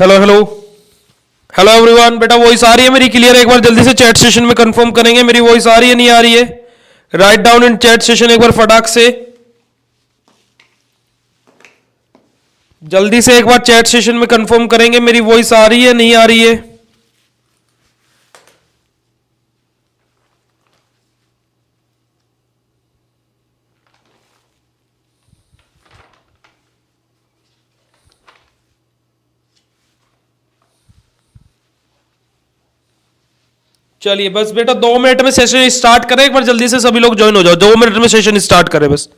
Hello hello hello everyone. बेटा voice आ रही है मेरी क्लियर? एक बार जल्दी से चैट सेशन में कंफर्म करेंगे मेरी वॉइस आ रही है नहीं आ रही है। Right down in chat session एक बार फटाक से, जल्दी से एक बार चैट सेशन में कंफर्म करेंगे मेरी वॉइस आ रही है नहीं आ रही है। चलिए बस बेटा 2 मिनट में सेशन स्टार्ट करें। एक बार जल्दी से सभी लोग ज्वाइन हो जाओ। 2 मिनट में सेशन स्टार्ट करें बस।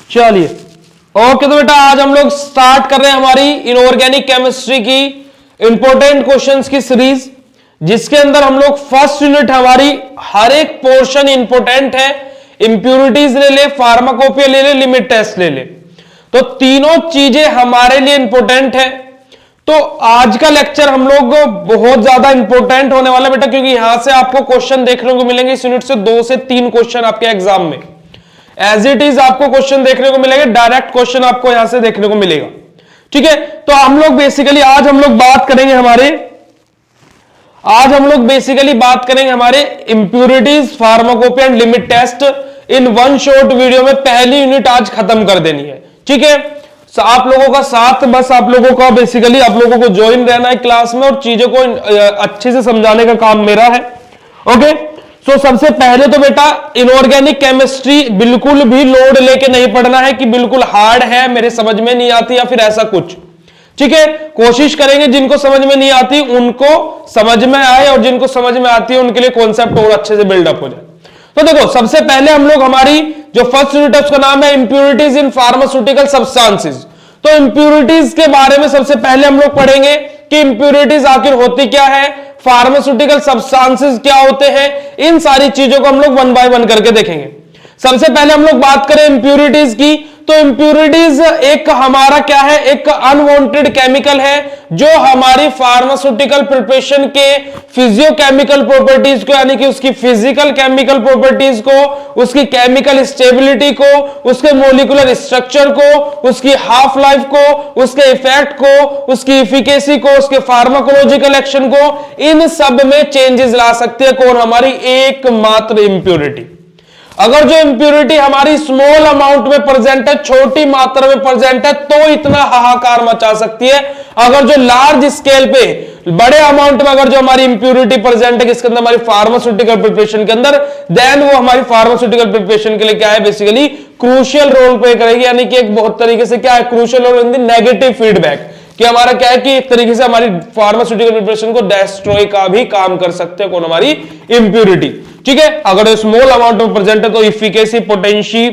चलिए ओके, तो बेटा आज हम लोग स्टार्ट कर रहे हैं हमारी इनऑर्गेनिक केमिस्ट्री की इंपॉर्टेंट क्वेश्चंस की सीरीज, जिसके अंदर हम लोग फर्स्ट यूनिट हमारी हर एक पोर्शन इंपॉर्टेंट है। इंप्यूरिटीज ले ले, फार्माकोपिया ले ले, लिमिट टेस्ट ले ले, तो तीनों चीजें हमारे लिए इंपॉर्टेंट है। तो आज का लेक्चर हम लोग बहुत ज्यादा इंपॉर्टेंट होने वाला बेटा, क्योंकि यहां से आपको क्वेश्चन देखने को मिलेंगे इस यूनिट से 2 से 3 क्वेश्चन आपके एग्जाम में एज इट इज आपको क्वेश्चन देखने को मिलेगा। डायरेक्ट क्वेश्चन आपको यहां से देखने को मिलेगा। ठीक है, तो हम लोग बेसिकली आज हम लोग बात करेंगे हमारे impurities, pharmacopoeia and limit test in one short video में पहली यूनिट आज खत्म कर देनी है। ठीक है, आप लोगों का साथ, बस आप लोगों का बेसिकली आप लोगों को ज्वाइन रहना है क्लास में और चीजों को अच्छे से समझाने का काम मेरा है। ओके, सो सबसे पहले तो बेटा इनऑर्गेनिक केमिस्ट्री बिल्कुल भी लोड लेके नहीं पढ़ना है कि बिल्कुल हार्ड है, मेरे समझ में नहीं आती या फिर ऐसा कुछ। ठीक है, कोशिश करेंगे जिनको समझ में नहीं आती उनको समझ में आए और जिनको समझ में आती है उनके लिए कॉन्सेप्ट और अच्छे से बिल्डअप हो जाए। तो देखो, सबसे पहले हम लोग हमारी जो फर्स्ट यूनिट है उसका नाम है इंप्यूरिटीज इन फार्मास्यूटिकल सब्सटेंसेस। तो इंप्यूरिटीज के बारे में सबसे पहले हम लोग पढ़ेंगे कि इंप्यूरिटीज आखिर होती क्या है, फार्मास्यूटिकल सब्सटेंसेस क्या होते हैं, इन सारी चीजों को हम लोग 1 बाय 1 करके देखेंगे। सबसे पहले हम लोग बात करें इंप्यूरिटीज की, तो इंप्यूरिटीज एक हमारा क्या है, एक अनवांटेड केमिकल है जो हमारी फार्मास्यूटिकल प्रिपरेशन के फिजियोकेमिकल प्रॉपर्टीज को, यानी कि उसकी फिजिकल केमिकल प्रॉपर्टीज को, उसकी केमिकल स्टेबिलिटी को, उसके मोलिकुलर स्ट्रक्चर को, उसकी हाफ लाइफ को, उसके इफेक्ट को, उसकी इफिकेसी को, उसके फार्माकोलॉजिकल एक्शन को, इन सब में चेंजेस ला सकती है कौन, हमारी एकमात्र इंप्यूरिटी। अगर जो इंप्यूरिटी हमारी स्मॉल अमाउंट में प्रेजेंट है, छोटी मात्रा में प्रेजेंट है, तो इतना हाहाकार मचा सकती है। अगर जो लार्ज स्केल पे, बड़े अमाउंट में अगर जो हमारी इंप्यूरिटी प्रेजेंट है किसके अंदर, हमारी फार्मास्यूटिकल प्रिपरेशन के अंदर, देन वो हमारी फार्मास्यूटिकल प्रिपरेशन के लिए क्या है, बेसिकली क्रूशियल रोल प्ले करेगी। यानी कि एक बहुत तरीके से क्या है, crucial role in the negative feedback, कि हमारा क्या है कि एक तरीके से हमारी फार्मास्यूटिकल प्रिपरेशन को डिस्ट्रॉय का भी काम कर सकते हैं कौन, हमारी इंप्यूरिटी। ठीक है, अगर स्मॉल अमाउंट में प्रेजेंट है तो efficacy, potency,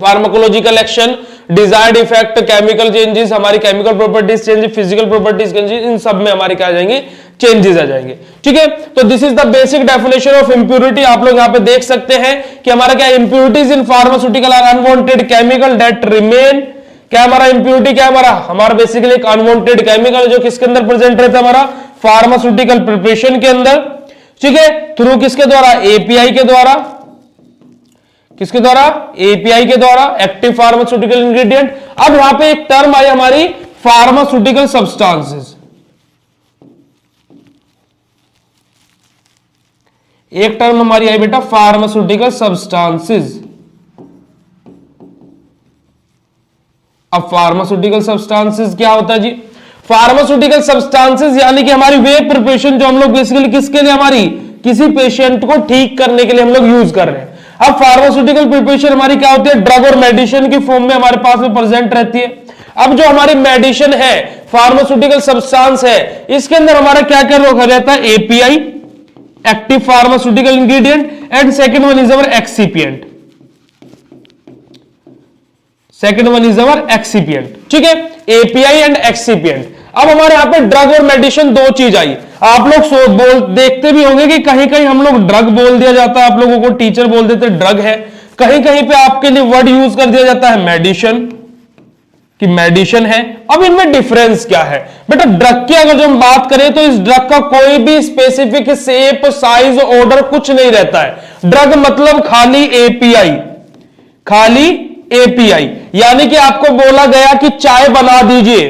pharmacological action, desired effect, chemical changes, हमारी chemical properties change, physical properties changes, इन सब में हमारे क्या आ जाएंगे, चेंजेस आ जाएंगे। ठीक है, तो this is the basic definition of impurity. आप लोग यहां पे देख सकते हैं कि हमारा क्या impurities in pharmaceutical are unwanted chemical that remain, क्या हमारा इंप्यूरिटी, क्या हमारा बेसिकली एक अनवांटेड केमिकल जो किसके अंदर प्रेजेंट रहता है, हमारा फार्मास्यूटिकल प्रिपरेशन के अंदर। ठीक है, थ्रू किसके द्वारा, एपीआई के द्वारा, किसके द्वारा, एपीआई के द्वारा, एक्टिव फार्मास्यूटिकल इंग्रेडिएंट। अब यहां पे एक टर्म आई हमारी फार्मास्यूटिकल सब्सटेंसेस, एक टर्म हमारी आई बेटा फार्मास्यूटिकल सब्सटेंसेस। अब फार्मास्यूटिकल सब्सटेंसेस क्या होता है जी, फार्मास्यूटिकल सब्सटेंसेस यानी कि हमारी वे प्रिपरेशन जो हम लोग बेसिकली किसके लिए, हमारी किसी पेशेंट को ठीक करने के लिए हम लोग यूज कर रहे हैं। अब फार्मास्यूटिकल प्रिपरेशन हमारी क्या होती है, ड्रग और मेडिसिन की फॉर्म में हमारे पास में प्रेजेंट रहती है। अब जो हमारी मेडिसिन है, फार्मास्यूटिकल सब्सटेंस है, इसके अंदर हमारा क्या क्या रोका रहता है, API, active pharmaceutical ingredient, and second one is our excipient, second one is our excipient. ठीक है, एपीआई एंड एक्सिपिएंट। अब हमारे यहां पे ड्रग और मेडिसिन दो चीज आई। आप लोग देखते भी होंगे कि कहीं कहीं हम लोग ड्रग बोल दिया जाता है, आप लोगों को टीचर बोल देते ड्रग है, कहीं कहीं पे आपके लिए वर्ड यूज कर दिया जाता है मेडिसिन, कि मेडिसिन है। अब इनमें डिफरेंस क्या है बेटा, ड्रग की अगर जो हम बात करें तो इस ड्रग का कोई भी स्पेसिफिक शेप, साइज, ऑर्डर कुछ नहीं रहता है। ड्रग मतलब खाली एपीआई, खाली एपीआई, यानी कि आपको बोला गया कि चाय बना दीजिए,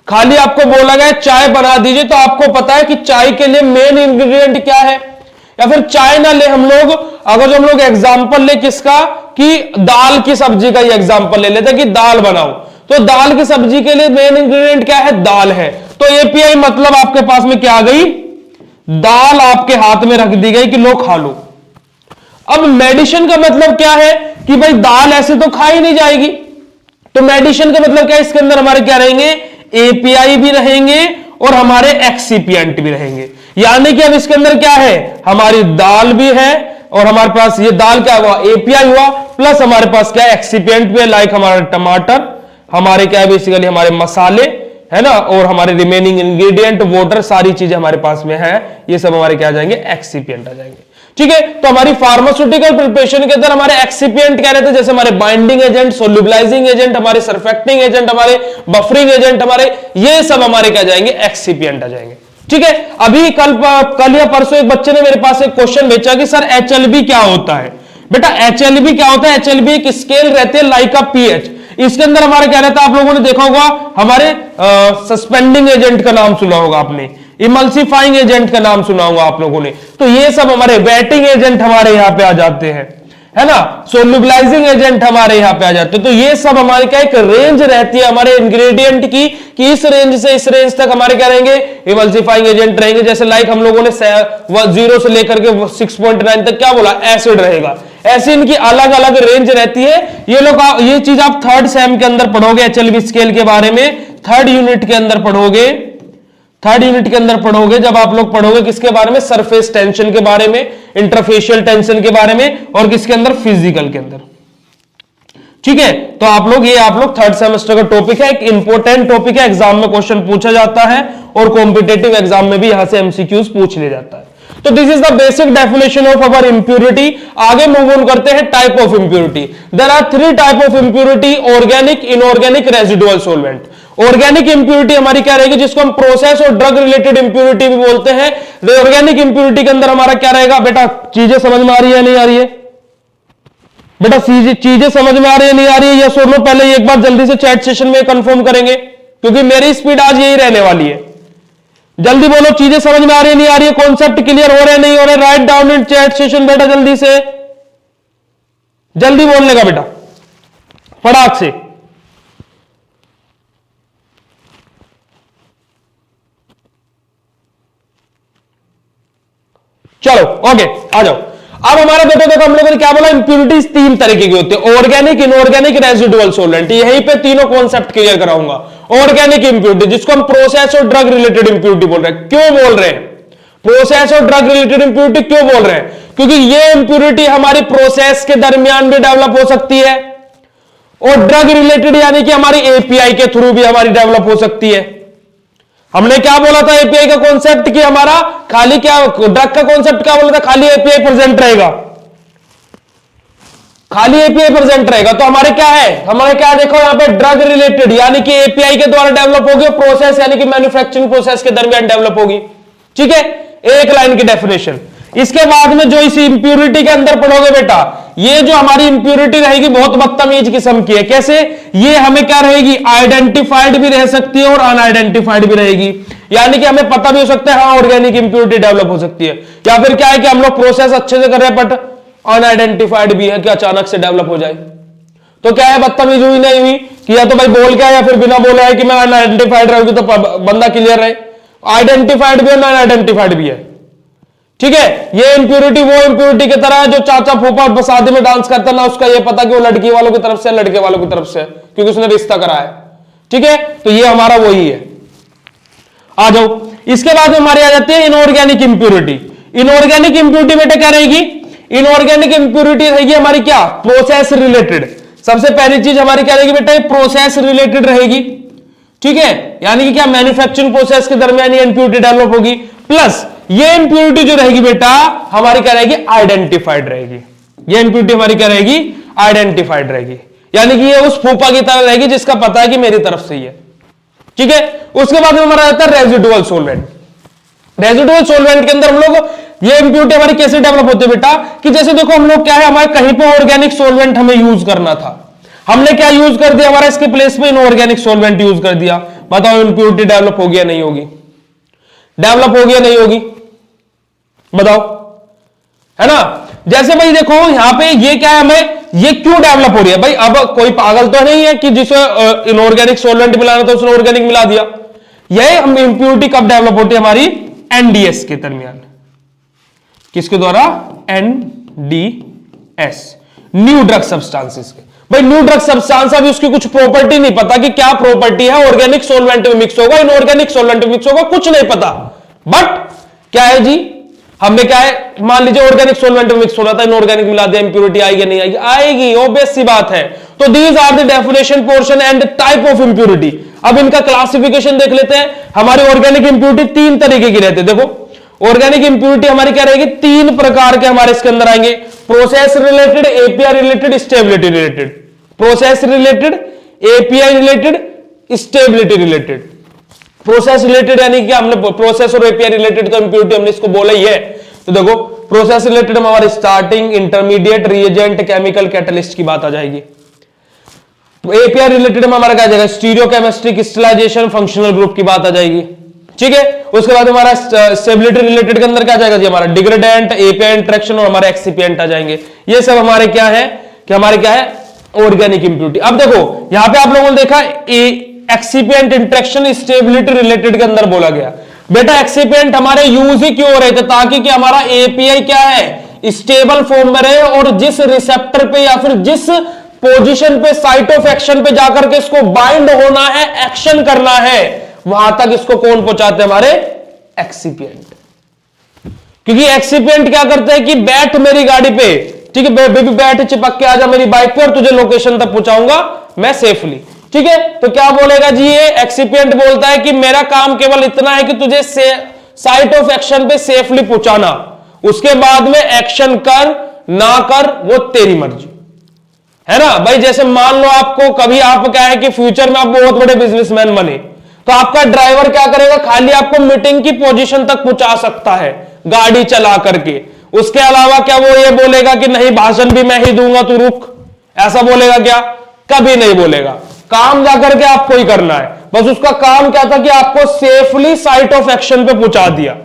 खाली आपको बोला गया चाय बना दीजिए, तो आपको पता है कि चाय के लिए मेन इंग्रेडिएंट क्या है। या फिर चाय ना ले हम लोग, अगर जो हम लोग एग्जांपल ले किसका, कि दाल की सब्जी का ही एग्जांपल ले लेते हैं कि दाल बनाओ, तो दाल की सब्जी के लिए मेन इंग्रेडिएंट क्या है, दाल है। तो एपीआई मतलब आपके पास में क्या आ गई, दाल आपके हाथ में रख दी गई कि लो खा लो। अब मेडिसिन का मतलब क्या है कि भाई दाल ऐसे तो खाई नहीं जाएगी, तो मेडिसिन का मतलब क्या है, इसके अंदर हमारे क्या रहेंगे, एपीआई भी रहेंगे और हमारे एक्सिपिएंट भी रहेंगे। यानी कि अब इसके अंदर क्या है, हमारी दाल भी है और हमारे पास ये दाल क्या हुआ, एपीआई हुआ, प्लस हमारे पास क्या है, एक्सिपिएंट भी है, लाइक हमारा टमाटर, हमारे क्या है बेसिकली हमारे मसाले है ना, और हमारे रिमेनिंग इंग्रेडिएंट, वाटर, सारी चीजें हमारे पास में है, ये सब हमारे क्या आ जाएंगे, एक्सिपिएंट आ जाएंगे। ठीक है, तो हमारी फार्मास्यूटिकल प्रिपरेशन के अंदर हमारे एक्सिपिएंट क्या रहते हैं, जैसे हमारे बाइंडिंग एजेंट, सोल्यूबलाइजिंग एजेंट, हमारे सरफेक्टिंग एजेंट, हमारे बफरिंग एजेंट, हमारे ये सब हमारे क्या जाएंगे, एक्सिपिएंट आ जाएंगे। ठीक है, अभी कल या परसों एक बच्चे ने मेरे पास एक क्वेश्चन भेजा कि सर एचएलबी क्या होता है। बेटा एचएलबी क्या होता है, एचएलबी एक स्केल रहती है लाइक अ पीएच, इसके अंदर हमारे क्या रहता है, आप लोगों ने देखा होगा हमारे सस्पेंडिंग एजेंट का नाम सुना होगा आपने, इमल्सिफाइंग एजेंट का नाम सुना होगा आप लोगों ने, तो ये सब हमारे वेटिंग एजेंट हमारे यहां पे आ जाते हैं, है ना, सोल्यूबलाइजिंग एजेंट हमारे यहां पे आ जाते हैं। तो ये सब हमारे क्या एक रेंज रहती है हमारे इंग्रेडिएंट की, कि इस रेंज से इस रेंज तक हमारे क्या रहेंगे, इमल्सिफाइंग एजेंट रहेंगे। जैसे लाइक हम लोगों ने 0 से लेकर के 6.9 तक क्या बोला, एसिड रहेगा, ऐसी इनकी अलग अलग रेंज रहती है। ये लोग ये चीज आप थर्ड सेम के अंदर पढ़ोगे, एचएलबी स्केल के बारे में थर्ड यूनिट के अंदर पढ़ोगे, थर्ड यूनिट के अंदर पढ़ोगे, जब आप लोग पढ़ोगे किसके बारे में, सरफेस टेंशन के बारे में, इंटरफेशियल टेंशन के बारे में, और किसके अंदर, फिजिकल के अंदर। ठीक है, तो आप लोग थर्ड सेमेस्टर का टॉपिक है, एक इंपॉर्टेंट टॉपिक है, एग्जाम में क्वेश्चन पूछा जाता है और कॉम्पिटेटिव एग्जाम में भी यहां से एमसीक्यूज पूछ लिया जाता है। तो this is the basic definition of our impurity. आगे मूव ऑन करते हैं type of impurity. There are 3 type of impurity, organic, inorganic, residual solvent. Organic impurity हमारी क्या रहेगी, जिसको हम प्रोसेस और ड्रग रिलेटेड इंप्यूरिटी भी बोलते हैं। ऑर्गेनिक इंप्यूरिटी के अंदर हमारा क्या रहेगा, बेटा चीजें समझ में आ रही है नहीं आ रही है, बेटा चीजें समझ में आ रही है नहीं आ रही है, यस और नो, पहले एक बार जल्दी से चैट सेशन में कंफर्म करेंगे, क्योंकि मेरी स्पीड आज यही रहने वाली है। जल्दी बोलो, चीजें समझ में आ रही है नहीं आ रही है, कॉन्सेप्ट क्लियर हो रहे नहीं हो रहे, right down in chat session बेटा, जल्दी से जल्दी बोलने का बेटा, फटाक से। चलो ओके, आ जाओ। अब हमारे देखो हम लोगों ने क्या बोला, इंप्यूरिटीज 3 तरीके की होती है, ऑर्गेनिक, इनऑर्गेनिक, रेजिडुअल सॉल्वेंट। यहीं पे तीनों कॉन्सेप्ट क्लियर कराऊंगा। ऑर्गेनिक इंप्योरिटी, जिसको हम प्रोसेस और ड्रग रिलेटेड इंप्योरिटी बोल रहे हैं। क्यों बोल रहे हैं प्रोसेस और ड्रग रिलेटेड इंप्योरिटी, क्यों बोल रहे हैं? क्योंकि ये इंप्योरिटी हमारी प्रोसेस के दरमियान भी डेवलप हो सकती है और ड्रग रिलेटेड यानी कि हमारी एपीआई के थ्रू भी हमारी डेवलप हो सकती है। हमने क्या बोला था एपीआई का कॉन्सेप्ट, कि हमारा खाली क्या, ड्रग का कॉन्सेप्ट क्या बोला था, खाली एपीआई प्रेजेंट रहेगा, खाली एपीआई प्रेजेंट रहेगा। तो हमारे क्या है, हमारे क्या देखो यहां पे ड्रग रिलेटेड यानी कि एपीआई के द्वारा डेवलप होगी, प्रोसेस यानी कि मैन्युफैक्चरिंग प्रोसेस के दरमियान डेवलप होगी। ठीक है, एक लाइन की डेफिनेशन। इसके बाद में जो इस इंप्योरिटी के अंदर पढ़ोगे बेटा, ये जो हमारी इंप्योरिटी रहेगी बहुत बदतमीज किस्म की है। कैसे? ये हमें क्या रहेगी, आइडेंटिफाइड भी रह सकती है और अनआइडेंटिफाइड भी रहेगी। यानी कि हमें पता भी हो सकता है हाँ ऑर्गेनिक इंप्योरिटी डेवलप हो सकती है, या फिर क्या है कि हम लोग प्रोसेस अच्छे से कर रहे हैं बट अनआइडेंटिफाइड भी है कि अचानक से डेवलप हो जाए। तो क्या है, बदतमीज हुई नहीं हुई कि या तो भाई बोल क्या है या फिर बिना बोला है कि मैं अनआइडेंटिफाइड रहूंगी, तो बंदा क्लियर रहे, आइडेंटिफाइड भी है अनआइडेंटिफाइड भी है। ठीक है, ये इंप्योरिटी वो इंप्योरिटी की तरह है जो चाचा फूफा शादी में डांस करता ना उसका ये पता कि वो लड़की वालों की तरफ से लड़के वालों की तरफ से, क्योंकि उसने रिश्ता करा है। ठीक है, तो ये हमारा वही है। आ जाओ, इसके बाद हमारी आ जाती है इनऑर्गेनिक इंप्योरिटी। इनऑर्गेनिक इंप्योरिटी बेटा क्या रहेगी, इनऑर्गेनिक इंप्योरिटी रहेगी हमारी क्या, प्रोसेस रिलेटेड। सबसे पहली चीज हमारी क्या रहेगी बेटा, प्रोसेस रिलेटेड रहेगी। ठीक है, यानी कि क्या, मैन्युफैक्चरिंग प्रोसेस के दरमियान ये इंप्योरिटी डेवलप होगी। प्लस ये इंप्योरिटी जो रहेगी बेटा हमारी क्या रहेगी, आइडेंटिफाइड रहेगी। ये इंप्योरिटी हमारी क्या रहेगी, आइडेंटिफाइड रहेगी, यानी कि ये उस फूफा की तरह रहेगी जिसका पता है कि मेरी तरफ से ही है। ठीक है, उसके बाद में हमारा आता है रेजिडुअल सोलवेंट। रेजिडुअल सोलवेंट के अंदर हम लोग ये इंप्योरिटी हमारी कैसे डेवलप होती है बेटा, कि जैसे देखो हम लोग क्या है, हमारे कहीं पे ऑर्गेनिक सोलवेंट हमें यूज करना था, हमने क्या यूज कर दिया, हमारा इसके प्लेस में इनऑर्गेनिक सोलवेंट यूज कर दिया। बताओ इंप्योरिटी डेवलप होगी या नहीं होगी, डेवलप होगी या नहीं होगी, बताओ, है ना। जैसे भाई देखो यहां पे ये क्या है, हमें ये क्यों डेवलप हो रही है भाई, अब कोई पागल तो नहीं है कि जिसे इनऑर्गेनिक सोलवेंट मिलाना था उसने ऑर्गेनिक मिला दिया। यह हम इंप्योरिटी कब डेवलप होती है, हमारी एनडीएस के दरमियान। किसके द्वारा, एनडीएस, न्यू ड्रग सब्सटेंसेस के। भाई न्यू ड्रग सब्सटेंस, अभी उसकी कुछ प्रॉपर्टी नहीं पता कि क्या प्रॉपर्टी है, ऑर्गेनिक सोलवेंट में मिक्स होगा, इनऑर्गेनिक सोलवेंट में मिक्स होगा, कुछ नहीं पता। बट क्या है जी, हमने क्या है, मान लीजिए ऑर्गेनिक सोलवेंट में मिक्स हो रहा था, इनऑर्गेनिक मिला दिया, इंप्योरिटी आएगी नहीं आएगी, आएगी, ऑब्वियस सी बात है। तो these are the definition, portion and type of impurity. अब इनका क्लासिफिकेशन देख लेते हैं। हमारी ऑर्गेनिक इंप्योरिटी तीन तरीके की रहती है। देखो ऑर्गेनिक इंप्योरिटी हमारी क्या रहेगी, तीन प्रकार के हमारे इसके अंदर आएंगे, process related, API related, stability related. Process related, API related, stability related. Process related यानी कि हमने प्रोसेस और एपीआई रिलेटेड तो इंप्योरिटी हमने इसको बोला ही है। तो देखो प्रोसेस रिलेटेड में हमारी starting, intermediate, reagent, chemical, catalyst की बात आ जाएगी। एपीआई रिलेटेड में हमारा क्या जाएगा, स्टीरियोकेमिस्ट्री, क्रिस्टलाइजेशन, फंक्शनल ग्रुप की बात आ जाएगी। ठीक है, उसके बाद हमारा स्टेबिलिटी रिलेटेड के अंदर क्या जाएगा जी, हमारा डिग्रेडेंट, एपीआई इंटरेक्शन और हमारे एक्सिपिएंट आ जाएंगे। ये सब हमारे क्या है, कि हमारे क्या है, ऑर्गेनिक इंप्योरिटी। अब देखो यहां पे आप लोगों ने देखा एक्सिपिएंट इंटरेक्शन स्टेबिलिटी रिलेटेड के अंदर बोला गया। बेटा एक्सिपिएंट हमारे यूज ही क्यों हो रहे थे, ताकि कि हमारा एपीआई क्या है, स्टेबल फॉर्म में रहे और जिस रिसेप्टर पे या फिर जिस पोजीशन पे, साइट ऑफ एक्शन पे जाकर के इसको बाइंड होना है, एक्शन करना है, वहां तक इसको कौन पहुंचाते हैं, हमारे एक्सिपिएंट। क्योंकि एक्सिपिएंट क्या करते हैं कि बैठ मेरी गाड़ी पे, ठीक है बेबी बैठ, चिपक के आजा मेरी बाइक पे और तुझे लोकेशन तक पहुंचाऊंगा मैं सेफली। ठीक है, तो क्या बोलेगा जी, ये एक्सिपिएंट बोलता है कि मेरा काम केवल इतना है कि तुझे साइट ऑफ एक्शन पे सेफली पहुंचाना, उसके बाद में एक्शन कर ना कर वो तेरी मर्जी, है ना भाई। जैसे मान लो आपको कभी, आप क्या है कि फ्यूचर में आप बहुत बड़े बिजनेसमैन बने, तो आपका ड्राइवर क्या करेगा, खाली आपको मीटिंग की पोजीशन तक पहुंचा सकता है गाड़ी चला करके, उसके अलावा क्या वो ये बोलेगा कि नहीं भाषण भी मैं ही दूंगा तू रुक, ऐसा बोलेगा क्या, कभी नहीं बोलेगा। काम जाकर के आपको ही करना है, बस उसका काम क्या था कि आपको सेफली साइट ऑफ एक्शन पे पहुंचा दिया।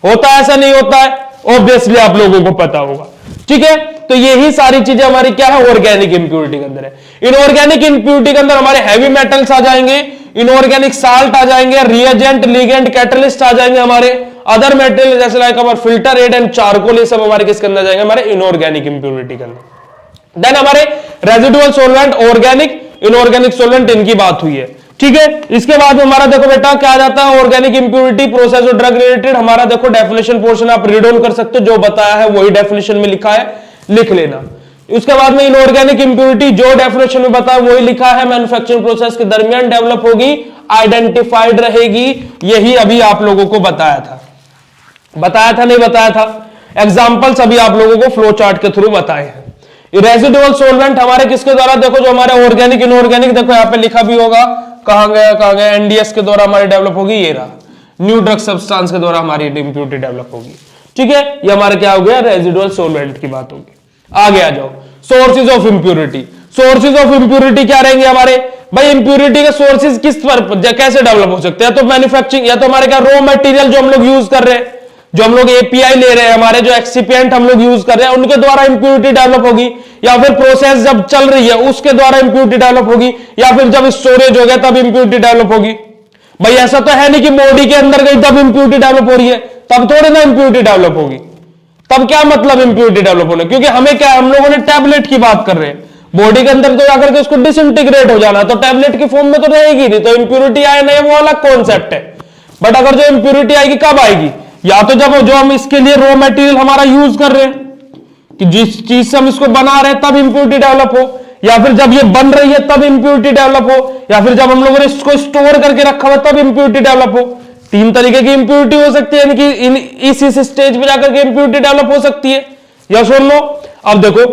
होता है ऐसा, नहीं होता है, ऑब्वियसली आप लोगों को पता होगा। ठीक है, तो यही सारी चीजें हमारी क्या है, ऑर्गेनिक इंप्योरिटी के अंदर है। इनऑर्गेनिक इंप्योरिटी के अंदर हमारे हैवी मेटल्स आ जाएंगे, इनऑर्गेनिक साल्ट आ जाएंगे, रिएजेंट, लिगेंड, कैटलिस्ट आ जाएंगे, हमारे अदर मेटल जैसे लाइक हमारे फिल्टर एड एंड चारकोल, ये सब हमारे किसके अंदर जाएंगे, हमारे इनऑर्गेनिक इंप्योरिटी के अंदर। देन हमारे residual solvent, organic, inorganic solvent, इनकी बात हुई है। ठीक है। इसके बाद हमारा देखो बेटा क्या आ जाता है, ऑर्गेनिक इंप्यूरिटी, प्रोसेस और ड्रग रिलेटेड। हमारा देखो डेफिनेशन पोर्शन आप रीड ऑन कर सकते हो, जो बताया है वही डेफिनेशन में लिखा है, लिख लेना। उसके बाद में इनऑर्गेनिक इंप्यूरिटी जो डेफिनेशन में बताया वही लिखा है, मैन्युफैक्चरिंग प्रोसेस के दरमियान डेवलप होगी, आइडेंटिफाइड रहेगी। यही अभी आप लोगों को बताया था, नहीं बताया था? एग्जांपल्स अभी आप लोगों को फ्लो चार्ट के थ्रू बताए हैं। रेजिडुअल सोलवेंट हमारे किसके द्वारा, देखो जो हमारे ऑर्गेनिक इनऑर्गेनिक, देखो यहां पे लिखा भी होगा, कहां गया, एनडीएस के द्वारा हमारी डेवलप होगी, ये रहा, न्यू ड्रग सब्सटेंस के द्वारा हमारी इंप्यूरिटी डेवलप होगी। ठीक है, ये हमारा क्या हो गया, रेजिडुअल सोलवेंट की बात होगी। आगे आ जाओ, sources of impurity. Sources of impurity क्या रहेंगे हमारे भाई, इंप्यूरिटी के सोर्सेज किस पर कैसे डेवलप हो सकते हैं? तो मैन्युफैक्चरिंग, या तो हमारे क्या रॉ मटेरियल जो हम लोग यूज कर रहे हैं, जो हम लोग एपीआई ले रहे हैं, हमारे जो एक्सिपिएंट हम लोग यूज कर रहे हैं, उनके द्वारा इंप्यूरिटी डेवलप होगी, या फिर प्रोसेस जब चल रही है उसके द्वारा इंप्यूरिटी डेवलप होगी, या फिर जब स्टोरेज हो गया तब इंप्यूरिटी डेवलप होगी। भाई ऐसा तो है नहीं कि बॉडी के अंदर गई तब इंप्यूरिटी डेवलप हो रही है, तब थोड़ी ना इंप्यूरिटी डेवलप होगी। तब क्या मतलब इंप्यूरिटी डेवलप होने, क्योंकि हमें क्या, हम लोगों ने टैबलेट की बात कर रहे हैं, बॉडी के अंदर तो जाकर के उसको डिसइंटीग्रेट हो जाना, तो टैबलेट की फॉर्म में तो रहेगी नहीं, तो इंप्यूरिटी आए नहीं वो अलग कॉन्सेप्ट है। बट अगर जो इंप्यूरिटी आएगी कब आएगी, या तो जब जो हम इसके लिए रॉ मटेरियल हमारा यूज कर रहे हैं, कि जिस चीज से हम इसको बना रहे हैं तब इंप्यूरिटी डेवलप हो, या फिर जब ये बन रही है तब इंप्यूरिटी डेवलप हो, या फिर जब हम लोगों ने इसको स्टोर करके रखा हुआ तब इंप्यूरिटी डेवलप हो। तीन तरीके की इंप्यूरिटी हो सकती है, यानी कि इस स्टेज पे जाकर के इंप्यूरिटी डेवलप हो सकती है, या सुन लो। अब देखो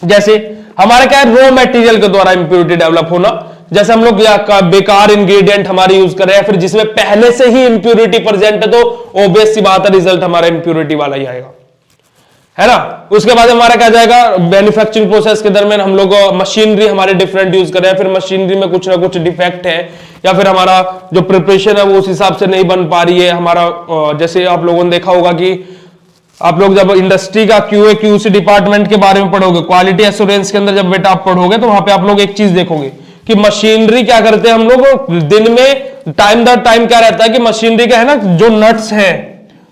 जैसे हमारा क्या है, रॉ मटेरियल के द्वारा इंप्यूरिटी डेवलप होना, जैसे हम लोग बेकार इंग्रेडिएंट हमारे यूज कर रहे हैं, फिर जिसमें पहले से ही इंप्यूरिटी प्रेजेंट है, तो ऑब्वियस सी बात है रिजल्ट हमारा इंप्यूरिटी वाला ही आएगा, है ना। उसके बाद हमारा क्या जाएगा, मैन्युफैक्चरिंग प्रोसेस के दरमियान हम लोग मशीनरी हमारे डिफरेंट यूज कर रहे हैं, फिर मशीनरी में कुछ ना कुछ डिफेक्ट है, या फिर हमारा जो प्रिपरेशन है वो उस हिसाब से नहीं बन पा रही है हमारा। जैसे आप लोगों ने देखा होगा कि आप लोग जब इंडस्ट्री का क्यूए क्यूसी डिपार्टमेंट के बारे में पढ़ोगे, क्वालिटी एश्योरेंस के अंदर जब बेटा आप पढ़ोगे, तो वहां पे आप लोग एक चीज देखोगे कि मशीनरी क्या करते हैं हम लोग, दिन में टाइम दर टाइम क्या रहता है कि मशीनरी का है ना, जो नट्स हैं,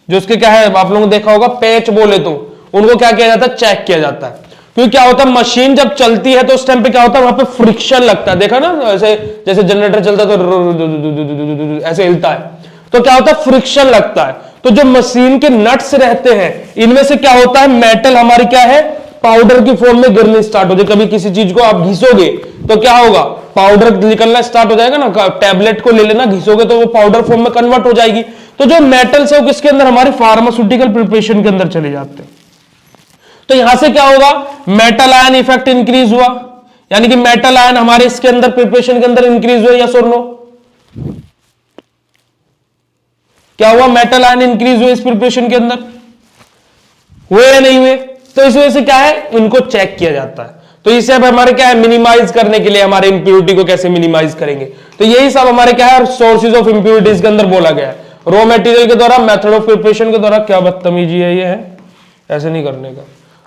जो उसके क्या है, आप लोगों ने देखा होगा पेच बोले तो, उनको क्या किया जाता है, चेक किया जाता है। क्योंकि क्या होता है, मशीन जब चलती है तो उस टाइम पे क्या होता है, वहां पे फ्रिक्शन लगता है, देखा ना, ऐसे जैसे जनरेटर चलता है तो ऐसे हिलता है, तो क्या होता है, फ्रिक्शन लगता है। तो जो मशीन के नट्स रहते हैं, इनमें से क्या होता है, मेटल हमारी क्या है, पाउडर की फॉर्म में गिरनी स्टार्ट हो जाए। कभी किसी चीज को आप घिसोगे तो क्या होगा, पाउडर निकलना स्टार्ट हो जाएगा ना, टैबलेट को ले लेना, घिसोगे तो वो पाउडर फॉर्म में कन्वर्ट हो जाएगी। तो जो मेटल्स है वो किसके अंदर, हमारे फार्मास्यूटिकल प्रिपरेशन के अंदर चले जाते हैं। तो यहां से क्या होगा, मेटल आयन इफेक्ट इंक्रीज हुआ, यानी कि मेटल आयन हमारे इसके अंदर प्रिपरेशन के अंदर इंक्रीज हुए, यस और नो? क्या हुआ, मेटल आयन इंक्रीज हुए इस प्रिपरेशन के अंदर, हुए या नहीं हुए? तो इस वजह से क्या है, उनको चेक किया जाता है। तो इसे अब हमारे क्या है, मिनिमाइज करने के लिए हमारे इंप्यूरिटी को कैसे मिनिमाइज करेंगे, तो यही सब हमारे क्या है, सोर्सेज ऑफ इंप्यूरिटीज के अंदर बोला गया है। रॉ मटेरियल के द्वारा, मेथड ऑफ प्रिपरेशन के द्वारा, क्या बदतमीजी है ये, है ऐसे नहीं करने का।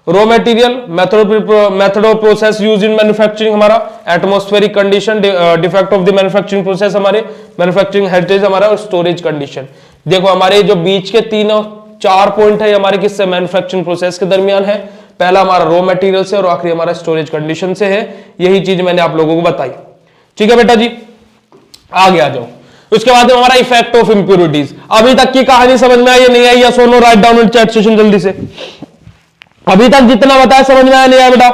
Raw material, method of process use in manufacturing, हमारा atmospheric condition, defect of the manufacturing process, हमारे मैन्युफैक्चरिंग हेरिटेज हमारा, और स्टोरेज कंडीशन। देखो हमारे जो बीच के 3-4 पॉइंट है हमारे किससे, मैन्युफैक्चरिंग प्रोसेस के दरमियान है। पहला हमारा रॉ मटेरियल से, और आखिरी हमारा स्टोरेज कंडीशन से है। यही चीज मैंने आप लोगों को बताई, ठीक है बेटा जी। आगे आ जाओ। उसके बाद हमारा इफेक्ट ऑफ इंप्यूरिटीज। अभी तक की कहानी समझ में आई या नहीं आई, या सोनो write down in chat session जल्दी से। अभी तक जितना बताया समझ में आया नहीं आया बेटा,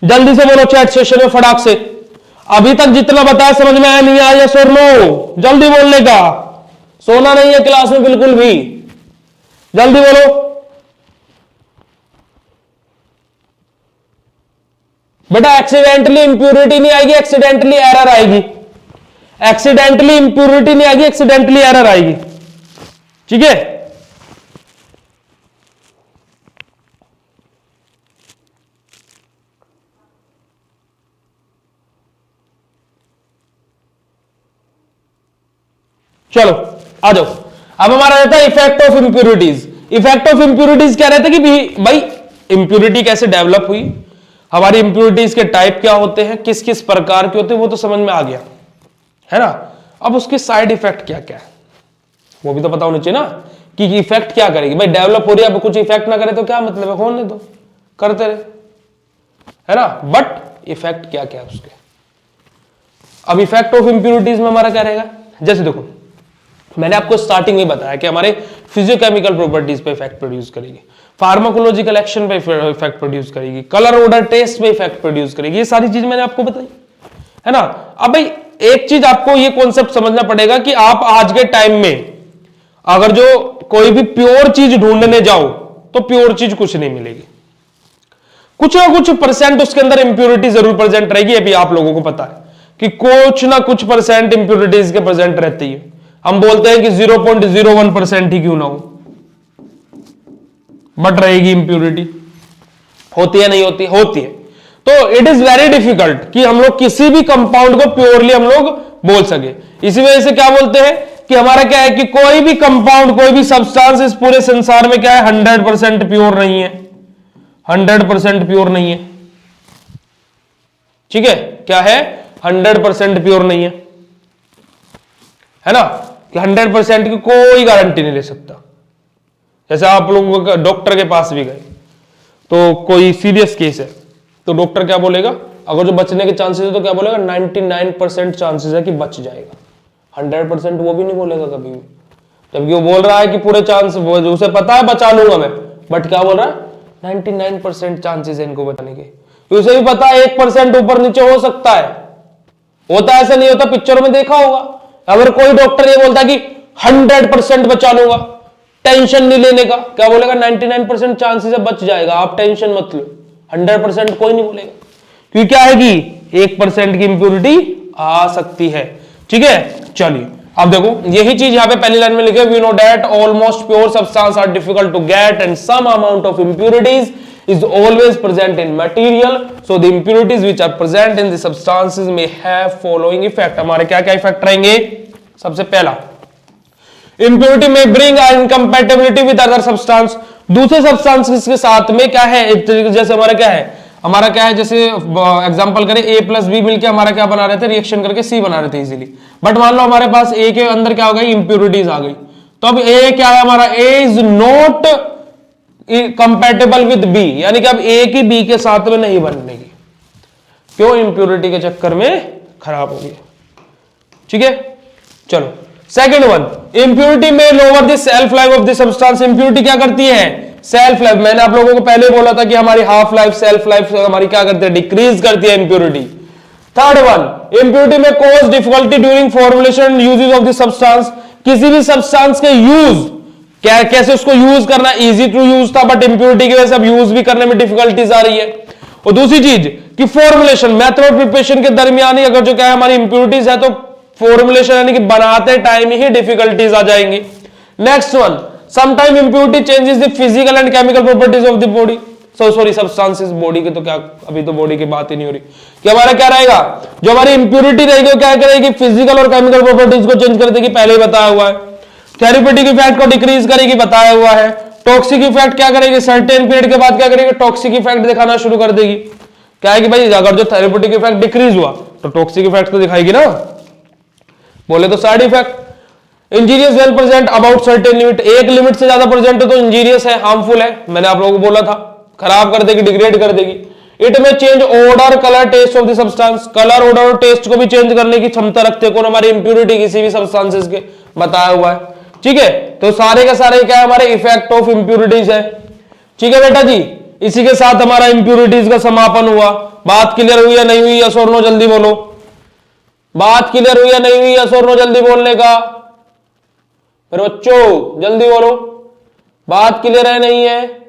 जल्दी से बोलो चैट सेशन में फटाक से। अभी तक जितना बताया समझ में आया नहीं आया, यस और नो? जल्दी बोलने का, सोना नहीं है क्लास में बिल्कुल भी, जल्दी बोलो बेटा। एक्सीडेंटली इंप्यूरिटी नहीं आएगी, एक्सीडेंटली एरर आएगी। एक्सीडेंटली इंप्यूरिटी नहीं आएगी, एक्सीडेंटली एरर आएगी, ठीक है। चलो आ जाओ। अब हमारा रहता है effect of impurities. Effect of impurities क्या रहता है कि भाई इंप्यूरिटी कैसे डेवलप हुई, हमारी इंप्यूरिटीज के टाइप क्या होते हैं, किस किस प्रकार के होते हैं, वो तो समझ में आ गया है ना। अब उसके साइड इफेक्ट क्या क्या है वो भी तो पता होना चाहिए ना, कि इफेक्ट क्या करेगी। भाई डेवलप हो रही है, अब कुछ इफेक्ट ना करे तो क्या मतलब है, होने दो, करते रहे, है ना। बट इफेक्ट क्या क्या है उसके। अब इफेक्ट ऑफ इंप्यूरिटीज में हमारा क्या रहेगा, जैसे देखो मैंने आपको स्टार्टिंग में बताया कि हमारे फिजियोकेमिकल प्रॉपर्टीज पे इफेक्ट प्रोड्यूस करेगी, फार्माकोलॉजिकल एक्शन पे इफेक्ट प्रोड्यूस करेगी, कलर ऑर्डर टेस्ट पे इफेक्ट प्रोड्यूस करेगी, ये सारी चीज मैंने आपको बताई है ना। अब भाई एक चीज आपको ये कॉन्सेप्ट समझना पड़ेगा कि आप आज के टाइम में अगर जो कोई भी प्योर चीज ढूंढने जाओ तो प्योर चीज कुछ नहीं मिलेगी, कुछ ना कुछ परसेंट उसके अंदर इंप्योरिटी जरूर प्रेजेंट रहेगी। अभी आप लोगों को पता है कि कुछ ना कुछ परसेंट इंप्योरिटीज के प्रेजेंट रहती है। हम बोलते हैं कि 0.01% ही क्यों ना हो, बट रहेगी इंप्योरिटी। होती है नहीं होती, होती है। तो इट इज वेरी डिफिकल्ट कि हम लोग किसी भी कंपाउंड को प्योरली हम लोग बोल सके। इसी वजह से क्या बोलते हैं कि हमारा क्या है कि कोई भी कंपाउंड, कोई भी सब्सटेंस इस पूरे संसार में क्या है 100% प्योर नहीं है, 100% प्योर नहीं है। ठीक है, क्या है 100% प्योर नहीं है ना, कि 100% की कोई गारंटी नहीं ले सकता। जैसे आप लोग डॉक्टर के पास भी गए तो कोई सीरियस केस है तो डॉक्टर क्या बोलेगा, अगर जो बचने के चांसेस है तो क्या बोलेगा 99% चांसेस है कि बच जाएगा, 100% वो भी नहीं बोलेगा कभी भी। जबकि वो बोल रहा है कि पूरे चांस, उसे पता है बचा लूंगा मैं, बट क्या बोल रहा है 99% चांसेस है इनको बचाने के। उसे भी पता है 1% ऊपर नीचे हो सकता है, होता ऐसा नहीं होता, पिक्चरों में देखा होगा। अगर कोई डॉक्टर ये बोलता है कि 100% बचा लूंगा, टेंशन नहीं लेने का, क्या बोलेगा 99% चांसेस है बच जाएगा, आप टेंशन मत लो। 100% कोई नहीं बोलेगा, क्योंकि क्या है कि 1% की इंप्योरिटी आ सकती है। ठीक है, चलिए अब देखो यही चीज यहां पे पहली लाइन में लिखे, we know that almost pure substance are difficult to get and some amount of impurities is always present in material, so the impurities which are present in the substances may have following effect। हमारे क्या क्या effect रहेंगे, सबसे पहला impurity may bring incompatibility with other substance, दूसरे substance के साथ में क्या है, एक तरीके जैसे हमारा क्या है जैसे एग्जांपल करें A प्लस बी मिलकर हमारा क्या बना रहे थे, रिएक्शन करके C बना रहे थे इजीली, बट मान लो हमारे पास A के अंदर क्या हो गई, इंप्योरिटीज आ गई, तो अब A क्या है हमारा, A is not compatible with B, यानी कि अब ए की बी के साथ में नहीं बनेगी, क्यों, इंप्योरिटी के चक्कर में खराब हो गई। ठीक है, चलो सेकंड वन, इंप्योरिटी में lower the self life of the substance. Impurity क्या करती है, सेल्फ लाइफ, मैंने आप लोगों को पहले बोला था कि हमारी हाफ लाइफ, सेल्फ लाइफ हमारी क्या करती है, डिक्रीज करती है इंप्योरिटी। थर्ड वन, इंप्योरिटी में cause difficulty during formulation uses of the substance, किसी भी सब्सटेंस के यूज क्या, कैसे उसको यूज करना, इजी टू यूज था, बट इंप्योरिटी की वजह से अब यूज भी करने में डिफिकल्टीज आ रही है। और दूसरी चीज कि फॉर्मुलेशन, मेथड ऑफ प्रिपरेशन के दरमियान ही अगर जो क्या है हमारी इंप्योरिटीज है तो फॉर्मुलेशन यानी कि बनाते टाइम ही डिफिकल्टीज आ जाएंगी। Next one, sometime impurity changes the physical and chemical properties of the body, sorry substances, body के तो क्या अभी तो बॉडी की बात ही नहीं हो रही, कि हमारा क्या रहेगा, जो हमारी इंप्योरिटी रहेगी वो क्या करेगी, फिजिकल और केमिकल प्रॉपर्टीज को चेंज कर देगी, पहले ही बताया हुआ है। थेरेप्यूटिक इफेक्ट को डिक्रीज करेगी, बताया हुआ है। टॉक्सिक इफेक्ट क्या करेगी, सर्टेन पीरियड के बाद क्या करेगी, टॉक्सिक इफेक्ट दिखाना शुरू कर देगी। क्या है कि भाई अगर जो थेरेप्यूटिक इफेक्ट डिक्रीज हुआ तो टॉक्सिक इफेक्ट तो दिखाएगी ना, बोले तो side effect. Injurious well present about certain limit, एक लिमिट से ज्यादा प्रेजेंट है तो इंजीरियस है, हार्मफुल है, मैंने आप लोगों को बोला था, खराब कर देगी, डिग्रेड कर देगी। इट में change odour colour taste of the substance, colour odour और टेस्ट को भी चेंज करने की क्षमता रखते कौन, हमारी इंप्योरिटी किसी भी सब्सटेंसेस के, बताया हुआ है। ठीक है, तो सारे के सारे क्या है हमारे इफेक्ट ऑफ इंप्योरिटीज है। ठीक है बेटा जी, इसी के साथ हमारा इंप्योरिटीज का समापन हुआ। बात क्लियर हुई या नहीं हुई, यस और नो जल्दी बोलो, बात क्लियर हुई या नहीं हुई, यस और नो जल्दी बोलने का, मेरे बच्चों जल्दी बोलो, बात क्लियर है नहीं है,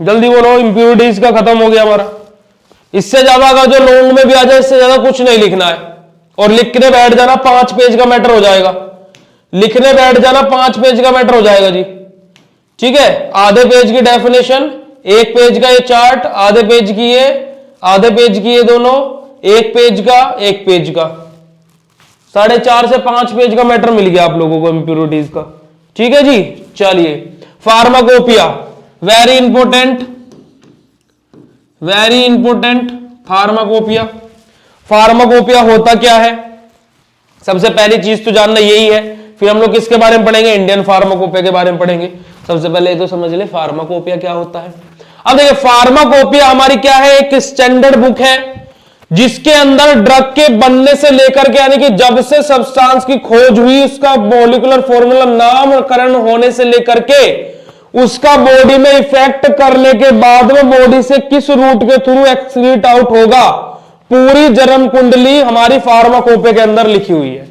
जल्दी बोलो। इंप्योरिटीज का खत्म हो गया हमारा, इससे ज्यादा अगर जो लॉन्ग में भी आ जाए इससे ज्यादा कुछ नहीं लिखना है, और लिखने बैठ जाना 5 पेज का मैटर हो जाएगा, लिखने बैठ जाना 5 पेज का मैटर हो जाएगा जी। ठीक है, आधे पेज की डेफिनेशन, 1 पेज का ये चार्ट, आधे पेज की ये, आधे पेज की ये दोनों, 1 पेज का 1 पेज का, 4.5 से 5 पेज का मैटर मिल गया आप लोगों को इंप्योरिटीज का। ठीक है जी, चलिए pharmacopoeia, very important, very important pharmacopoeia. Pharmacopoeia होता क्या है, सबसे पहली चीज तो जानना यही है, फिर हम लोग किसके बारे में पढ़ेंगे, इंडियन फार्माकोपिया के बारे में पढ़ेंगे। सबसे पहले तो समझ ले फार्माकोपिया क्या होता है। अब देखिए फार्माकोपिया हमारी क्या है, एक स्टैंडर्ड बुक है जिसके अंदर ड्रग के बनने से लेकर के यानी कि जब से सब्सटेंस की खोज हुई, उसका मॉलिक्यूलर फॉर्मूला नामकरण होने से लेकर के उसका बॉडी में इफेक्ट करने के बाद में बॉडी से किस रूट के थ्रू एक्सक्रीट आउट होगा, पूरी जन्म कुंडली हमारी फार्माकोपिया के अंदर लिखी हुई है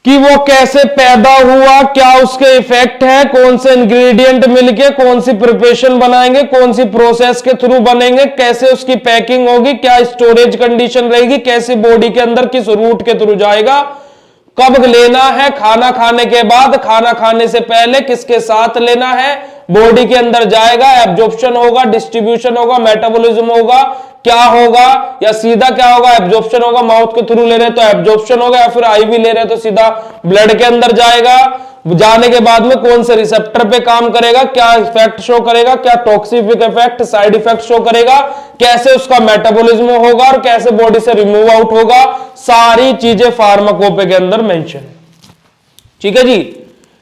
कि वो कैसे पैदा हुआ, क्या उसके इफेक्ट है, कौन से इंग्रेडिएंट मिलके कौन सी प्रिपरेशन बनाएंगे, कौन सी प्रोसेस के थ्रू बनेंगे, कैसे उसकी पैकिंग होगी, क्या स्टोरेज कंडीशन रहेगी, कैसे बॉडी के अंदर किस रूट के थ्रू जाएगा, कब लेना है, खाना खाने के बाद, खाना खाने से पहले किसके साथ लेना है, बॉडी के अंदर जाएगा, एब्जॉर्प्शन होगा, डिस्ट्रीब्यूशन होगा, मेटाबॉलिज्म होगा, क्या होगा, या सीधा क्या होगा, एब्जॉर्प्शन होगा, माउथ के थ्रू ले रहे तो एब्जॉर्प्शन होगा, या फिर आईवी ले रहे तो सीधा ब्लड के अंदर जाएगा, जाने के बाद में कौन से रिसेप्टर पे काम करेगा, क्या इफेक्ट शो करेगा, क्या toxic effect, side effect show करेगा, कैसे उसका मेटाबॉलिज्म होगा और कैसे बॉडी से रिमूव आउट होगा, सारी चीजें फार्माकोपिया के अंदर मेंशन है। ठीक है जी,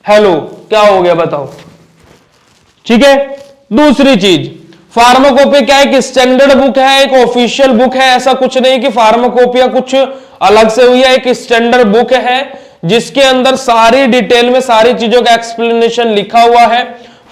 हेलो क्या हो गया बताओ। ठीक है, दूसरी चीज फार्माकोपिया क्या है, एक स्टैंडर्ड बुक है, एक ऑफिशियल बुक है, ऐसा कुछ नहीं कि फार्माकोपिया कुछ अलग से हुई है, एक स्टैंडर्ड बुक है जिसके अंदर सारी डिटेल में सारी चीजों का एक्सप्लेनेशन लिखा हुआ है।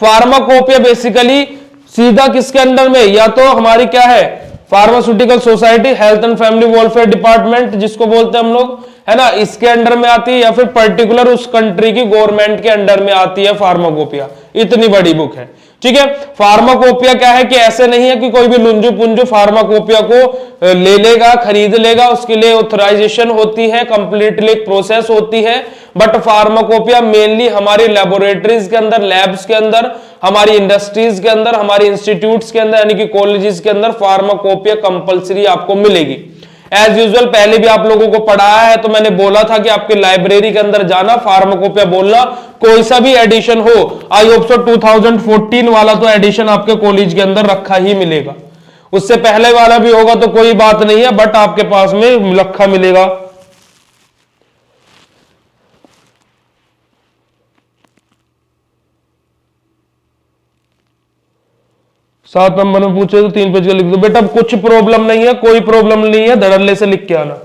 फार्माकोपिया बेसिकली सीधा किसके अंडर में, या तो हमारी क्या है pharmaceutical society health and family welfare department जिसको बोलते हैं हम लोग, है ना, इसके अंडर में आती है, या फिर पर्टिकुलर उस कंट्री की गवर्नमेंट के अंडर में आती है फार्माकोपिया। इतनी बड़ी बुक है। ठीक है, फार्माकोपिया क्या है कि ऐसे नहीं है कि कोई भी लुंजू पुंजू फार्माकोपिया को ले लेगा, खरीद लेगा, उसके लिए ऑथराइजेशन होती है, कंप्लीटली एक प्रोसेस होती है। बट फार्माकोपिया मेनली हमारी लेबोरेटरीज के अंदर, लैब्स के अंदर, हमारी इंडस्ट्रीज के अंदर, हमारी इंस्टीट्यूट्स के अंदर यानी कि कॉलेजेस के अंदर फार्माकोपिया कंपलसरी आपको मिलेगी। एज यूजुअल पहले भी आप लोगों को पढ़ाया है, तो मैंने बोला था कि आपके लाइब्रेरी के अंदर जाना, फार्माकोपिया बोलना, कोई सा भी एडिशन हो, आई होप सो 2014 वाला तो एडिशन आपके कॉलेज के अंदर रखा ही मिलेगा, उससे पहले वाला भी होगा तो कोई बात नहीं है, बट आपके पास में रखा मिलेगा। सात नंबर में पूछे तो 3 पेज का लिख दो बेटा, कुछ प्रॉब्लम नहीं है, कोई प्रॉब्लम नहीं है, धड़ल्ले से लिख के आना।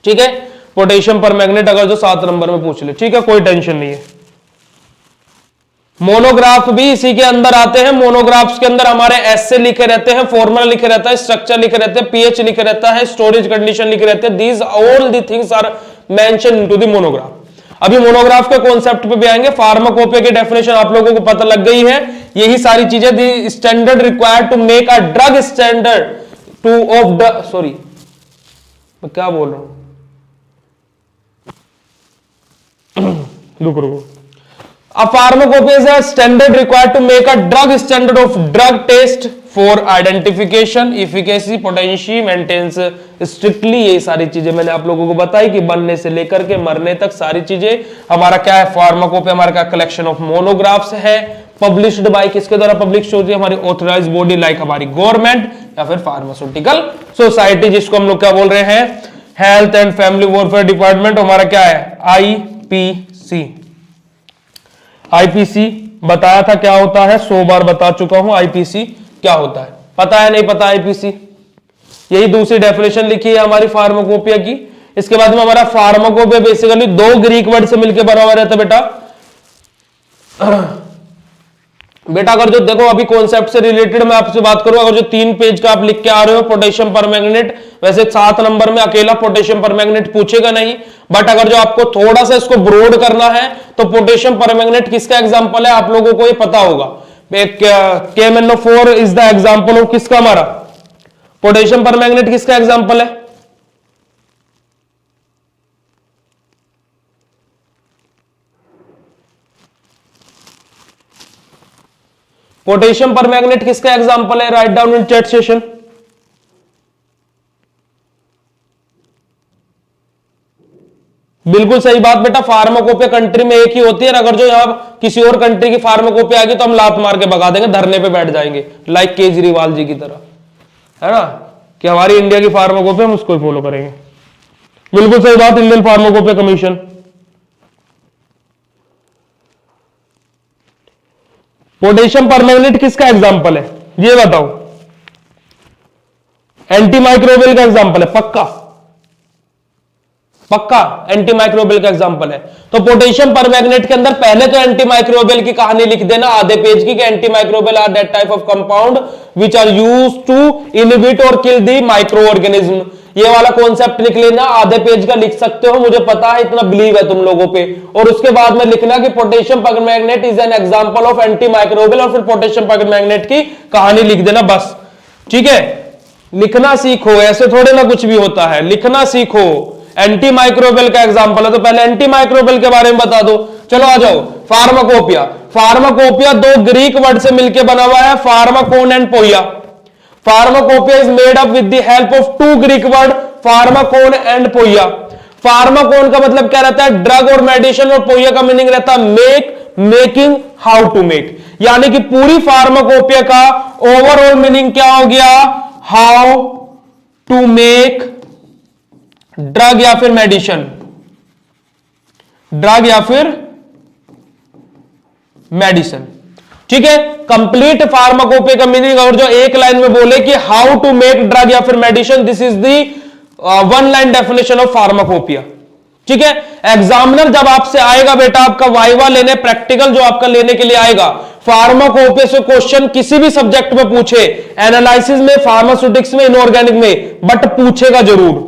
ठीक है, पोटेशियम पर मैग्नेट अगर जो 7 नंबर में पूछ ले, ठीक है, कोई टेंशन नहीं है। मोनोग्राफ भी इसी के अंदर आते हैं। मोनोग्राफ्स के अंदर हमारे एसे लिखे रहते हैं, फॉर्मूला लिखे रहता है, स्ट्रक्चर लिखे रहते हैं, पीएच लिखे रहता है, स्टोरेज कंडीशन लिखे रहते हैं। These all the things are mention into the monograph. अभी मोनोग्राफ के कॉन्सेप्ट पे भी आएंगे। फार्माकोपिया की डेफिनेशन आप लोगों को पता लग गई है। यही सारी चीजें, the standard required to make a drug standard to of the, sorry मैं क्या बोल रहा हूं रुको रुको। A pharmacopoeia is a standard required to make a drug standard of drug test for identification, efficacy, potency, maintenance strictly। ये सारी चीजें मैंने आप लोगों को बताई कि बनने से लेकर के मरने तक सारी चीजें हमारा क्या है, फार्माकोपिया हमारा क्या कलेक्शन ऑफ मोनोग्राफ्स है, पब्लिश्ड बाय किसके द्वारा पब्लिश होती है, हमारी ऑथराइज्ड बॉडी लाइक हमारी गवर्नमेंट या फिर फार्मास्यूटिकल सोसाइटी, जिसको हम लोग क्या बोल रहे हैं, health and family welfare department. हमारा क्या है, आईपीसी। आईपीसी बताया था क्या होता है, 100 बार बता चुका हूं आईपीसी क्या होता है, पता है नहीं पता आईपीसी। यही दूसरी डेफिनेशन लिखी है हमारी फार्माकोपिया की। इसके बाद में हमारा फार्माकोपिया बेसिकली 2 ग्रीक वर्ड से मिलकर बना हुआ रहता है बेटा अगर जो देखो अभी कॉन्सेप्ट से रिलेटेड मैं आपसे बात करूं, अगर जो 3 पेज का आप लिख के आ रहे हो पोटेशियम परमैंगनेट, वैसे 7 नंबर में अकेला पोटेशियम परमैंगनेट पूछेगा नहीं, बट अगर जो आपको थोड़ा सा इसको ब्रॉड करना है तो पोटेशियम परमैंगनेट किसका एग्जांपल है आप लोगों को ये पता होगा। KMnO4 is the example of किसका, हमारा पोटेशियम परमैंगनेट किसका एग्जांपल है, पोटेशियम परमैंगनेट किसका एग्जांपल है, right down in chat session. बिल्कुल सही बात बेटा, फार्माकोपिया कंट्री में एक ही होती है, अगर जो यहां किसी और कंट्री की फार्माकोपिया आएगी तो हम लात मार के भगा देंगे, धरने पे बैठ जाएंगे लाइक केजरीवाल जी की तरह, है ना, कि हमारी इंडिया की फार्माकोपिया हम उसको ही फॉलो करेंगे। बिल्कुल सही बात, Indian pharmacopoeia commission. Potassium permanganate किसका एग्जाम्पल है, ये बताओ। एंटी माइक्रोबियल का एग्जाम्पल है, पक्का पक्का एंटी माइक्रोबियल का एग्जांपल है। तो पोटेशियम परमैंगनेट के अंदर पहले तो एंटी माइक्रोबियल की कहानी लिख देना आधे पेज की, कि anti microbial are that type of compound which are used to inhibit और किल द माइक्रो ऑर्गेनिज्म। ये वाला कॉन्सेप्ट लिख लेना, आधे पेज का लिख सकते हो, मुझे पता है, इतना बिलीव है तुम लोगों पे। और उसके बाद में लिखना कि potassium permanganate is an example of anti microbial, और फिर पोटेशियम परमैंगनेट की कहानी लिख देना बस। ठीक है, लिखना सीखो, ऐसे थोड़े ना कुछ भी होता है, लिखना सीखो। एंटी माइक्रोबियल का एग्जांपल है तो पहले एंटी माइक्रोबियल के बारे में बता दो। चलो आ जाओ, फार्माकोपिया। फार्माकोपिया दो ग्रीक वर्ड से मिलकर बना हुआ है, pharmakon and poiia. Pharmacopoeia is made up with the help of two Greek word, pharmakon and poiia. Pharmakon का मतलब क्या रहता है, ड्रग और मेडिसिन, और पोइया का मीनिंग रहता है make, making, how to make. यानी कि पूरी फार्माकोपिया का ओवरऑल मीनिंग क्या हो गया, हाउ टू मेक ड्रग या फिर मेडिसिन, ड्रग या फिर मेडिसिन। ठीक है, कंप्लीट फार्माकोपिया का मीनिंग और जो एक लाइन में बोले कि हाउ टू मेक ड्रग या फिर medicine, this is the one line definition of pharmacopoeia. ठीक है, एग्जामिनर जब आपसे आएगा बेटा आपका वाइवा लेने, प्रैक्टिकल जो आपका लेने के लिए आएगा, फार्माकोपिया से क्वेश्चन किसी भी सब्जेक्ट में पूछे, एनालिसिस में, फार्मास्यूटिक्स में, इनऑर्गेनिक में, बट पूछेगा जरूर।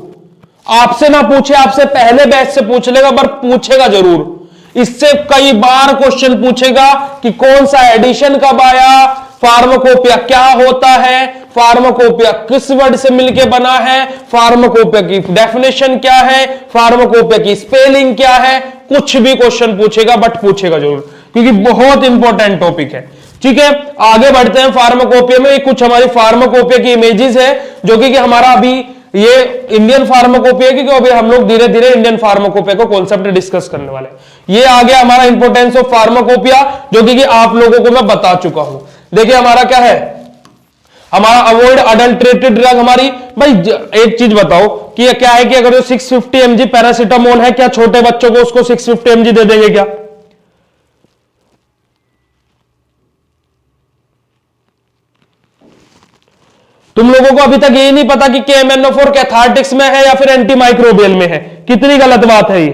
आपसे ना पूछे, आपसे पहले बैच से पूछ लेगा, पर पूछेगा जरूर। इससे कई बार क्वेश्चन पूछेगा कि कौन सा एडिशन कब आया, फार्माकोपिया क्या होता है, फार्माकोपिया किस वर्ड से मिलकर बना है, फार्माकोपिया की डेफिनेशन क्या है, फार्माकोपिया की स्पेलिंग क्या है, कुछ भी क्वेश्चन पूछेगा, बट पूछेगा जरूर, क्योंकि बहुत इंपॉर्टेंट टॉपिक है। ठीक है, आगे बढ़ते हैं। फार्माकोपिया में कुछ हमारी फार्माकोपिया की इमेजेस है, जो कि हमारा अभी ये इंडियन फार्माकोपिया की, अभी हम लोग धीरे धीरे इंडियन फार्माकोपिया को कॉन्सेप्ट डिस्कस करने वाले हैं। ये आ गया हमारा इंपोर्टेंस ऑफ फार्माकोपिया, जो कि आप लोगों को मैं बता चुका हूं। देखिए हमारा क्या है, हमारा अवॉइड अडल्ट्रेटेड ड्रग। हमारी भाई एक चीज बताओ कि क्या है कि अगर जो 650 mg पैरासीटामोल है, क्या छोटे बच्चों को उसको 650 mg दे देंगे क्या? तुम लोगों को अभी तक यही नहीं पता कि KMNO4 कैथार्टिक्स में है या फिर एंटी माइक्रोबियल में है। कितनी गलत बात है ये।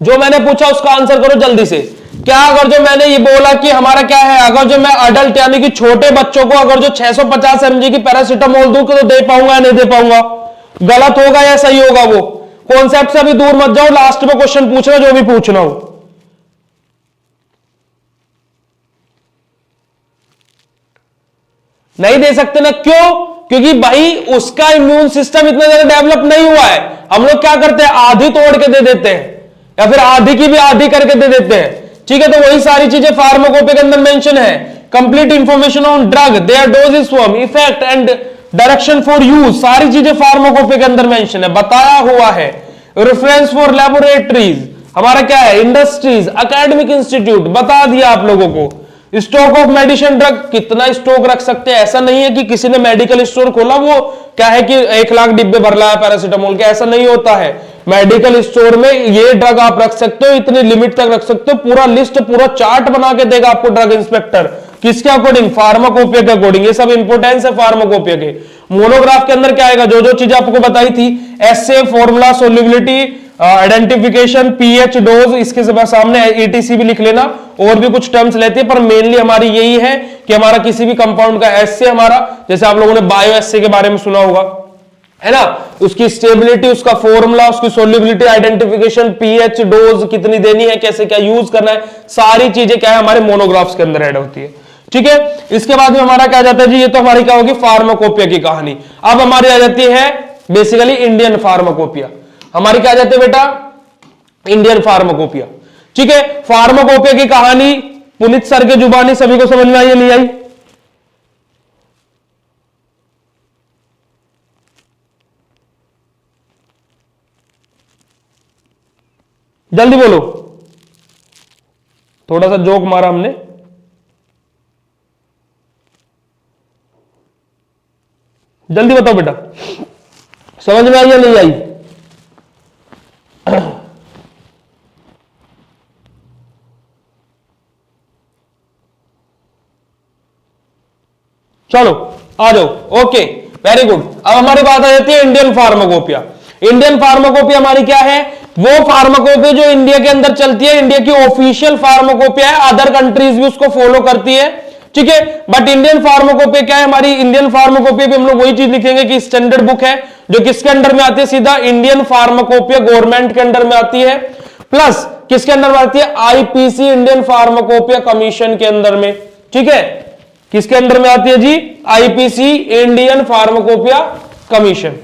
जो मैंने पूछा उसका आंसर करो जल्दी से। क्या अगर जो मैंने ये बोला कि हमारा क्या है, अगर जो मैं अडल्ट यानी कि छोटे बच्चों को अगर जो 650 mg की पैरासीटामोल दूं तो दे पाऊंगा या नहीं दे पाऊंगा? गलत होगा या सही होगा? वो कॉन्सेप्ट से अभी दूर मत जाओ, लास्ट में क्वेश्चन पूछना जो भी पूछना हो। नहीं दे सकते ना, क्यों? क्योंकि भाई उसका इम्यून सिस्टम इतना ज्यादा डेवलप नहीं हुआ है। हम लोग क्या करते हैं, आधी तोड़ के दे देते हैं या फिर आधी की भी आधी करके दे देते हैं। ठीक है, तो वही सारी चीजें फार्माकोपिया के अंदर मेंशन है। Complete information on drug, their doses form, effect and direction for use, सारी चीजें फार्माकोपिया के अंदर मेंशन है, बताया हुआ है। रेफरेंस फॉर लेबोरेटरीज, हमारा क्या है, इंडस्ट्रीज, एकेडमिक इंस्टीट्यूट, बता दिया आप लोगों को। स्टॉक ऑफ मेडिसिन ड्रग, कितना स्टॉक रख सकते हैं? ऐसा नहीं है कि किसी ने मेडिकल स्टोर खोला, वो क्या है कि 1 लाख डिब्बे भर लाया पैरासीटामोल के, ऐसा नहीं होता है। मेडिकल स्टोर में ये ड्रग आप रख सकते हो, इतनी लिमिट तक रख सकते हो, पूरा लिस्ट, पूरा चार्ट बना के देगा आपको ड्रग इंस्पेक्टर। किसके अकॉर्डिंग? फार्माकोपिया के अकॉर्डिंग। ये सब इंपोर्टेंस है फार्माकोपिया के। मोनोग्राफ के अंदर क्या आएगा, जो जो चीजें आपको बताई थी, assay, formula, solubility, identification, pH, dose, इसके सामने ETC भी लिख लेना। और भी कुछ टर्म्स लेते हैं, पर मेनली हमारी यही है कि हमारा किसी भी कंपाउंड का एसए, हमारा जैसे आप लोगों ने बायो एसए के बारे में सुना होगा, है ना, उसकी स्टेबिलिटी, उसका फॉर्मूला, उसकी सोल्युबिलिटी, आइडेंटिफिकेशन, पीएच, डोज कितनी देनी है, कैसे क्या यूज करना है, सारी चीजें क्या है हमारे मोनोग्राफ्स के अंदर ऐड होती है। ठीक है, इसके बाद में हमारा क्या जाता है जी, ये तो हमारी क्या होगी, फार्माकोपिया की कहानी। अब हमारी आ जाती है बेसिकली इंडियन फार्माकोपिया। हमारी क्या जाती है बेटा, इंडियन फार्माकोपिया। ठीक है, फार्माकोपिया की कहानी पुनीत सर के जुबानी सभी को समझ में आई, नहीं आई? जल्दी बोलो, थोड़ा सा जोक मारा हमने। जल्दी बताओ बेटा, समझ में आई या नहीं आई? चलो आ जाओ, ओके वेरी गुड। अब हमारी बात आ जाती है इंडियन फार्माकोपिया। इंडियन फार्माकोपिया हमारी क्या है? वो फार्माकोपिया जो इंडिया के अंदर चलती है, इंडिया की ऑफिशियल फार्माकोपिया है, अदर कंट्रीज भी उसको फॉलो करती है, ठीक है। बट इंडियन फार्माकोपिया क्या है हमारी? इंडियन फार्माकोपिया भी हम लोग वही चीज लिखेंगे कि स्टैंडर्ड बुक है जो किसके अंडर में आती है? सीधा इंडियन फार्माकोपिया गवर्नमेंट के अंडर में आती है, प्लस किसके अंडर में आती है? आईपीसी, इंडियन फार्माकोपिया कमीशन के अंदर में, ठीक है। किसके अंडर में आती है जी? IPC, Indian pharmacopoeia commission.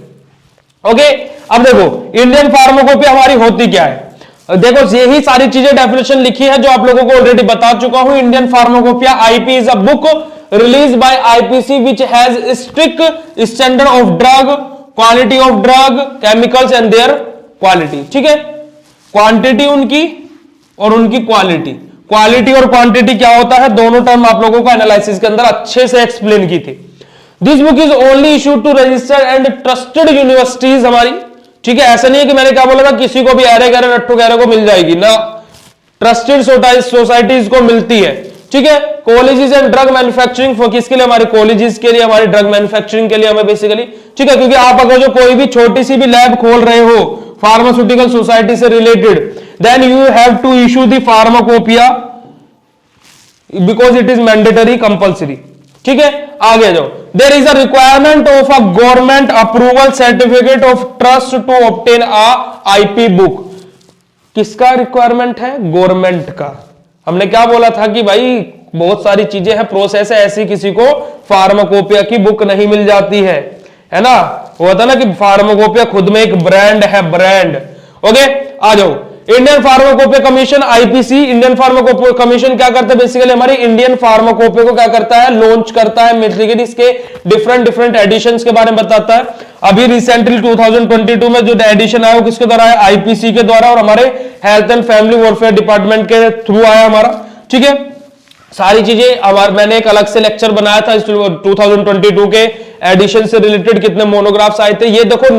Okay, अब देखो इंडियन फार्माकोपिया हमारी होती क्या है? देखो यही सारी चीजें डेफिनेशन लिखी है जो आप लोगों को ऑलरेडी बता चुका हूं। Indian pharmacopoeia IP is a book release by IPC which has strict standard of drug, quality of drug, chemicals and there quality, ठीक है। क्वांटिटी उनकी और उनकी क्वालिटी, क्वालिटी और क्वांटिटी क्या होता है, दोनों टर्म आप लोगों को एनालिसिस के अंदर अच्छे से एक्सप्लेन की थी। This book is only issued to registered and trusted universities हमारी, ठीक है। ऐसा नहीं है कि मैंने क्या बोला था किसी को भी एरे गैरे नट्टू गैरे को मिल जाएगी ना, ट्रस्टेड सोसाइटीज को मिलती है, ठीक है। Colleges and drug manufacturing for किसके लिए? हमारे कॉलेजेस के लिए, हमारी ड्रग मैन्युफैक्चरिंग के लिए हमें बेसिकली, ठीक है। क्योंकि आप अगर जो कोई भी छोटी सी भी लैब खोल रहे हो फार्मास्यूटिकल सोसाइटी से related, then you have to issue the pharmacopoeia because it is mandatory compulsory, ठीक है। आगे जाओ। There is a requirement of a government approval certificate of trust to obtain a IP book. किसका requirement है? Government का। हमने क्या बोला था कि भाई बहुत सारी चीजें हैं, प्रोसेस है, ऐसी किसी को फार्माकोपिया की बुक नहीं मिल जाती है ना। वो होता ना कि फार्माकोपिया खुद में एक ब्रांड है, ब्रांड। ओके, आ जाओ। Indian pharmacopoeia commission IPC, Indian pharmacopoeia commission क्या करता है? बेसिकली हमारी इंडियन फार्माकोपिया को क्या करता है? लॉन्च करता है, बेसिकली इसके डिफरेंट एडिशंस के बारे में बताता है। अभी रिसेंटली 2022 में जो एडिशन आया वो किसके द्वारा है? आईपीसी के द्वारा, और हमारे health and family welfare department के थ्रू आया हमारा, ठीक है। सारी चीजें मैंने एक अलग से लेक्चर बनाया था 2022 के एडिशन से रिलेटेड, कितने मोनोग्राफ्स आए थे ये देखो।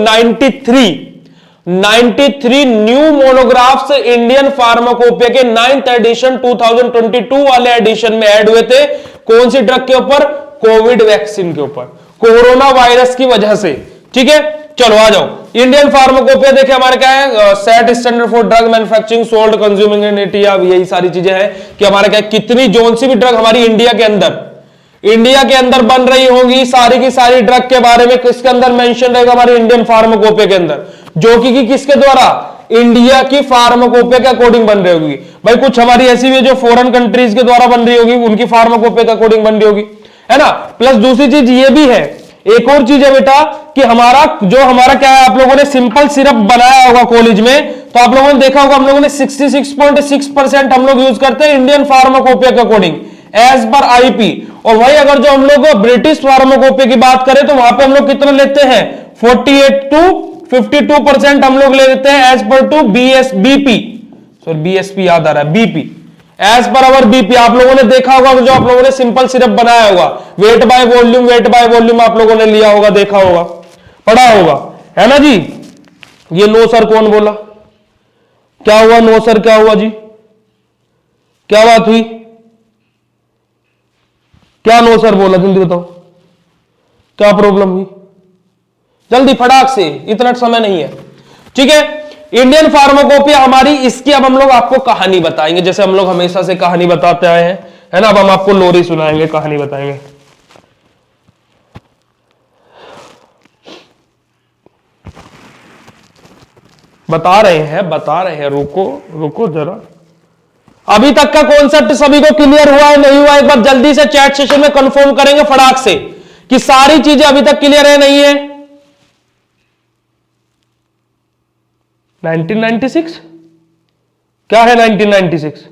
93 न्यू मोनोग्राफ्स इंडियन फार्माकोपिया के 9th एडिशन 2022 वाले एडिशन में ऐड हुए थे। कौन सी ड्रग के ऊपर? कोविड वैक्सीन के ऊपर, कोरोना वायरस की वजह से, ठीक है। चलो आ जाओ। इंडियन फार्माकोपिया देखे हमारे क्या है? Set standard for drug manufacturing, sold, consuming in India, यही सारी चीजें हैं कि हमारे क्या कितनी जोन सी भी ड्रग हमारी इंडिया के अंदर बन रही होंगी, सारी की सारी ड्रग के बारे में किसके अंदर मेंशन रहेगा? हमारे इंडियन फार्माकोपिया के अंदर, जो कि किसके द्वारा? इंडिया की फार्माकोपिया के अकॉर्डिंग बन रही होगी। भाई कुछ हमारी ऐसी भी जो फॉरेन कंट्रीज के द्वारा बन रही होगी, उनकी फार्माकोपिया के अकॉर्डिंग बन रही होगी, है ना। प्लस दूसरी चीज ये भी है, एक और चीज है बेटा कि हमारा क्या है, आप लोगों ने सिंपल सिरप बनाया होगा कॉलेज में, तो आप लोगों ने देखा होगा हम लोगों ने 66.6% हम लोग यूज करते हैं इंडियन फार्माकोपिया के अकॉर्डिंग एज पर आईपी। और वही अगर जो हम लोग ब्रिटिश फार्माकोपिया की बात करें तो वहां पे हम लोग कितना लेते हैं? 48 to 52% हम लोग ले लेते हैं as per to BP, sorry BSP याद आ रहा है, बीपी एज पर अवर बीपी। आप लोगों ने देखा होगा जो आप लोगों ने सिंपल सिरप बनाया होगा, वेट बाय वॉल्यूम आप लोगों ने लिया होगा, देखा होगा, पढ़ा होगा, है ना जी। ये नो सर कौन बोला? क्या हुआ? नो सर क्या हुआ जी? क्या बात हुई? क्या नो सर बोला? जल्दी बताओ क्या प्रॉब्लम हुई? जल्दी फटाक से, इतना समय नहीं है, ठीक है। इंडियन फार्माकोपिया हमारी, इसकी अब हम लोग आपको कहानी बताएंगे, जैसे हम लोग हमेशा से कहानी बताते आए हैं, है ना। अब हम आपको लोरी सुनाएंगे, कहानी बताएंगे। बता रहे हैं, रुको जरा। अभी तक का कॉन्सेप्ट सभी को क्लियर हुआ है नहीं हुआ? एक बार जल्दी से चैट सेशन में कंफर्म करेंगे फटाक से कि सारी चीजें अभी तक क्लियर है नहीं है? 1996 क्या है? 1996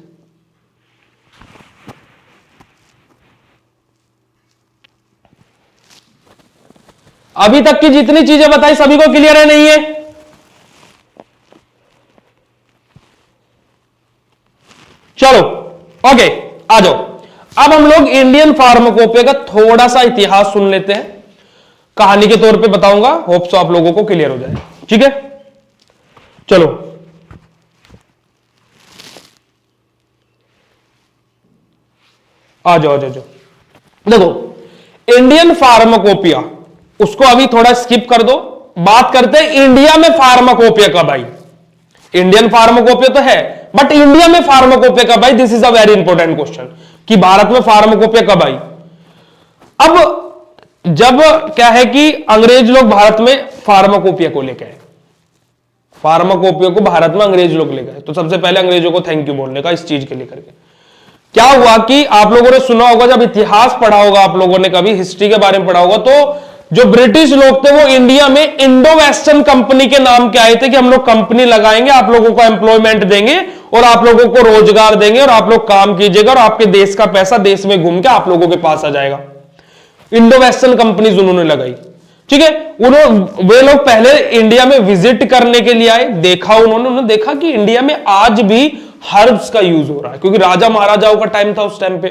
अभी तक की जितनी चीजें बताई सभी को क्लियर है नहीं है? चलो ओके, आ जाओ। अब हम लोग इंडियन फार्माकोपिया का थोड़ा सा इतिहास सुन लेते हैं। कहानी के तौर पे बताऊंगा, होप सो आप लोगों को क्लियर हो जाए। ठीक है, चलो आ जाओ। देखो इंडियन फार्माकोपिया, उसको अभी थोड़ा स्किप कर दो, बात करते हैं इंडिया में फार्माकोपिया कब आई। इंडियन फार्माकोपिया तो है, बट इंडिया में फार्माकोपिया कब आई, this is a very important question, कि भारत में फार्माकोपिया कब आई। अब जब क्या है कि अंग्रेज लोग भारत में फार्माकोपिया को लेके आए, फार्माकोपिया को भारत में अंग्रेज लोग ले गए, तो सबसे पहले अंग्रेजों को थैंक यू बोलने का इस चीज के लेकर के। क्या हुआ कि आप लोगों ने सुना होगा, जब इतिहास पढ़ा होगा आप लोगों ने, कभी हिस्ट्री के बारे में पढ़ा होगा, तो जो ब्रिटिश लोग थे वो इंडिया में इंडो वेस्टर्न कंपनी के नाम के आए थे कि हम लोग कंपनी लगाएंगे, आप लोगों को एम्प्लॉयमेंट देंगे और आप लोगों को रोजगार देंगे और आप लोग काम कीजिएगा और आपके देश का पैसा देश में घूम के आप लोगों के पास आ जाएगा। इंडो वेस्टर्न कंपनीज उन्होंने लगाई। ठीक है, वे लोग पहले इंडिया में विजिट करने के लिए आए, देखा उन्होंने देखा कि इंडिया में आज भी हर्ब्स का यूज हो रहा है, क्योंकि राजा महाराजाओं का टाइम था उस टाइम पे।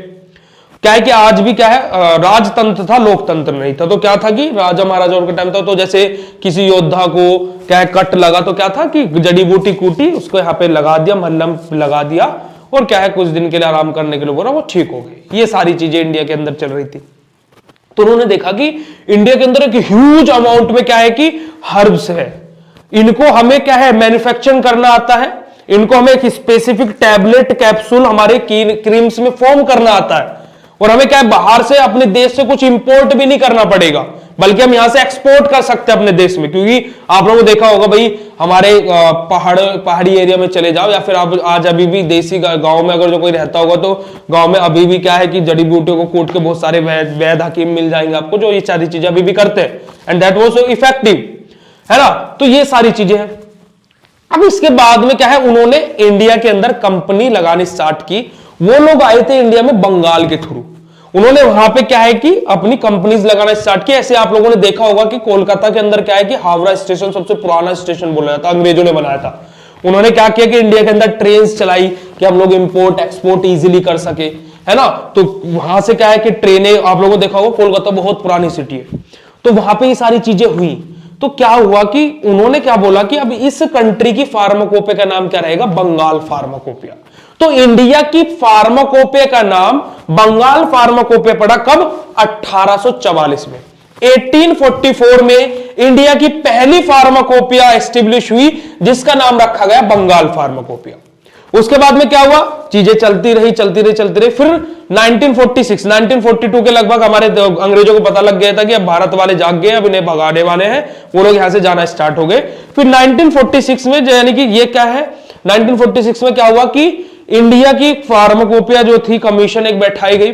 क्या है कि आज भी क्या है, राजतंत्र था, लोकतंत्र नहीं था। तो क्या था कि राजा महाराजाओं का टाइम था, तो जैसे किसी योद्धा को क्या है कट लगा, तो क्या था कि जड़ी बूटी कूटी, उसको यहाँ पे लगा दिया, मल्लम लगा दिया, और क्या है कुछ दिन के लिए आराम करने के लिए बोला, वो ठीक हो गई। ये सारी चीजें इंडिया के अंदर चल रही थी। तो उन्होंने देखा कि इंडिया के अंदर एक ह्यूज अमाउंट में क्या है कि हर्ब्स है, इनको हमें क्या है मैन्युफैक्चरिंग करना आता है, इनको हमें एक स्पेसिफिक टैबलेट कैप्सूल हमारे क्रीम्स में फॉर्म करना आता है, और हमें क्या है बाहर से अपने देश से कुछ इंपोर्ट भी नहीं करना पड़ेगा, बल्कि हम यहां से एक्सपोर्ट कर सकते हैं अपने देश में। क्योंकि आप लोगों ने देखा होगा भाई, हमारे पहाड़ी एरिया में चले जाओ, या फिर आप आज अभी भी देसी गांव में अगर जो कोई रहता होगा, तो गांव में अभी भी क्या है कि जड़ी बूटियों को कूट के बहुत सारे वैद्य हकीम मिल जाएंगे आपको, जो ये सारी चीजें अभी भी करते हैं, and that was so effective, है ना। तो ये सारी चीजें हैं। अब इसके बाद में क्या है, उन्होंने इंडिया के अंदर कंपनी लगानी स्टार्ट की। वो लोग आए थे इंडिया में बंगाल के थ्रू, उन्होंने वहां पे क्या है कि अपनी कंपनीज लगाना स्टार्ट किया। ऐसे आप लोगों ने देखा होगा कि कोलकाता के अंदर क्या है कि हावड़ा स्टेशन सबसे पुराना स्टेशन बोला जाता, अंग्रेजों ने बनाया था। उन्होंने क्या किया कि इंडिया के अंदर ट्रेन चलाई कि हम लोग इंपोर्ट एक्सपोर्ट इजीली कर सके, है ना। तो वहां से क्या है कि ट्रेनें, आप लोगों ने देखा होगा कोलकाता बहुत पुरानी सिटी है, तो वहां पे ये सारी चीजें हुई। तो क्या हुआ कि उन्होंने क्या बोला कि अब इस कंट्री की फार्माकोपिया का नाम क्या रहेगा, बंगाल फार्माकोपिया। तो इंडिया की फार्माकोपिया का नाम बंगाल फार्माकोपिया पड़ा कब, 1844 में। 1844 में इंडिया की पहली फार्माकोपिया एस्टेब्लिश हुई, जिसका नाम रखा गया बंगाल फार्माकोपिया। उसके बाद में क्या हुआ, चीजें चलती रही। फिर 1942 के लगभग हमारे अंग्रेजों को पता लग गया था कि अब भारत वाले जाग गए, अब इन्हें भगाने वाले हैं, वो लोग यहां से जाना स्टार्ट हो गए। फिर 1946 में, यानी कि ये क्या है, 1946 में क्या हुआ कि इंडिया की फार्माकोपिया जो थी कमीशन एक बैठाई गई।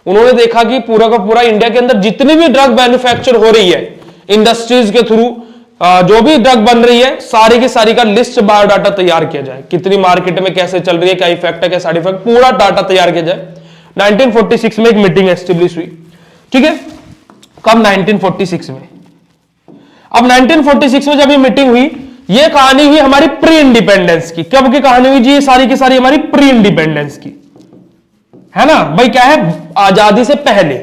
उन्होंने देखा कि पूरा का पूरा इंडिया के अंदर जितनी भी ड्रग मैन्युफैक्चर हो रही है इंडस्ट्रीज के थ्रू, जो भी ड्रग बन रही है, सारी की सारी का लिस्ट बायोडाटा तैयार किया जाए, कितनी मार्केट में कैसे चल रही है, क्या इफेक्ट है, क्या साइड इफेक्ट, पूरा डाटा तैयार किया जाए। 1946 में एक मीटिंग एस्टेब्लिश हुई। ठीक है, कब, 1946 में। अब 1946 में जब ये मीटिंग हुई, ये कहानी हुई हमारी प्री इंडिपेंडेंस की। कब की कहानी हुई जी, ये सारी की सारी हमारी प्री इंडिपेंडेंस की, है ना भाई। क्या है, आजादी से पहले।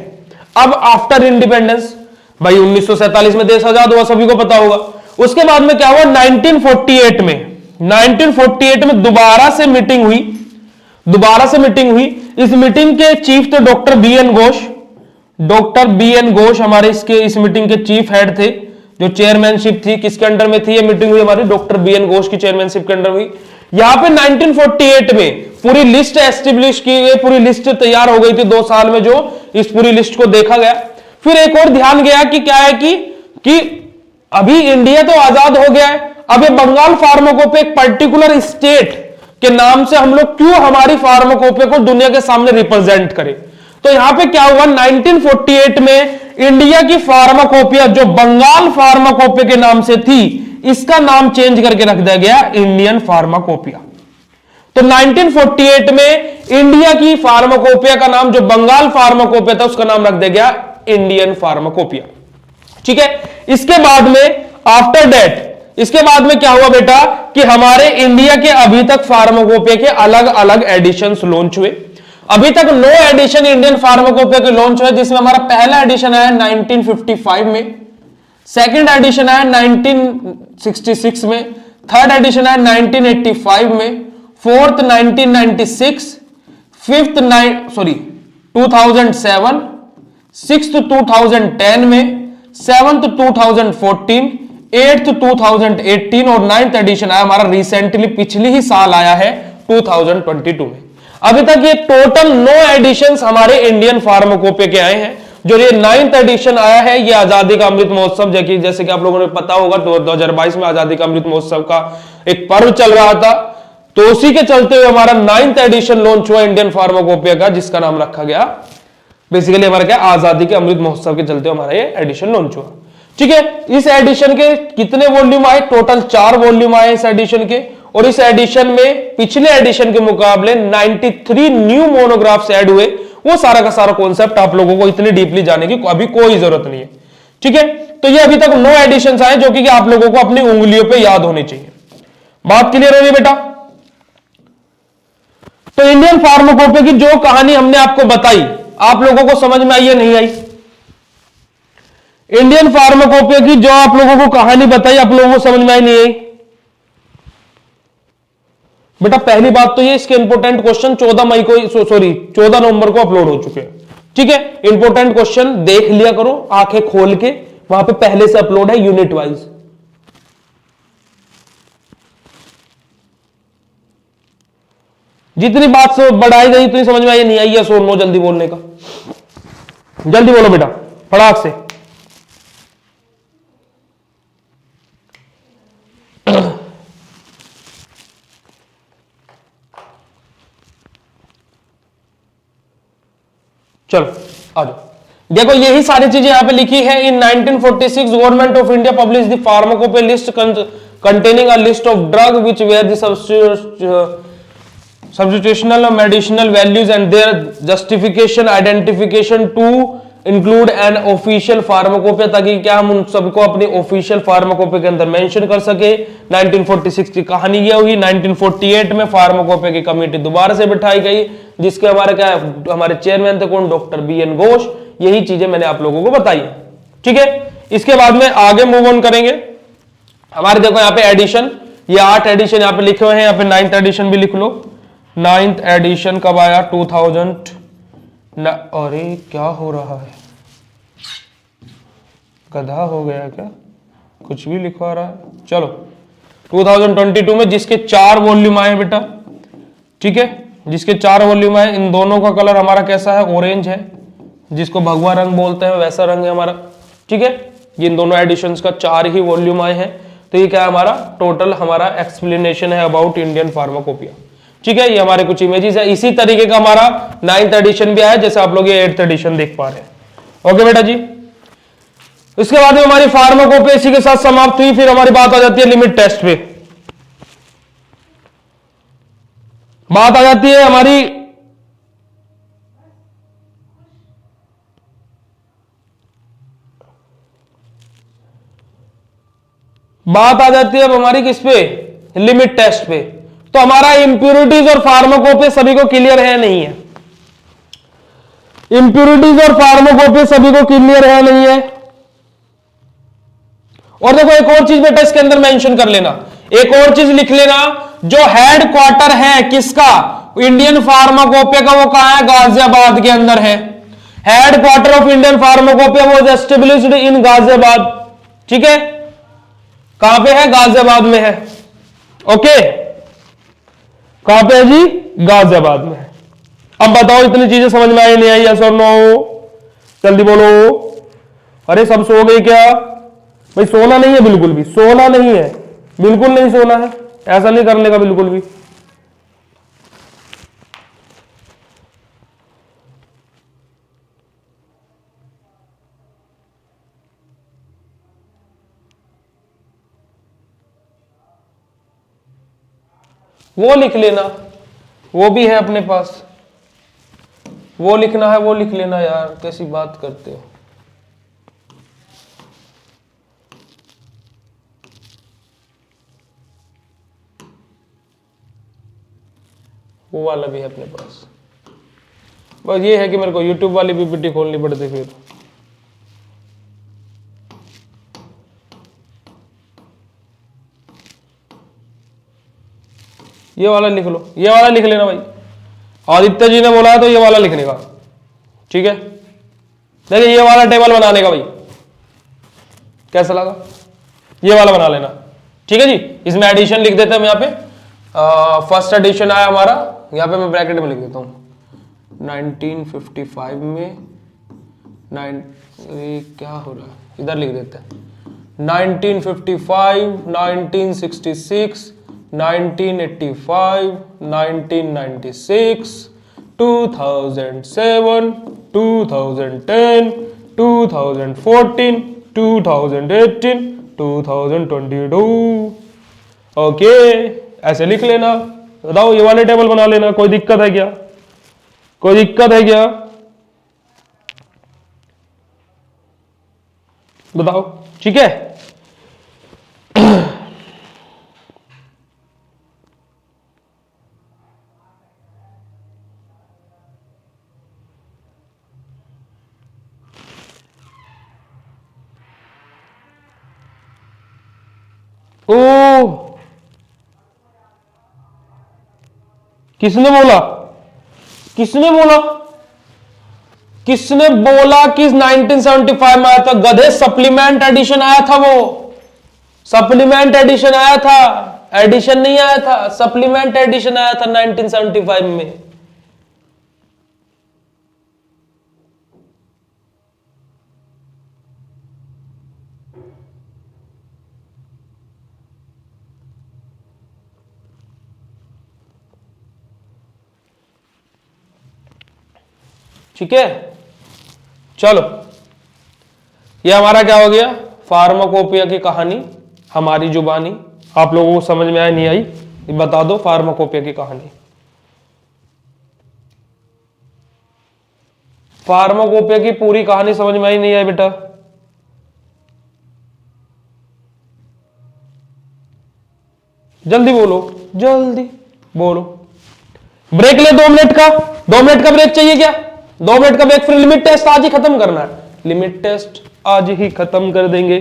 अब आफ्टर इंडिपेंडेंस भाई 1947 में देश आजाद हुआ, सभी को पता होगा। उसके बाद में क्या हुआ, 1948 में दोबारा से मीटिंग हुई। इस मीटिंग के चीफ थे डॉक्टर बी एन घोष हमारे इस मीटिंग के चीफ हेड थे। जो चेयरमैनशिप थी किसके अंडर में थी, ये मीटिंग हुई हमारी डॉक्टर बी एन घोष की चेयरमैनशिप के अंडर हुई। यहां पे 1948 में पूरी लिस्ट एस्टेब्लिश की गई, पूरी लिस्ट तैयार हो गई थी 2 साल में, जो इस पूरी लिस्ट को देखा गया। फिर एक और ध्यान गया कि क्या है कि अभी इंडिया तो आजाद हो गया है, अब ये बंगाल फार्माकोपिया एक पर्टिकुलर स्टेट के नाम से हम लोग क्यों हमारी फार्माकोपिया को दुनिया के सामने रिप्रेजेंट करें। तो यहां पे क्या हुआ, 1948 में इंडिया की फार्माकोपिया जो बंगाल फार्माकोपिया के नाम से थी, इसका नाम चेंज करके रख दिया गया इंडियन फार्माकोपिया। तो 1948 में इंडिया की फार्माकोपिया का नाम जो बंगाल फार्माकोपिया था, उसका नाम रख दिया गया इंडियन फार्माकोपिया। ठीक है, इसके बाद में आफ्टर दैट, इसके बाद में क्या हुआ बेटा कि हमारे इंडिया के अभी तक फार्माकोपिया के अलग अलग एडिशंस लॉन्च हुए। अभी तक 9 एडिशन इंडियन फार्माकोपिया के लॉन्च हुए, जिसमें हमारा पहला एडिशन आया 1955 में। सेकंड एडिशन आया 1966 में, थर्ड एडिशन आया 1985 में, फोर्थ 1996, फिफ्थ 2007, सिक्स्थ 2010 में, सेवंथ 2014, एट्थ 2018 और नाइन्थ एडिशन आया हमारा रिसेंटली पिछली ही साल आया है 2022 में। अभी तक ये टोटल 9 एडिशंस हमारे इंडियन फार्माकोपिया के आए हैं। जो ये 9th एडिशन आया है ये आजादी का अमृत महोत्सव, जैसे कि आप लोगों ने पता होगा 2022 में आजादी का अमृत महोत्सव का एक पर्व चल रहा था, तो उसी के चलते हुए हमारा 9th एडिशन लॉन्च हुआ इंडियन फार्माकोपिया का, जिसका नाम रखा गया बेसिकली हमारा क्या आजादी के अमृत महोत्सव के चलते हमारा ये एडिशन लॉन्च हुआ। ठीक है, इस एडिशन के कितने वॉल्यूम आए? टोटल 4 वॉल्यूम आए इस एडिशन के, और इस एडिशन में पिछले एडिशन के मुकाबले 93 न्यू मोनोग्राफ्स ऐड हुए। वो सारा का सारा कॉन्सेप्ट आप लोगों को इतनी डीपली जाने की अभी कोई जरूरत नहीं है। ठीक है, तो ये अभी तक 9 एडिशंस आए जो कि आप लोगों को अपनी उंगलियों पे याद होनी चाहिए। बात क्लियर होगी बेटा? तो इंडियन फार्माकोपिया की जो कहानी हमने आपको बताई आप लोगों को समझ में आई या नहीं आई? इंडियन फार्माकोपिया की जो आप लोगों को कहानी बताई आप लोगों को समझ में आई नहीं आई? बेटा पहली बात तो ये इसके इंपोर्टेंट क्वेश्चन 14 नवंबर को अपलोड हो चुके हैं। ठीक है, इंपोर्टेंट क्वेश्चन देख लिया करो आंखें खोल के, वहां पे पहले से अपलोड है यूनिट वाइज। जितनी बात से बढ़ाई गई उतनी समझ में आई नहीं आई? या सो नो जल्दी बोलने का, जल्दी बोलो बेटा फटाक से। चलो आ जाओ, देखो यही सारी चीजें यहां पे लिखी है। In 1946 government of India publish the pharmacopoeia list containing a list of drug which were the substitutional or medicinal values and their justification identification to include an official pharmacopoeia, ताकि क्या हम उन सबको अपनी ऑफिशियल फार्माकोपिया के अंदर mention कर सके। 1946 की कहानी ये हुई। 1948 में फार्माकोपिया की कमेटी दोबारा से बिठाई गई, जिसके हमारे चेयरमैन थे कौन? Doctor BN Ghosh. यही चीजें मैंने आप लोगों को बताई। ठीक है, इसके बाद में आगे मूव ऑन करेंगे। हमारे देखो यहाँ पे एडिशन, ये 8 एडिशन यहाँ पे लिखे हुए हैं, यहाँ पे 9th एडिशन भी लिख लो। 9th एडिशन कब आया? 2000। अरे क्या हो रहा है, गधा हो गया क्या? कुछ भी लिखवा रहा है। चलो 2022 में जिसके 4 वॉल्यूम आए बेटा, ठीक है, जिसके 4 वॉल्यूम आए, इन दोनों का कलर हमारा कैसा है? ऑरेंज है, जिसको भगवा रंग बोलते हैं वैसा रंग है हमारा। ठीक है, इन दोनों एडिशंस का 4 ही वॉल्यूम आए हैं। तो ये क्या है? हमारा टोटल हमारा एक्सप्लेनेशन है अबाउट इंडियन फार्माकोपिया। ठीक है, ये हमारे कुछ इमेजेस है। इसी तरीके का हमारा 9th एडिशन भी आया, जैसे आप लोग ये 8th एडिशन देख पा रहे हैं। ओके बेटा जी, इसके बाद में हमारी फार्माकोपिया इसी के साथ समाप्त हुई। फिर हमारी बात आ जाती है लिमिट टेस्ट पे। बात आ जाती है हमारी अब हमारी किस पे? लिमिट टेस्ट पे। तो हमारा इंप्यूरिटीज और फार्माकोपिया सभी को क्लियर है नहीं है? इंप्यूरिटीज और फार्माकोपिया सभी को क्लियर है नहीं है? और देखो एक और चीज बेटा इसके अंदर मेंशन कर लेना, एक और चीज लिख लेना, जो हेड क्वार्टर है किसका? इंडियन फार्माकोपिया का, वो कहां है? गाजियाबाद के अंदर है। Head quarter of Indian pharmacopoeia was established in Ghaziabad. ठीक है, कहां पे है? गाजियाबाद में है। ओके, कहां पे है जी? गाजियाबाद में है। अब बताओ इतनी चीजें समझ में आई नहीं आई? यस और नो? जल्दी बोलो। अरे सब सो गए क्या भाई? सोना नहीं है, बिल्कुल भी सोना नहीं है, बिल्कुल नहीं सोना है, ऐसा नहीं करने का बिल्कुल भी। वो लिख लेना, वो भी है अपने पास, वो लिखना है वो लिख लेना। यार कैसी बात करते हो? वो वाला भी है अपने पास। बस ये है कि मेरे को YouTube वाली PPT खोलनी पड़ती फिर। ये वाला लिख लो, ये वाला लिख लेना भाई। आदित्य जी ने बोला है तो ये वाला लिखने का, ठीक है। देखिए ये वाला टेबल बनाने का भाई, कैसा लगा? ये वाला बना लेना, ठीक है जी। इसमें एडिशन लिख देते हैं हम यहाँ पे। फर्स्ट एडिशन आया हमारा, यहाँ पे मैं ब्रैकेट में लिख देता हूँ 1955 में ये क्या हो रहा है, इधर लिख देते हैं 1955, 1966, 1985, 1996, 2007, 2010, 2014, 2018, 2022। ओके, ऐसे लिख लेना। बताओ ये वाले टेबल बना लेना, कोई दिक्कत है क्या? कोई दिक्कत है क्या? बताओ, ठीक है। ओ, किसने बोला? किसने बोला? किसने बोला कि 1975 में आया था? गधे, सप्लीमेंट एडिशन आया था, वो सप्लीमेंट एडिशन आया था, एडिशन नहीं आया था, सप्लीमेंट एडिशन आया था 1975 में। ठीक है, चलो ये हमारा क्या हो गया? फार्माकोपिया की कहानी, हमारी जुबानी। आप लोगों को समझ में आई नहीं आई? बता दो फार्माकोपिया की कहानी। फार्माकोपिया की पूरी कहानी समझ में आई नहीं आई बेटा? जल्दी बोलो, जल्दी बोलो। ब्रेक ले 2 मिनट का, 2 मिनट का ब्रेक चाहिए क्या? 2 मिनट का ब्रेक, फिर लिमिट टेस्ट आज ही खत्म करना है। लिमिट टेस्ट आज ही खत्म कर देंगे।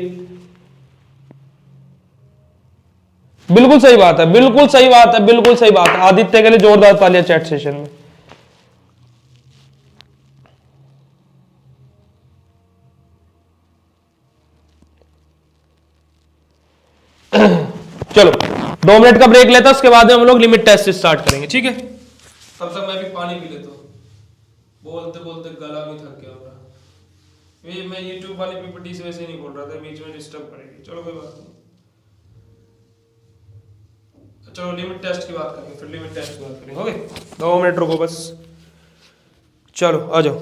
बिल्कुल सही बात है, बिल्कुल सही बात है, बिल्कुल सही बात है। आदित्य के लिए जोरदार तालियां चैट सेशन में। चलो 2 मिनट का ब्रेक लेता, उसके बाद में हम लोग लिमिट टेस्ट स्टार्ट करेंगे, ठीक है। तब तक मैं भी पानी पी लेता हूँ, बोलते बोलते गला भी थक गया होगा। ये मैं यूट्यूब वाली पीपीटी से वैसे नहीं बोल रहा था, बीच में डिस्टर्ब करेगी। चलो कोई बात नहीं। चलो लिमिट टेस्ट की बात करेंगे, फिर लिमिट टेस्ट की बात करेंगे। ओके, 2 मिनट रुको बस। चलो आ जाओ।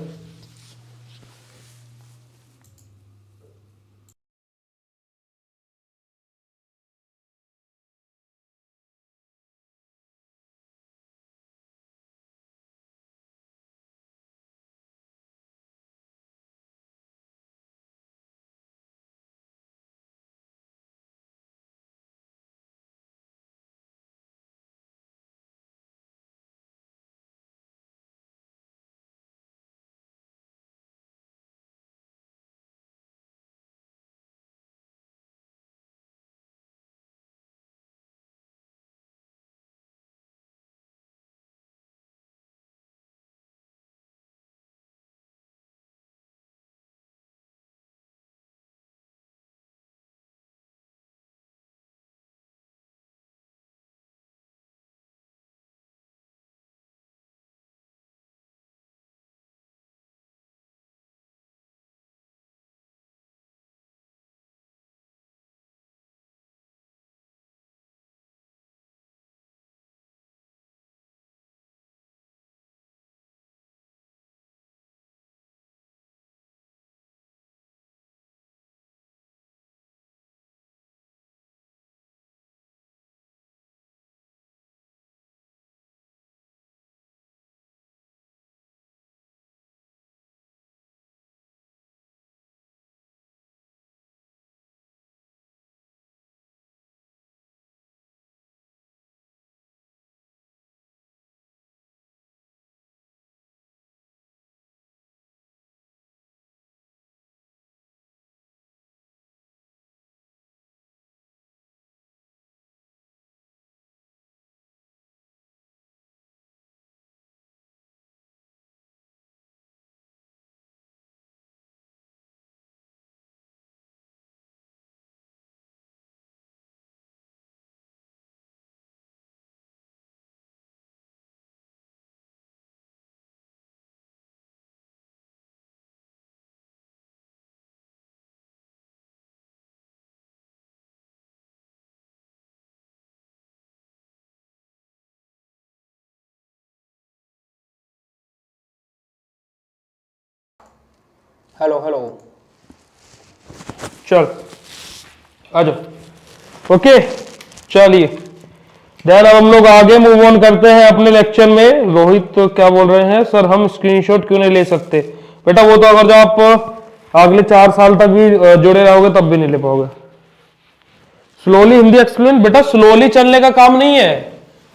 हेलो हेलो, चल आ जाओ। ओके चलिए देन अब हम लोग आगे मूव ऑन करते हैं अपने लेक्चर में। रोहित तो क्या बोल रहे हैं, सर हम स्क्रीनशॉट क्यों नहीं ले सकते? बेटा वो तो अगर जो आप अगले 4 साल तक भी जुड़े रहोगे तब भी नहीं ले पाओगे। स्लोली हिंदी एक्सप्लेन, बेटा स्लोली चलने का काम नहीं है,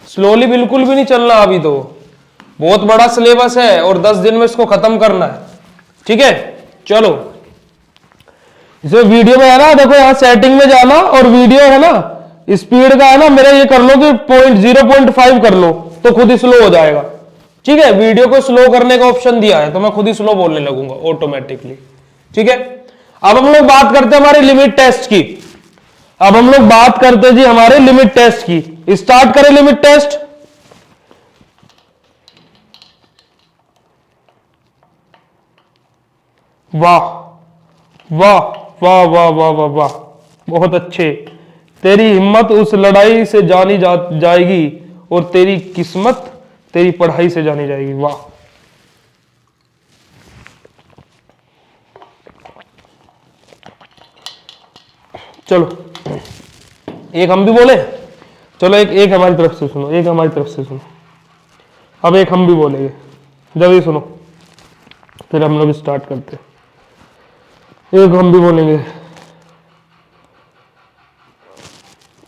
स्लोली बिल्कुल भी नहीं चलना। अभी तो बहुत बड़ा सिलेबस है और 10 दिन में इसको खत्म करना है, ठीक है। चलो इसमें वीडियो में है ना, देखो यहां सेटिंग में जाना और वीडियो है ना, स्पीड का है ना, मेरा ये कर लो कि 0.5 कर लो तो खुद ही स्लो हो जाएगा, ठीक है। वीडियो को स्लो करने का ऑप्शन दिया है तो मैं खुद ही स्लो बोलने लगूंगा ऑटोमेटिकली, ठीक है। अब हम लोग बात करते हैं हमारे लिमिट टेस्ट की। अब हम लोग बात करते हैं जी हमारे लिमिट टेस्ट की। स्टार्ट करें लिमिट टेस्ट। वाह वाह वाह वाह वाह वाह वाह, बहुत अच्छे। तेरी हिम्मत उस लड़ाई से जानी जाएगी और तेरी किस्मत तेरी पढ़ाई से जानी जाएगी। वाह चलो एक हम भी बोले, चलो एक हमारी तरफ से सुनो, एक हमारी तरफ से सुनो। अब एक हम भी बोलेंगे, जब ये सुनो फिर हम लोग स्टार्ट करते हैं। एक हम भी बोलेंगे,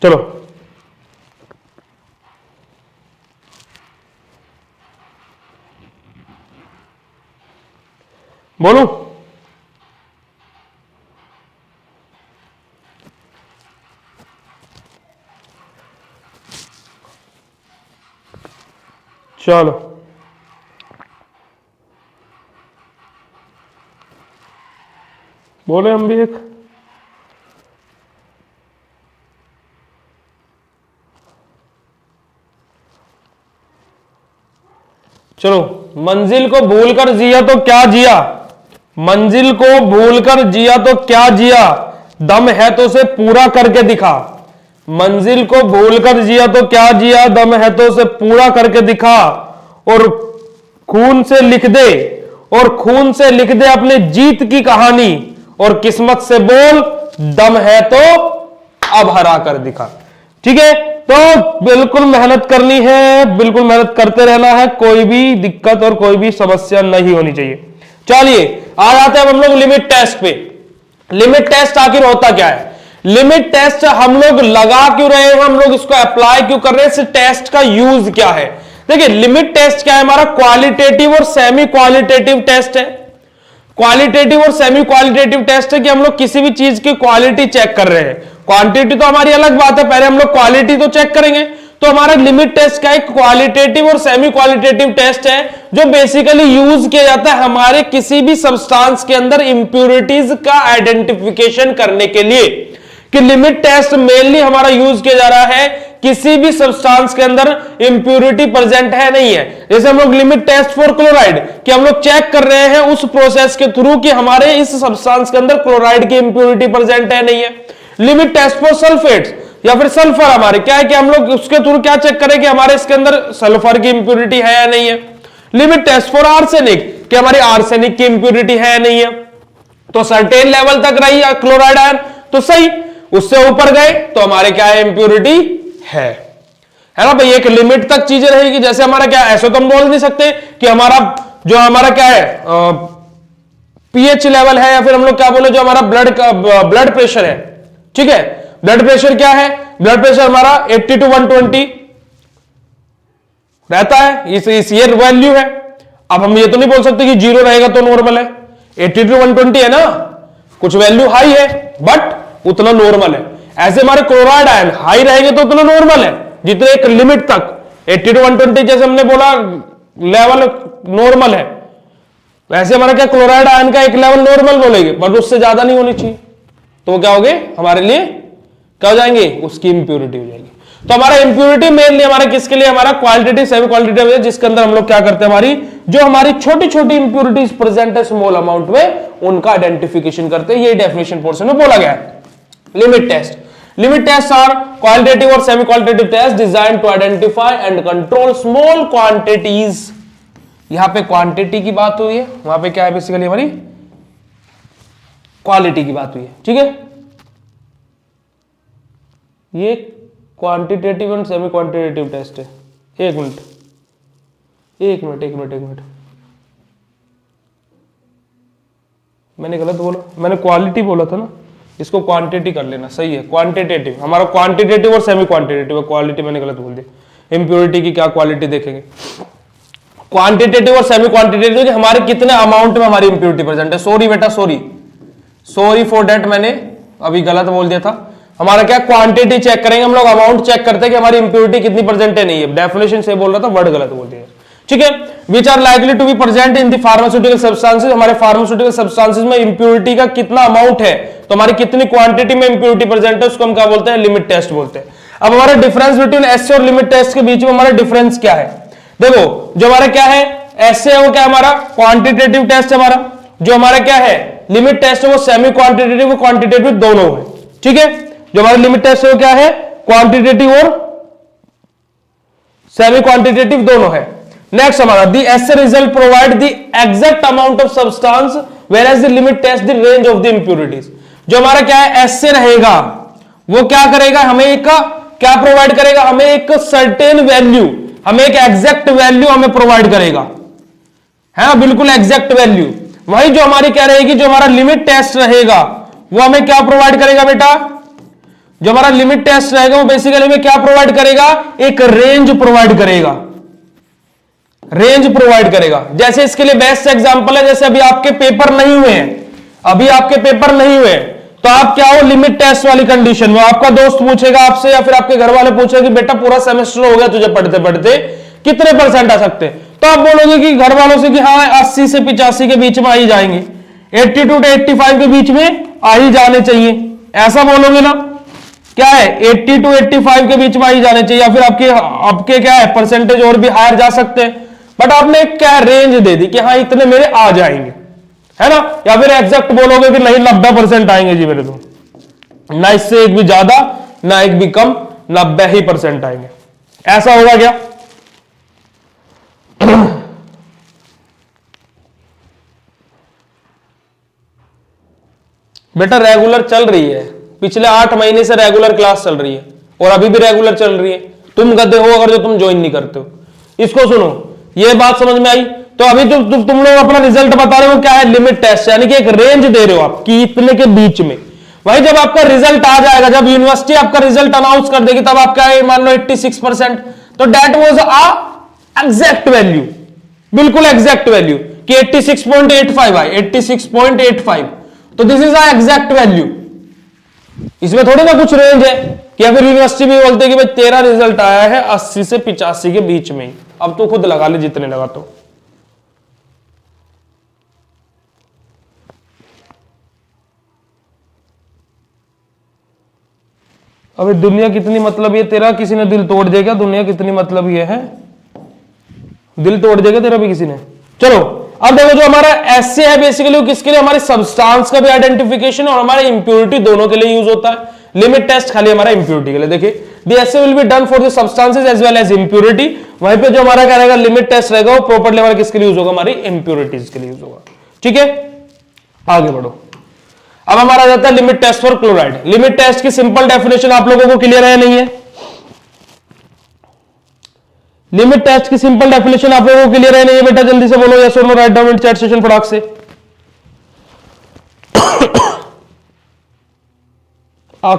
चलो बोलो। चलो बोले हम भी एक। चलो मंजिल को भूलकर जिया तो क्या जिया, मंजिल को भूलकर जिया तो क्या जिया, दम है तो उसे पूरा करके दिखा। मंजिल को भूलकर जिया तो क्या जिया, दम है तो उसे पूरा करके दिखा। और खून से लिख दे, और खून से लिख दे अपने जीत की कहानी, और किस्मत से बोल दम है तो अब हरा कर दिखा। ठीक है, तो बिल्कुल मेहनत करनी है, बिल्कुल मेहनत करते रहना है, कोई भी दिक्कत और कोई भी समस्या नहीं होनी चाहिए। चलिए आ जाते हैं हम लोग लिमिट टेस्ट पे। लिमिट टेस्ट आखिर होता क्या है? लिमिट टेस्ट हम लोग लगा क्यों रहे हैं, हम लोग इसको अप्लाई क्यों कर रहे हैं, इस टेस्ट का यूज क्या है? देखिए लिमिट टेस्ट क्या है, हमारा क्वालिटेटिव और सेमी क्वालिटेटिव टेस्ट है। क्वालिटेटिव और सेमी क्वालिटेटिव टेस्ट है कि हम लोग किसी भी चीज की क्वालिटी चेक कर रहे हैं। क्वांटिटी तो हमारी अलग बात है, पहले हम लोग क्वालिटी तो चेक करेंगे। तो हमारा लिमिट टेस्ट का एक क्वालिटेटिव और सेमी क्वालिटेटिव टेस्ट है जो बेसिकली यूज किया जाता है हमारे किसी भी सब्सटेंस के अंदर इंप्योरिटीज का आइडेंटिफिकेशन करने के लिए। कि लिमिट टेस्ट मेनली हमारा यूज किया जा रहा है किसी भी सब्सटेंस के अंदर इंप्योरिटी प्रेजेंट है नहीं है। जैसे हम लोग लिमिट टेस्ट फॉर क्लोराइड कि हम लोग चेक कर रहे हैं उस प्रोसेस के थ्रू कि हमारे इस सब्सटेंस के अंदर क्लोराइड की इंप्योरिटी प्रेजेंट है नहीं है। लिमिट टेस्ट फॉर सल्फेट्स या फिर सल्फर हमारे क्या है कि हम लोग उसके थ्रू क्या चेक करें कि हमारे इसके अंदर सल्फर की इंप्योरिटी है या नहीं है। लिमिट टेस्ट फॉर आर्सेनिक कि हमारी आर्सेनिक की इंप्योरिटी है या नहीं है। तो सर्टेन लेवल तक रही क्लोराइड आयन तो सही, उससे ऊपर गए तो हमारे क्या है, इंप्योरिटी है ना भाई। एक लिमिट तक चीजें रहेगी। जैसे हमारा क्या है, ऐसे तो हम बोल नहीं सकते कि हमारा जो हमारा क्या है पीएच लेवल है या फिर हम लोग क्या बोले जो हमारा ब्लड प्रेशर है। ठीक है, ब्लड प्रेशर क्या है, ब्लड प्रेशर हमारा 80 to 120 रहता है, इस ये वैल्यू है। अब हम ये तो नहीं बोल सकते कि 0 रहेगा तो नॉर्मल है। 80 to 120 है ना, कुछ वैल्यू हाई है बट उतना नॉर्मल है। ऐसे हमारे क्लोराइड आयन हाई रहेंगे तो उतना नॉर्मल है जितने एक लिमिट तक 80 to 120 जैसे हमने बोला लेवल नॉर्मल है, वैसे हमारा क्या क्लोराइड आयन का एक लेवल नॉर्मल बोलेंगे बट उससे ज्यादा नहीं होनी चाहिए। तो वो क्या हो गए हमारे लिए, क्या हो जाएंगे, उसकी इंप्योरिटी हो जाएगी। तो हमारा इंप्योरिटी मेनली हमारा किसके लिए, हमारा क्वालिटेटिव सेमी क्वालिटेटिव है, जिसके अंदर हम लोग क्या करते हैं, हमारी जो हमारी छोटी छोटी इंप्योरिटीज प्रेजेंट है स्मॉल अमाउंट में उनका आइडेंटिफिकेशन करते हैं। ये डेफिनेशन पोर्शन में बोला गया है। Limit test, limit test are qualitative और semi qualitative test designed to identify and control small quantities. यहां पे क्वांटिटी की बात हुई है, वहां पे क्या है बेसिकली हमारी क्वालिटी की बात हुई है, ठीक है। ये quantitative and semi quantitative test है। एक मिनट, मैंने गलत बोला, मैंने क्वालिटी बोला था ना, इसको क्वांटिटी कर लेना, सही है। क्वांटिटेटिव हमारा क्वांटिटेटिव और सेमी क्वांटिटेटिव है, क्वालिटी मैंने गलत बोल दिया। इंप्योरिटी की क्या क्वालिटी देखेंगे, क्वांटिटेटिव और सेमी क्वांटिटेटिव कि हमारे कितने अमाउंट में हमारी इंप्योरिटी प्रेजेंट है। सॉरी बेटा, सॉरी फॉर डेट, मैंने अभी गलत बोल दिया था। हमारा क्या क्वांटिटी चेक करेंगे हम लोग, अमाउंट चेक करते हैं कि हमारी इंप्योरिटी कितनी प्रेजेंट है नहीं है। डेफिनेशन से बोल रहा था, वर्ड गलत बोल दिया, ठीक है। Which are likely to be present in the pharmaceutical substances, हमारे फार्मास्यूटिकल सब्सटेंसेस में इंप्योरिटी का कितना अमाउंट है, तो हमारी कितनी क्वांटिटी में इंप्योरिटी प्रेजेंट है, उसको हम क्या बोलते हैं, लिमिट टेस्ट बोलते हैं। अब हमारा डिफरेंस बिटवीन एसए और लिमिट टेस्ट के बीच में हमारा डिफरेंस क्या है, देखो जो हमारा क्या है एसए है वो क्या हमारा क्वांटिटेटिव टेस्ट है हमारा, जो हमारा क्या है लिमिट टेस्ट है वो सेमी क्वांटिटेटिव क्वांटिटेटिव दोनों है, ठीक है। जो हमारा लिमिट टेस्ट है वो क्या है, क्वांटिटेटिव और सेमी क्वांटिटेटिव दोनों है। नेक्स्ट हमारा the assay result provide the exact amount of substance whereas the limit test the range of the impurities. जो हमारा क्या है एसए रहेगा वो क्या करेगा, हमें एक क्या प्रोवाइड करेगा, हमें एक सर्टेन वैल्यू, हमें एक एग्जैक्ट वैल्यू हमें प्रोवाइड करेगा, है बिल्कुल एग्जैक्ट वैल्यू। वही जो हमारी क्या रहेगी, जो हमारा लिमिट टेस्ट रहेगा वो हमें क्या प्रोवाइड करेगा बेटा, जो हमारा लिमिट टेस्ट रहेगा वो बेसिकली हमें क्या प्रोवाइड करेगा, एक रेंज प्रोवाइड करेगा, रेंज प्रोवाइड करेगा। जैसे इसके लिए बेस्ट एग्जांपल है, जैसे अभी आपके पेपर नहीं हुए हैं, अभी आपके पेपर नहीं हुए तो आप क्या हो लिमिट टेस्ट वाली कंडीशन में, आपका दोस्त पूछेगा आपसे या फिर आपके घर वाले पूछेगा कि बेटा पूरा सेमेस्टर हो गया तुझे पढ़ते पढ़ते कितने परसेंट आ सकते हैं, तो आप बोलोगे कि घर वालों से कि हाँ 80 से 85 के बीच में आ ही जाएंगे, 82 to 85 के बीच में आ ही जाने चाहिए, ऐसा बोलोगे ना, क्या है 80 to 85 के बीच में आ ही जाने चाहिए, या फिर आपके क्या है परसेंटेज और भी हायर जा सकते हैं, बट आपने क्या रेंज दे दी कि हाँ इतने मेरे आ जाएंगे, है ना। या फिर एग्जैक्ट बोलोगे कि नहीं 90% आएंगे जी मेरे, तो ना इससे एक भी ज्यादा ना एक भी कम, 90% आएंगे, ऐसा होगा क्या। बेटा रेगुलर चल रही है, पिछले 8 महीने से रेगुलर क्लास चल रही है और अभी भी रेगुलर चल रही है। तुम गधे हो अगर जो तुम ज्वाइन नहीं करते हो। इसको सुनो, ये बात समझ में आई। तो अभी जो तुम लोग अपना रिजल्ट बता रहे हो क्या है, लिमिट टेस्ट, यानी कि एक रेंज दे रहे हो आप कि इतने के बीच में। वही जब आपका रिजल्ट आ जाएगा, जब यूनिवर्सिटी आपका रिजल्ट अनाउंस कर देगी, तब आप क्या है मान लो 86%, तो that was a exact value, बिल्कुल एग्जैक्ट वैल्यू कि 86.85 आए, 86.85, तो this is a exact value. इसमें थोड़ी ना कुछ रेंज है कि अगर यूनिवर्सिटी भी बोलते हैं कि भाई तेरा रिजल्ट आया है 80 से 85 के बीच में, अब तो खुद लगा ले जितने लगा। तो अबे दुनिया कितनी मतलब ये, तेरा किसी ने दिल तोड़ देगा, दुनिया कितनी मतलब ये है, दिल तोड़ देगा तेरा भी किसी ने। चलो अब देखो जो हमारा एसए है बेसिकली किसके लिए, हमारे सब्सटेंस का भी आइडेंटिफिकेशन और हमारे इंप्योरिटी दोनों के लिए यूज होता है। लिमिट टेस्ट खाली हमारा इंप्योरिटी के लिए। देखिए the assay will be done for the substances as well as impurity. वहीं पे जो हमारा क्या रहेगा लिमिट टेस्ट रहेगा वो प्रॉपर्ली हमारा किसके लिए यूज होगा, हमारी इंप्योरिटीज के लिए यूज होगा। ठीक है आगे बढ़ो। अब हमारा जाता है limit test for chloride. Limit test की सिंपल डेफिनेशन आप लोगों को क्लियर है नहीं है? लिमिट टेस्ट की सिंपल डेफिनेशन आप लोगों को क्लियर है नहीं है बेटा? जल्दी से बोलो यस और no, write down in chat session फटाक से।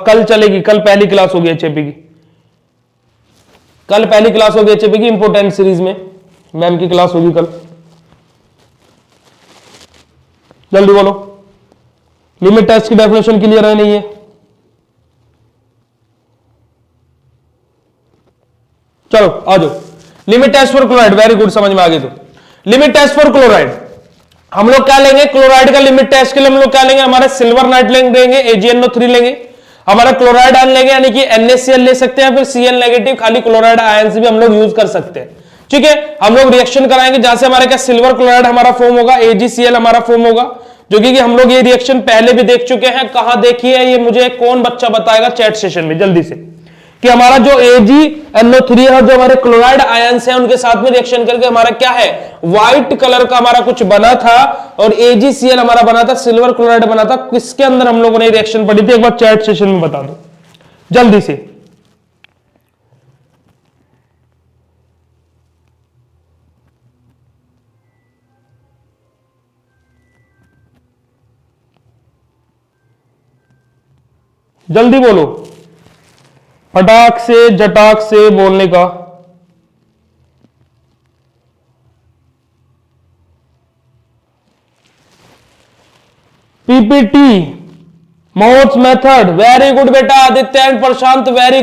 कल चलेगी, कल पहली क्लास होगी एचएपी की, कल पहली क्लास होगी एचएपी की इंपोर्टेंट सीरीज में, मैम की क्लास होगी कल। जल्दी बोलो लिमिट टेस्ट की डेफिनेशन क्लियर है नहीं है? चलो आ जाओ। Limit test for chloride, very good, समझ में आ गई। तो लिमिट टेस्ट फॉर क्लोराइड हम लोग क्या लेंगे, क्लोराइड का लिमिट टेस्ट के लिए हम लोग क्या लेंगे, हमारे सिल्वर नाइट लेंगे, AgNO3 लेंगे, हमारा क्लोराइड आयन लेंगे यानी कि NaCl ले सकते हैं, फिर Cl नेगेटिव खाली क्लोराइड आयन से भी हम लोग यूज कर सकते हैं। ठीक है हम लोग रिएक्शन कराएंगे जहां से हमारे क्या सिल्वर क्लोराइड हमारा फॉर्म होगा, AgCl हमारा फॉर्म होगा, जो कि हम लोग ये रिएक्शन पहले भी देख चुके हैं। कहां देखी है ये मुझे कौन बच्चा बताएगा चैट सेशन में जल्दी से, कि हमारा जो AgNO3 है, जो हमारे क्लोराइड आयंस हैं, उनके साथ में रिएक्शन करके हमारा क्या है, व्हाइट कलर का हमारा कुछ बना था, और AgCl हमारा बना था, सिल्वर क्लोराइड बना था। किसके अंदर हम लोगों ने रिएक्शन पढ़ी थी, एक बार चैट सेशन में बता दो जल्दी से। जल्दी बोलो, फटाक से जटाक से बोलने का। PPT Mohr's method, very good बेटा Aditya and Prashant, very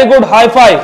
good, high five.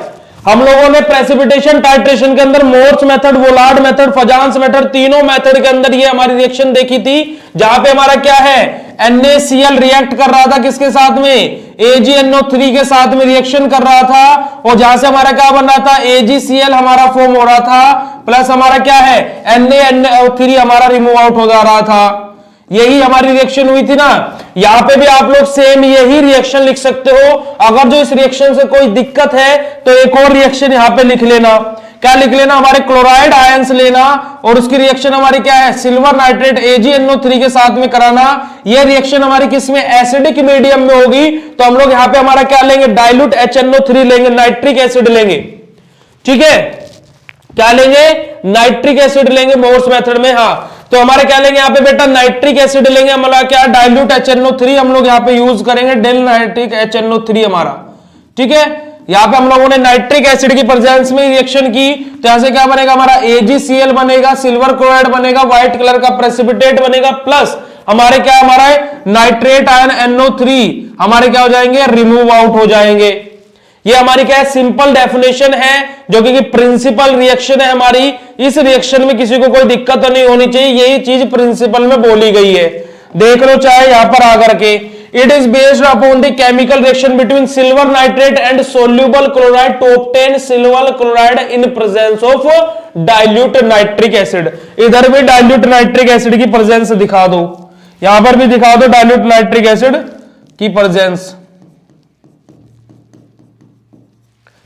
हम लोगों ने प्रेसिपिटेशन टाइट्रेशन के अंदर Mohr's method, Volhard method, Fajans method, तीनों मेथड के अंदर ये हमारी रिएक्शन देखी थी, जहां पे हमारा क्या है, NaCl रिएक्ट कर रहा था किसके साथ में, AgNO3 के साथ में रिएक्शन कर रहा था, और जहां से हमारा क्या बन रहा था, AgCl हमारा फॉर्म हो रहा था, प्लस हमारा क्या है, NaNO3 हमारा रिमूव आउट हो जा रहा था। यही हमारी रिएक्शन हुई थी ना। यहां पे भी आप लोग सेम यही रिएक्शन लिख सकते हो। अगर जो इस रिएक्शन से कोई दिक्कत है तो एक और रिएक्शन यहां पे लिख लेना। क्या लिख लेना, हमारे क्लोराइड आयंस लेना, और उसकी रिएक्शन हमारी क्या है, सिल्वर नाइट्रेट AgNO3 के साथ में कराना। यह रिएक्शन हमारी किसमें, एसिडिक मीडियम में होगी, तो हम लोग यहां पे हमारा क्या लेंगे, डाइल्यूट HNO3 लेंगे, नाइट्रिक एसिड लेंगे। ठीक है, क्या लेंगे, नाइट्रिक एसिड लेंगे मोर्स मेथड में। हाँ, तो हमारे क्या लेंगे यहाँ पे बेटा, नाइट्रिक एसिड लेंगे, हमारा क्या, डाइल्यूट HNO3 हम लोग यहाँ पे यूज करेंगे, डेल नाइट्रिक HNO3 हमारा। ठीक है, यहां पे हम लोगों ने नाइट्रिक एसिड की प्रेजेंस में रिएक्शन की, तो यहां से क्या बनेगा, हमारा AgCl बनेगा, सिल्वर क्लोराइड बनेगा, व्हाइट कलर का प्रेसिपिटेट बनेगा, प्लस हमारे क्या, हमारा नाइट्रेट आयन NO3 हमारे क्या हो जाएंगे, रिमूव आउट हो जाएंगे। ये हमारी क्या है, सिंपल डेफिनेशन है, जो कि प्रिंसिपल रिएक्शन है हमारी। इस रिएक्शन में किसी को कोई दिक्कत नहीं होनी चाहिए, यही चीज प्रिंसिपल में बोली गई है। देख लो चाहे यहां पर आकर के, it is based upon the chemical reaction between silver nitrate and soluble chloride to obtain silver chloride in presence of dilute nitric acid. इधर भी डाइल्यूट नाइट्रिक एसिड की प्रेजेंस दिखा दो, यहां पर भी दिखा दो डाइल्यूट नाइट्रिक एसिड की प्रेजेंस।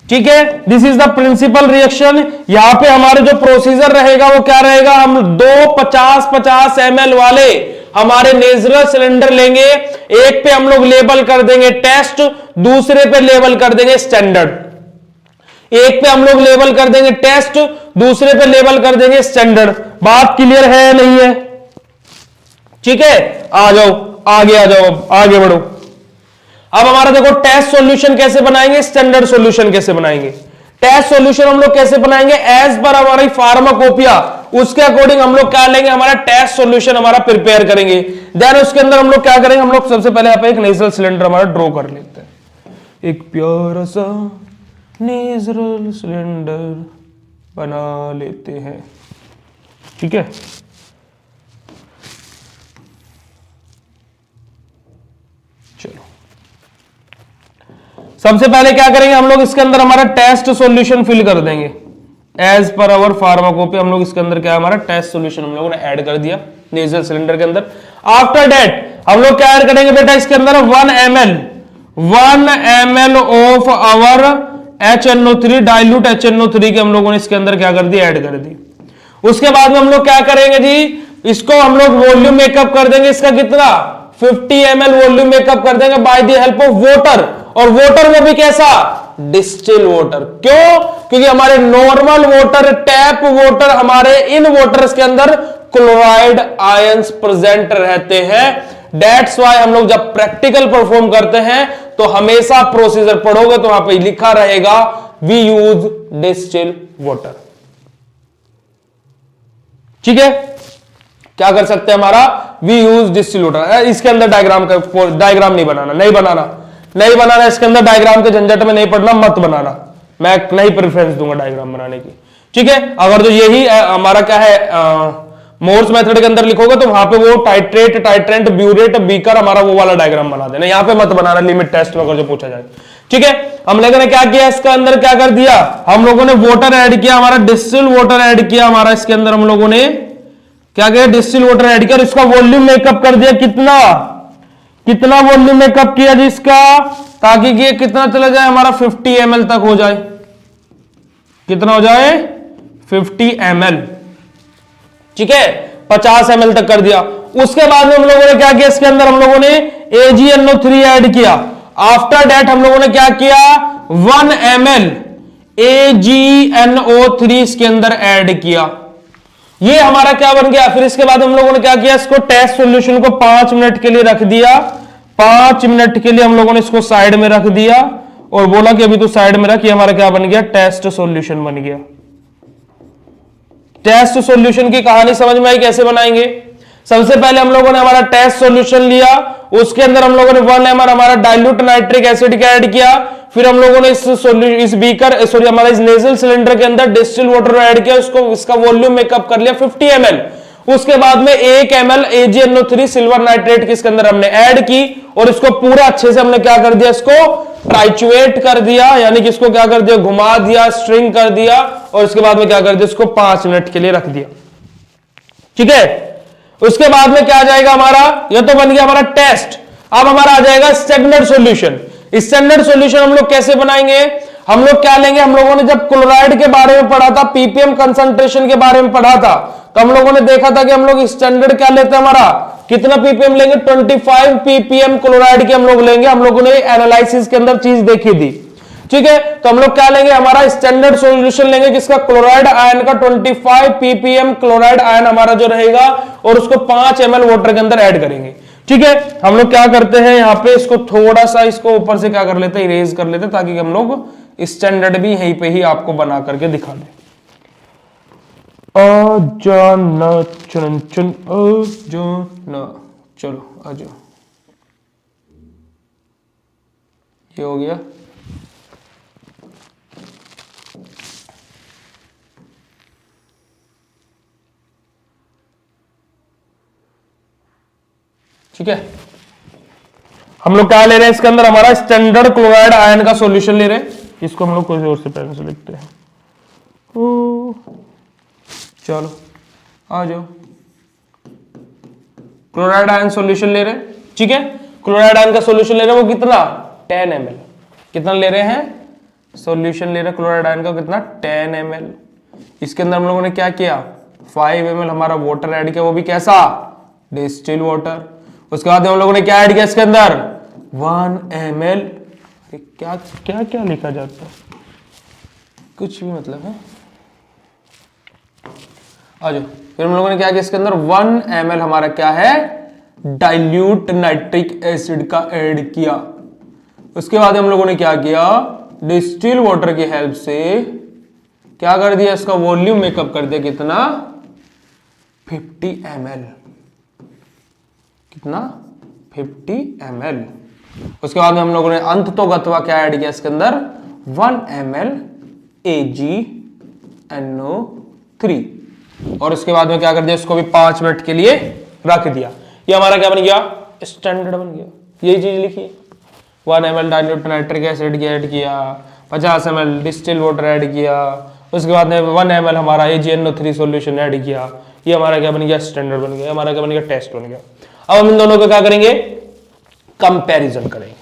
ठीक है, this is the principle reaction. यहां पे हमारे जो प्रोसीजर रहेगा वो क्या रहेगा, हम दो 50-50 ml वाले हमारे नेजरल सिलेंडर लेंगे, एक पे हम लोग लेबल कर देंगे टेस्ट, दूसरे पे लेबल कर देंगे स्टैंडर्ड। एक पे हम लोग लेबल कर देंगे टेस्ट, दूसरे पे लेबल कर देंगे स्टैंडर्ड। बात क्लियर है नहीं है? ठीक है, आ जाओ, आगे आ जाओ, अब आगे बढ़ो। अब हमारा देखो टेस्ट सॉल्यूशन कैसे बनाएंगे, स्टैंडर्ड सॉल्यूशन कैसे बनाएंगे। टेस्ट सॉल्यूशन हम लोग कैसे बनाएंगे, एज पर हमारी फार्माकोपिया, उसके अकॉर्डिंग हम लोग क्या लेंगे, हमारा टेस्ट सॉल्यूशन हमारा प्रिपेयर करेंगे। देन उसके अंदर हम लोग क्या करेंगे, हम लोग सबसे पहले यहाँ पे एक नेजरल सिलेंडर हमारा ड्रॉ कर लेते हैं। एक प्यारा सा नेजरल सिलेंडर बना लेते हैं। ठीक है, चलो सबसे पहले क्या करेंगे, हम लोग इसके अंदर हमारा टेस्ट सॉल्यूशन फिल कर देंगे। एज पर आवर फार्माकोपी हम लोग इसके अंदर क्या, हमारा टेस्ट सॉल्यूशन हम लोगों ने ऐड कर दिया नेजल सिलेंडर के अंदर। आफ्टर दैट हम लोग क्या ऐड करेंगे बेटा, इसके अंदर 1 ml of our HNO3, dilute HNO3 के हम लोगों ने इसके अंदर क्या कर दिया, ऐड कर दी। उसके बाद में हम लोग क्या करेंगे जी, इसको हम लोग वॉल्यूम मेकअप कर देंगे। इसका कितना, 50 ml वॉल्यूम मेकअप कर देंगे by the help of water. और वाटर में भी कैसा, डिस्टिल वाटर। क्यों, क्योंकि हमारे नॉर्मल वाटर, टैप वाटर, हमारे इन वाटर्स के अंदर क्लोराइड आयंस प्रेजेंट रहते हैं। दैट्स वाई हम लोग जब प्रैक्टिकल परफॉर्म करते हैं तो हमेशा प्रोसीजर पढ़ोगे तो वहां पे लिखा रहेगा वी यूज डिस्टिल वाटर। ठीक है, क्या कर सकते हैं, हमारा वी यूज डिस्टिल वाटर। इसके अंदर डायग्राम नहीं बनाना, इसके अंदर डायग्राम के झंझट में नहीं पड़ना, मत बनाना, मैं नहीं प्रेफरेंस दूंगा डायग्राम बनाने की। ठीक है, अगर तो यही हमारा क्या है मोर्स मेथड के अंदर लिखोगे तो वहां पे वो टाइट्रेट, टाइट्रेंट, ब्यूरेट, बीकर हमारा वो वाला डायग्राम बना देना, यहां पे मत बनाना लिमिट टेस्ट में अगर जो पूछा जाए। ठीक है, हम लोगों ने क्या किया, इसके अंदर क्या कर दिया, हम लोगों ने वाटर ऐड किया, हमारा डिस्टिल वाटर ऐड किया, हमारा इसके अंदर हम लोगों ने क्या किया, डिस्टिल वाटर ऐड किया, इसका वॉल्यूम मेकअप कर दिया। कितना वॉल्यूम मेकअप किया जी इसका, ताकि ये कितना चला जाए हमारा 50 ml तक हो जाए। कितना हो जाए 50 ml, ठीक है 50 ml तक कर दिया। उसके बाद में हम लोगों ने क्या किया, इसके अंदर हम लोगों ने AgNO3 ऐड किया। आफ्टर दैट हम लोगों ने क्या किया 1 ml AgNO3 इसके अंदर ऐड किया। ये हमारा क्या बन गया। फिर इसके बाद हम लोगों ने क्या किया, इसको टेस्ट सॉल्यूशन को 5 मिनट के लिए रख दिया। 5 मिनट के लिए हम लोगों ने इसको साइड में रख दिया और बोला कि अभी तो साइड में रख। ये हमारा क्या बन गया, टेस्ट सॉल्यूशन बन गया। टेस्ट सॉल्यूशन की कहानी समझ में आई, कैसे बनाएंगे। सबसे पहले हम लोगों ने हमारा टेस्ट सॉल्यूशन लिया, उसके अंदर हम लोगों ने 1 ml हमारा डाइल्यूट नाइट्रिक एसिड का ऐड किया। फिर हम लोगों ने इस बीकर सॉरी हमारा इस नेजल सिलेंडर के अंदर डिस्टिल वाटर ऐड किया, उसको इसका वॉल्यूम मेकअप कर लिया 50 ml। उसके बाद में 1 ml AgNO3 सिल्वर नाइट्रेट की इसके अंदर हमने ऐड की और इसको पूरा अच्छे से हमने क्या कर दिया, इसको ट्राइचुएट कर दिया, यानी कि इसको क्या कर दिया, घुमा दिया, स्ट्रिंग कर दिया और उसके बाद में क्या कर दिया, इसको 5 मिनट के लिए रख दिया। ठीक है, उसके बाद में क्या आ जाएगा हमारा, यह तो बन गया हमारा टेस्ट। अब हमारा आ जाएगा स्टैंडर्ड सॉल्यूशन। स्टैंडर्ड सॉल्यूशन हम लोग कैसे बनाएंगे, हम लोग क्या लेंगे, हम लोगों ने जब क्लोराइड के बारे में पढ़ा था, पीपीएम कंसंट्रेशन के बारे में पढ़ा था, तो हम लोगों ने देखा था कि हम लोग स्टैंडर्ड क्या लेते हैं, हमारा कितना पीपीएम लेंगे, 25 पीपीएम क्लोराइड के हम लोग लेंगे। हम लोगों ने एनालिसिस के अंदर चीज देखी थी। ठीक है, तो हम लोग क्या लेंगे, हमारा स्टैंडर्ड सॉल्यूशन लेंगे किसका, क्लोराइड आयन का 25 पीपीएम क्लोराइड आयन हमारा जो रहेगा और उसको 5 ml वाटर के अंदर ऐड करेंगे। ठीक है, हम लोग क्या करते हैं यहाँ पे इसको थोड़ा सा इसको ऊपर से क्या कर लेते हैं, इरेज कर लेते हैं, ताकि हम लोग स्टैंडर्ड भी यहीं पे ही आपको बना करके दिखा दें। चलो आ जाओ, ये हो गया। ठीक है, हम लोग क्या ले रहे हैं इसके अंदर, हमारा स्टैंडर्ड क्लोराइड आयन का सॉल्यूशन ले रहे हैं। इसको हम लोग कोई और से पेन से लिखते हैं। चलो आ जाओ, क्लोराइड आयन सॉल्यूशन ले रहे हैं। ठीक है, क्लोराइड आयन का सॉल्यूशन ले रहे हैं, वो कितना 10 ml। कितना ले रहे हैं, सॉल्यूशन ले रहे हैं क्लोराइड आयन का कितना 10 ml। इसके अंदर हम लोगों ने क्या किया, 5 ml हमारा वाटर ऐड किया, वो भी कैसा, डिस्टिल वाटर। उसके बाद हम लोगों ने क्या ऐड किया इसके अंदर, 1 ml। क्या क्या क्या लिखा जाता है, कुछ भी मतलब है। आ जाओ, फिर हम लोगों ने क्या किया इसके अंदर 1 ml हमारा क्या है, डाइल्यूट नाइट्रिक एसिड का ऐड किया। उसके बाद हम लोगों ने क्या किया, डिस्टिल वाटर की हेल्प से क्या कर दिया, इसका वॉल्यूम मेकअप कर दिया, कितना 50 ml। कितना 50 ml। उसके बाद में हम लोगों ने अंत तो गतवा क्या ऐड किया इसके अंदर, 1 ml AgNO3। और उसके बाद में क्या कर दिया, इसको भी 5 मिनट के लिए रख दिया। ये हमारा क्या बन गया, स्टैंडर्ड बन गया। यही चीज लिखी, 1 ml डाइल्यूट नाइट्रिक एसिड की ऐड किया, 50 ml डिस्टिल वाटर ऐड किया, उसके बाद में 1 ml हमारा AgNO3 सॉल्यूशन ऐड किया। ये हमारा क्या बन गया, स्टैंडर्ड बन गया। हमारा क्या बन गया, टेस्ट बन गया। अब हम इन दोनों को क्या करेंगे, कंपैरिजन करेंगे।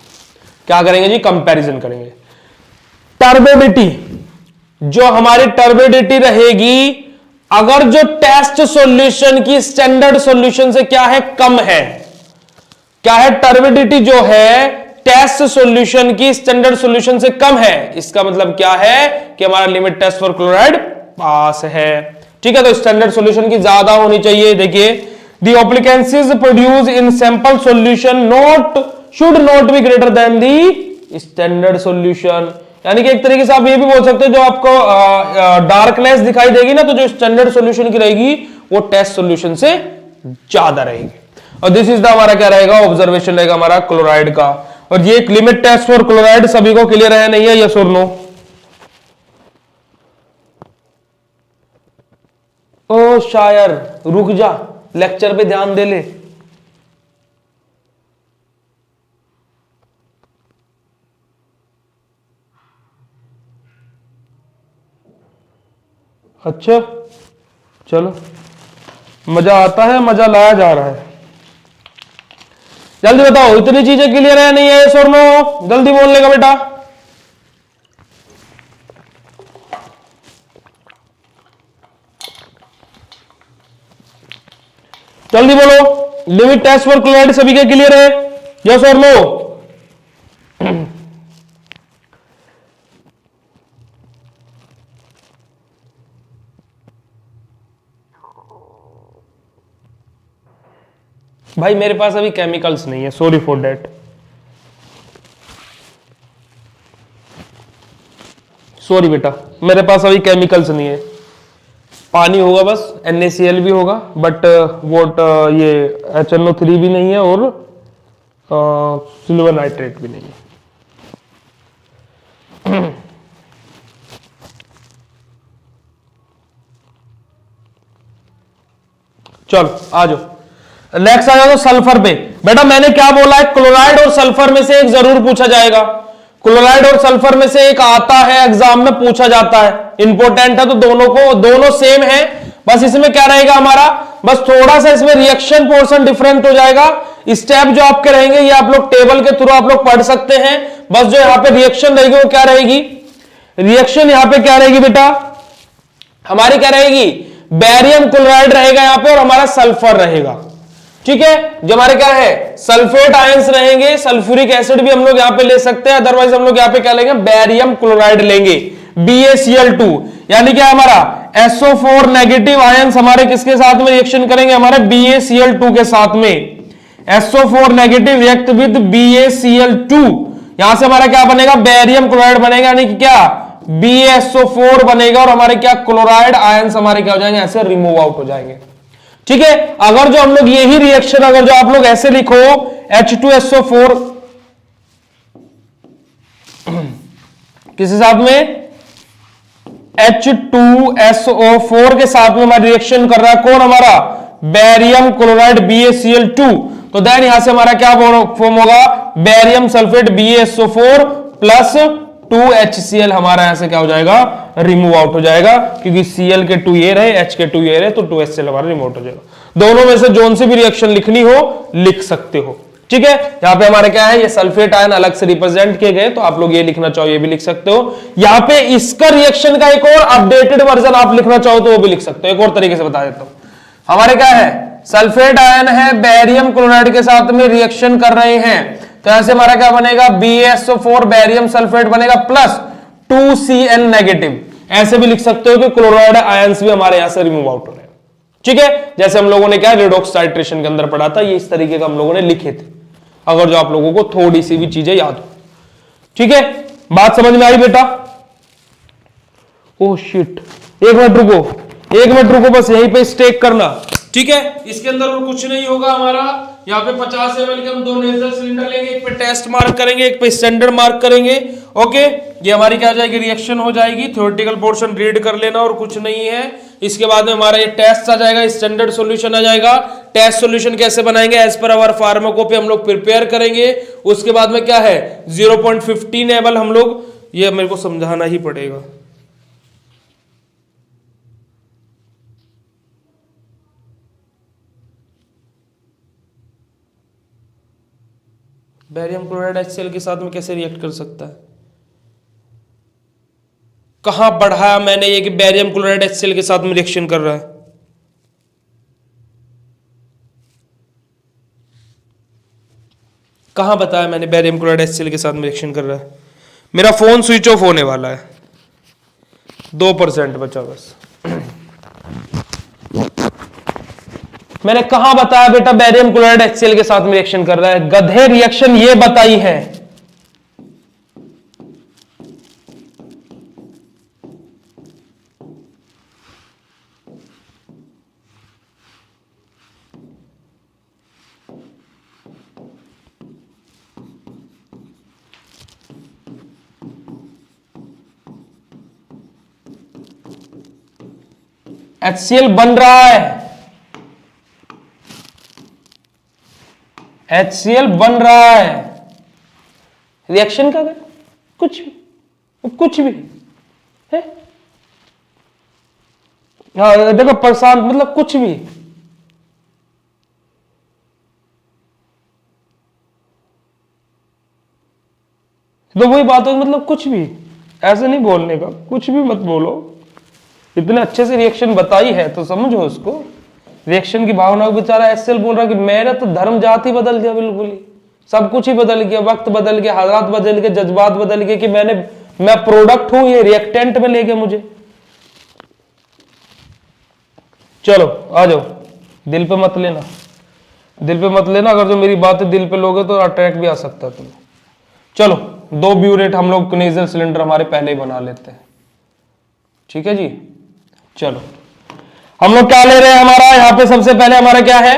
क्या करेंगे जी, कंपैरिजन करेंगे। टर्बिडिटी, जो हमारी टर्बिडिटी रहेगी, अगर जो टेस्ट सॉल्यूशन की स्टैंडर्ड सॉल्यूशन से क्या है, कम है, क्या है, टर्बिडिटी जो है टेस्ट सॉल्यूशन की स्टैंडर्ड सॉल्यूशन से कम है, इसका मतलब क्या है कि हमारा लिमिट टेस्ट फॉर क्लोराइड पास है। ठीक है, तो स्टैंडर्ड सॉल्यूशन की ज्यादा होनी चाहिए। देखिए, the oplicancies produced in sample solution should not be greater than the standard solution। यानी कि एक तरीके से आप ये भी बोल सकते हैं, जो आपको डार्कनेस दिखाई देगी ना, तो जो स्टैंडर्ड सॉल्यूशन की रहेगी वो टेस्ट सॉल्यूशन से ज्यादा रहेगी। और दिस इज द हमारा क्या रहेगा, ऑब्जर्वेशन रहेगा हमारा क्लोराइड का। और ये एक लिमिट टेस्ट फॉर क्लोराइड सभी को क्लियर है नहीं है, यस और नो। ओ शायर रुक जा, लेक्चर पे ध्यान दे ले। अच्छा चलो, मजा आता है, मजा लाया जा रहा है। जल्दी बताओ, इतनी चीजें क्लियर है नहीं है? यस और नो, जल्दी बोलने का बेटा। जल्दी बोलो, लिमिट टेस्ट फॉर क्लोराइड सभी के क्लियर है? यस और नो? भाई मेरे पास अभी केमिकल्स नहीं है, सॉरी फॉर दैट, सॉरी बेटा, मेरे पास अभी केमिकल्स नहीं है। पानी होगा बस, NaCl भी होगा, बट वोट ये HNO3 भी नहीं है और सिल्वर नाइट्रेट भी नहीं है। चलो आ जाओ, नेक्स्ट आ जाओ सल्फर पे। बेटा मैंने क्या बोला है, क्लोराइड और सल्फर में से एक जरूर पूछा जाएगा। क्लोराइड और सल्फर में से एक आता है, एग्जाम में पूछा जाता है, इंपॉर्टेंट है। तो दोनों सेम है, बस इसमें क्या रहेगा हमारा, बस थोड़ा सा इसमें रिएक्शन पोर्शन डिफरेंट हो जाएगा। स्टेप जो आपके रहेंगे ये आप लोग टेबल के थ्रू आप लोग पढ़ सकते हैं। बस जो यहां पे रिएक्शन रहेगी वो क्या रहेगी, रिएक्शन यहां पे क्या रहेगी बेटा, हमारी क्या रहेगी, बेरियम क्लोराइड रहेगा यहां पे और हमारा सल्फर रहेगा। ठीक है, जो हमारे क्या है सल्फेट आयंस रहेंगे, सल्फ्यूरिक एसिड भी हम लोग यहां पे ले सकते हैं, अदरवाइज हम लोग यहां पे क्या लेंगे, बेरियम क्लोराइड लेंगे, BaCl2। यानी क्या हमारा SO4 नेगेटिव आयंस हमारे किसके साथ में रिएक्शन करेंगे, हमारे BaCl2 के साथ में। SO4 negative react with BaCl2, यहां से हमारा क्या बनेगा, बेरियम क्लोराइड बनेगा, यानी कि क्या BaSO4 बनेगा और हमारे क्या क्लोराइड आयंस हमारे क्या हो जाएंगे, ऐसे रिमूव आउट हो जाएंगे। ठीक है, अगर जो हम लोग यही रिएक्शन अगर जो आप लोग ऐसे लिखो H2SO4 किसके साथ में, H2SO4 के साथ में हमारा रिएक्शन कर रहा है कौन, हमारा बेरियम क्लोराइड BaCl2। तो देन यहां से हमारा क्या फॉर्म होगा, barium sulphate BaSO4 plus 2HCl हमारा यहां से क्या हो जाएगा, रिमूव आउट हो जाएगा, क्योंकि Cl के 2 ये रहे, H के 2 ये रहे, तो 2HCl हमारा रिमूव आउट हो जाएगा। दोनों में से जोन से भी रिएक्शन लिखनी हो लिख सकते हो। ठीक है, यहां पे हमारे क्या है, ये सल्फेट आयन अलग से रिप्रेजेंट किए गए, तो आप लोग ये लिखना चाहो ये भी लिख सकते हो। यहां पे इसका रिएक्शन का एक और अपडेटेड वर्जन आप लिखना चाहो तो वो भी लिख सकते हो। एक और तरीके से बता देता हूं, हमारे क्या है, सल्फेट आयन है, बेरियम क्लोराइड के साथ में रिएक्शन कर रहे हैं, तो ऐसे हमारा क्या बनेगा, BaSO4 बेरियम सल्फेट बनेगा प्लस 2Cl नेगेटिव। ऐसे भी लिख सकते हो कि क्लोराइड आयंस भी हमारे यहां से रिमूव आउट हो रहे हैं। ठीक है, जैसे हम लोगों ने क्या रेडॉक्स टाइट्रेशन के अंदर पढ़ा था, ये इस तरीके का हम लोगों ने लिखे थे, अगर जो आप लोगों को थोड़ी सी भी चीजें याद हो। ठीक है, बात समझ में आई बेटा? ओह शिट, एक मिनट रुको, बस यहीं पे स्टेक करना। ठीक है, इसके अंदर और कुछ नहीं होगा हमारा। यहाँ पे 50 ml के हम 2 नेजल सिलेंडर लेंगे, एक पे टेस्ट मार्क करेंगे, एक पे स्टैंडर्ड मार्क करेंगे। ओके, ये हमारी क्या जाएगी, रिएक्शन हो जाएगी। थ्योरेटिकल पोर्शन रीड कर लेना और कुछ नहीं है। इसके बाद में हमारा ये टेस्ट आ जाएगा, स्टैंडर्ड सॉल्यूशन आ जाएगा। टेस्ट सॉल्यूशन कैसे बनाएंगे, एज पर आवर फार्माकोपी हम लोग प्रिपेयर करेंगे। उसके बाद में क्या है 0.15 ml हम लोग, ये मेरे को समझाना ही पड़ेगा। बेरियम क्लोराइड HCl के साथ में कैसे रिएक्ट कर सकता है, कहां बढ़ाया मैंने ये कि बेरियम क्लोराइड HCl के साथ में रिएक्शन कर रहा है, कहां बताया मैंने बेरियम क्लोराइड HCl के साथ में रिएक्शन कर रहा है। मेरा फोन स्विच ऑफ होने वाला है, 2% बचा बस। मैंने कहां बताया बेटा बेरियम क्लोराइड HCl के साथ में रिएक्शन कर रहा है, गधे रिएक्शन ये बताई है। HCl बन रहा है, HCl बन रहा है, रिएक्शन का कुछ भी है। हाँ देखो प्रशांत, मतलब कुछ भी तो वही बात है, मतलब कुछ भी ऐसे नहीं बोलने का, कुछ भी मत बोलो। इतने अच्छे से रिएक्शन बताई है तो समझो उसको। रिएक्शन की भावना को बेचारा एसएल बोल रहा कि मेरा तो धर्म जाति बदल दिया, बिल्कुल ही सब कुछ ही बदल गया, वक्त बदल गया, हालात बदल गए, जज्बात बदल गए कि मैं प्रोडक्ट हूं, ये रिएक्टेंट में ले गया मुझे। चलो आ जाओ, दिल पे मत लेना, दिल पे मत लेना। अगर जो मेरी बातें दिल पे लोगे तो अटैक भी आ सकता है तुम्हें। चलो 2 ब्यूरेट हम लोग नेजल सिलेंडर हमारे पहले ही बना लेते हैं, ठीक है जी। चलो हम लोग क्या ले रहे हैं, हमारा यहाँ पे सबसे पहले हमारा क्या है,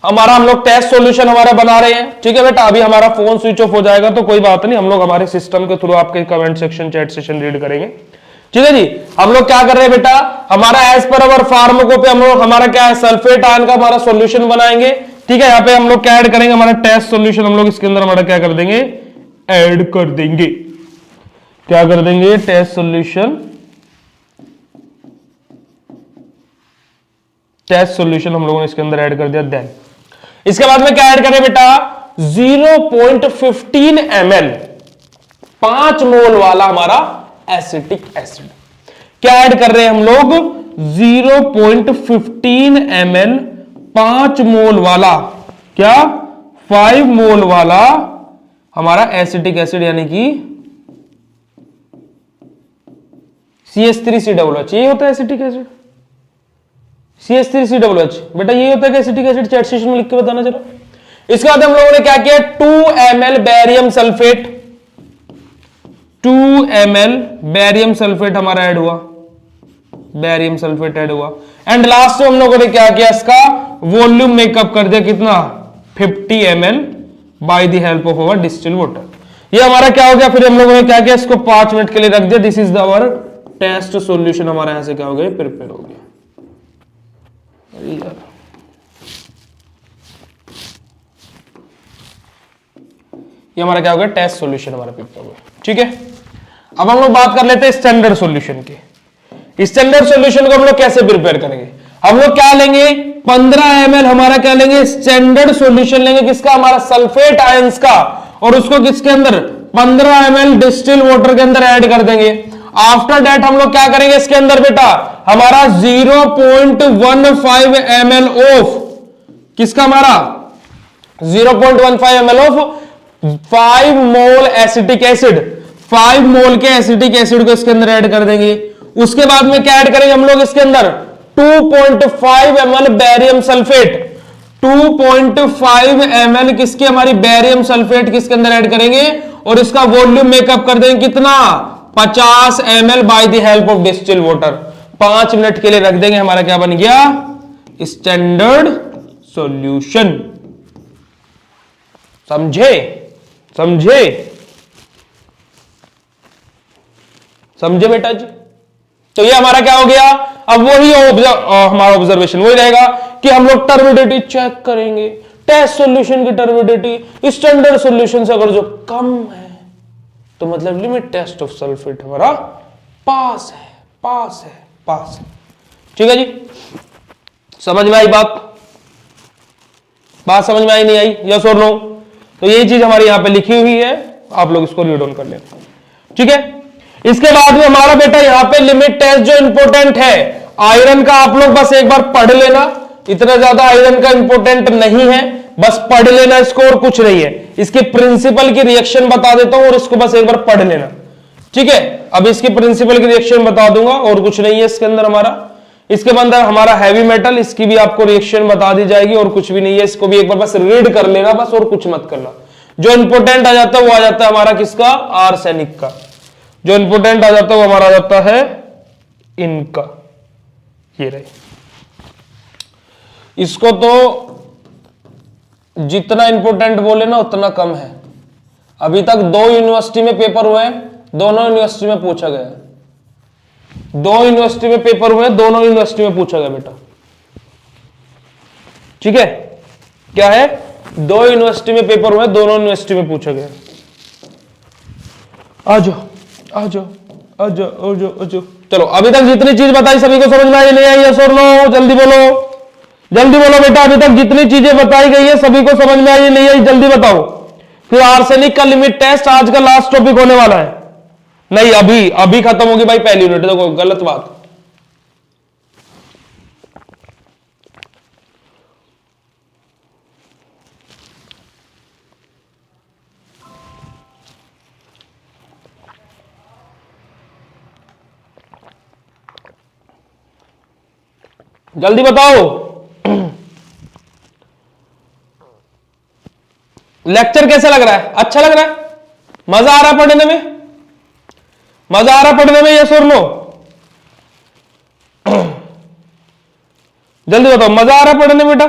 हमारा हम लोग टेस्ट सॉल्यूशन हमारा बना रहे हैं, ठीक है बेटा। अभी हमारा फोन स्विच ऑफ हो जाएगा तो कोई बात नहीं, हम लोग हमारे सिस्टम के थ्रू आपके comment section, chat session read करेंगे, ठीक है जी। हम लोग क्या कर रहे हैं बेटा, हमारा एज पर अवर फार्माकोपी हम लोग हमारा क्या है, सल्फेट आयन का हमारा सॉल्यूशन बनाएंगे, ठीक है। यहाँ पे हम लोग क्या ऐड करेंगे, हमारा टेस्ट सॉल्यूशन हम लोग इसके अंदर हमारा क्या कर देंगे, ऐड कर देंगे। क्या कर देंगे, टेस्ट सॉल्यूशन, टेस्ट सॉल्यूशन हम लोगों ने इसके अंदर ऐड कर दिया। देन इसके बाद में क्या ऐड करें बेटा, 0.15 ml 5 मोल वाला हमारा एसिटिक एसिड। क्या ऐड कर रहे हैं हम लोग, 0.15 ml 5 मोल वाला, क्या 5 मोल वाला हमारा एसिटिक एसिड, यानी कि CH3COOH। ये होता है एसिटिक एसिड, CH3COOH बेटा, ये होता है एसिटिक एसिड। चैट सेशन में लिख के बताना जरा। इसके बाद हम लोगों ने क्या किया, 2 ml barium sulphate, 2 ml barium sulphate हमारा ऐड हुआ, बैरियम सल्फेट ऐड हुआ। एंड लास्ट में हम लोगों ने क्या किया, इसका वॉल्यूम मेकअप कर दिया, कितना 50 ml by the help of our distil water. ये हमारा क्या हो गया, फिर हम लोगों ने क्या किया, इसको 5 मिनट के लिए रख दिया। This is our test solution, हमारा यहां से क्या हो गया, प्रिपेयर हो गया। ये हमारा क्या हो गया, टेस्ट सॉल्यूशन हमारा प्रिपेयर हो गया, ठीक है। अब हम लोग बात कर लेते हैं स्टैंडर्ड सॉल्यूशन की। स्टैंडर्ड सॉल्यूशन को हम लोग कैसे प्रिपेयर करेंगे, हम लोग क्या लेंगे, 15 ml हमारा क्या लेंगे, स्टैंडर्ड सॉल्यूशन लेंगे, किसका, हमारा सल्फेट आयंस का, और उसको किसके अंदर, 15 ml डिस्टिल वाटर के अंदर ऐड कर देंगे। आफ्टर दैट हम लोग क्या करेंगे इसके अंदर बेटा, हमारा 0.15 ml ऑफ, किसका, हमारा 0.15 ml of 5 mole acetic acid, 5 मोल के एसिटिक एसिड को इसके अंदर ऐड कर देंगे। उसके बाद में क्या ऐड करेंगे हम लोग इसके अंदर, 2.5 ml बैरियम सल्फेट, 2.5 ml किसकी, हमारी बैरियम सल्फेट किसके अंदर ऐड करेंगे, और इसका वॉल्यूम मेकअप कर देंगे, कितना 50 ml by the help of distil water. 5 minute के लिए रख देंगे, हमारा क्या बन गया, स्टैंडर्ड सॉल्यूशन। समझे, समझे, समझे बेटा जी। तो ये हमारा क्या हो गया, अब वही हमारा ऑब्जर्वेशन वही रहेगा कि हम लोग टर्बिडिटी चेक करेंगे, टेस्ट सॉल्यूशन की टर्बिडिटी स्टैंडर्ड सॉल्यूशन से अगर जो कम है तो मतलब लिमिट टेस्ट ऑफ सल्फेट हमारा पास है, पास है, पास है, ठीक है जी। समझ में आई बात, बात समझ में आई नहीं आई, यस और नो। तो यही चीज हमारी यहां पे लिखी हुई है, आप लोग इसको रीड ऑन कर लें, ठीक है। इसके बाद में हमारा बेटा यहां पे लिमिट टेस्ट जो इंपॉर्टेंट है, आयरन का आप लोग बस एक बार पढ़ लेना, इतना ज्यादा आयरन का इंपॉर्टेंट नहीं है, बस पढ़ लेना इसको और कुछ नहीं है। इसके प्रिंसिपल की रिएक्शन बता देता हूं और इसको बस एक बार पढ़ लेना, ठीक है। अब इसकी प्रिंसिपल की रिएक्शन बता दूंगा और कुछ नहीं है इसके अंदर हमारा। इसके अंदर हमारा हैवी मेटल, इसकी भी आपको रिएक्शन बता दी जाएगी और कुछ भी नहीं है, इसको भी एक बार बस रीड कर लेना बस, और कुछ मत करना। जो इंपोर्टेंट आ जाता है वो आ जाता है हमारा किसका, आर्सेनिक का। जो इंपोर्टेंट आ जाता है वो हमारा आ जाता है इनका, ये रहे। इसको तो जितना इंपोर्टेंट बोले ना उतना कम है। अभी तक 2 यूनिवर्सिटी में पेपर हुए हैं, दोनों यूनिवर्सिटी में पूछा गया। 2 यूनिवर्सिटी में पेपर हुए, दोनों यूनिवर्सिटी में पूछा गया बेटा, ठीक है। क्या है, 2 यूनिवर्सिटी में पेपर हुए, दोनों यूनिवर्सिटी में पूछा गया। आ जाओ, आ जाओ, आ जाओ, आ जाओ, आ जाओ। चलो अभी तक जितनी चीज बताई सभी को समझ में आई नहीं आई, यस और नो, जल्दी बोलो, जल्दी बोलो बेटा। अभी तक जितनी चीजें बताई गई है सभी को समझ में आई नहीं आई, जल्दी बताओ। फिर आर्सेनिक का लिमिट टेस्ट आज का लास्ट टॉपिक होने वाला है। नहीं, अभी अभी खत्म होगी भाई पहली यूनिट, तो कोई गलत बात। जल्दी बताओ, लेक्चर कैसा लग रहा है? अच्छा लग रहा है? मजा आ रहा है पढ़ने में? मजा आ रहा है पढ़ने में? यस और नो? जल्दी बताओ, मजा आ रहा है पढ़ने में बेटा?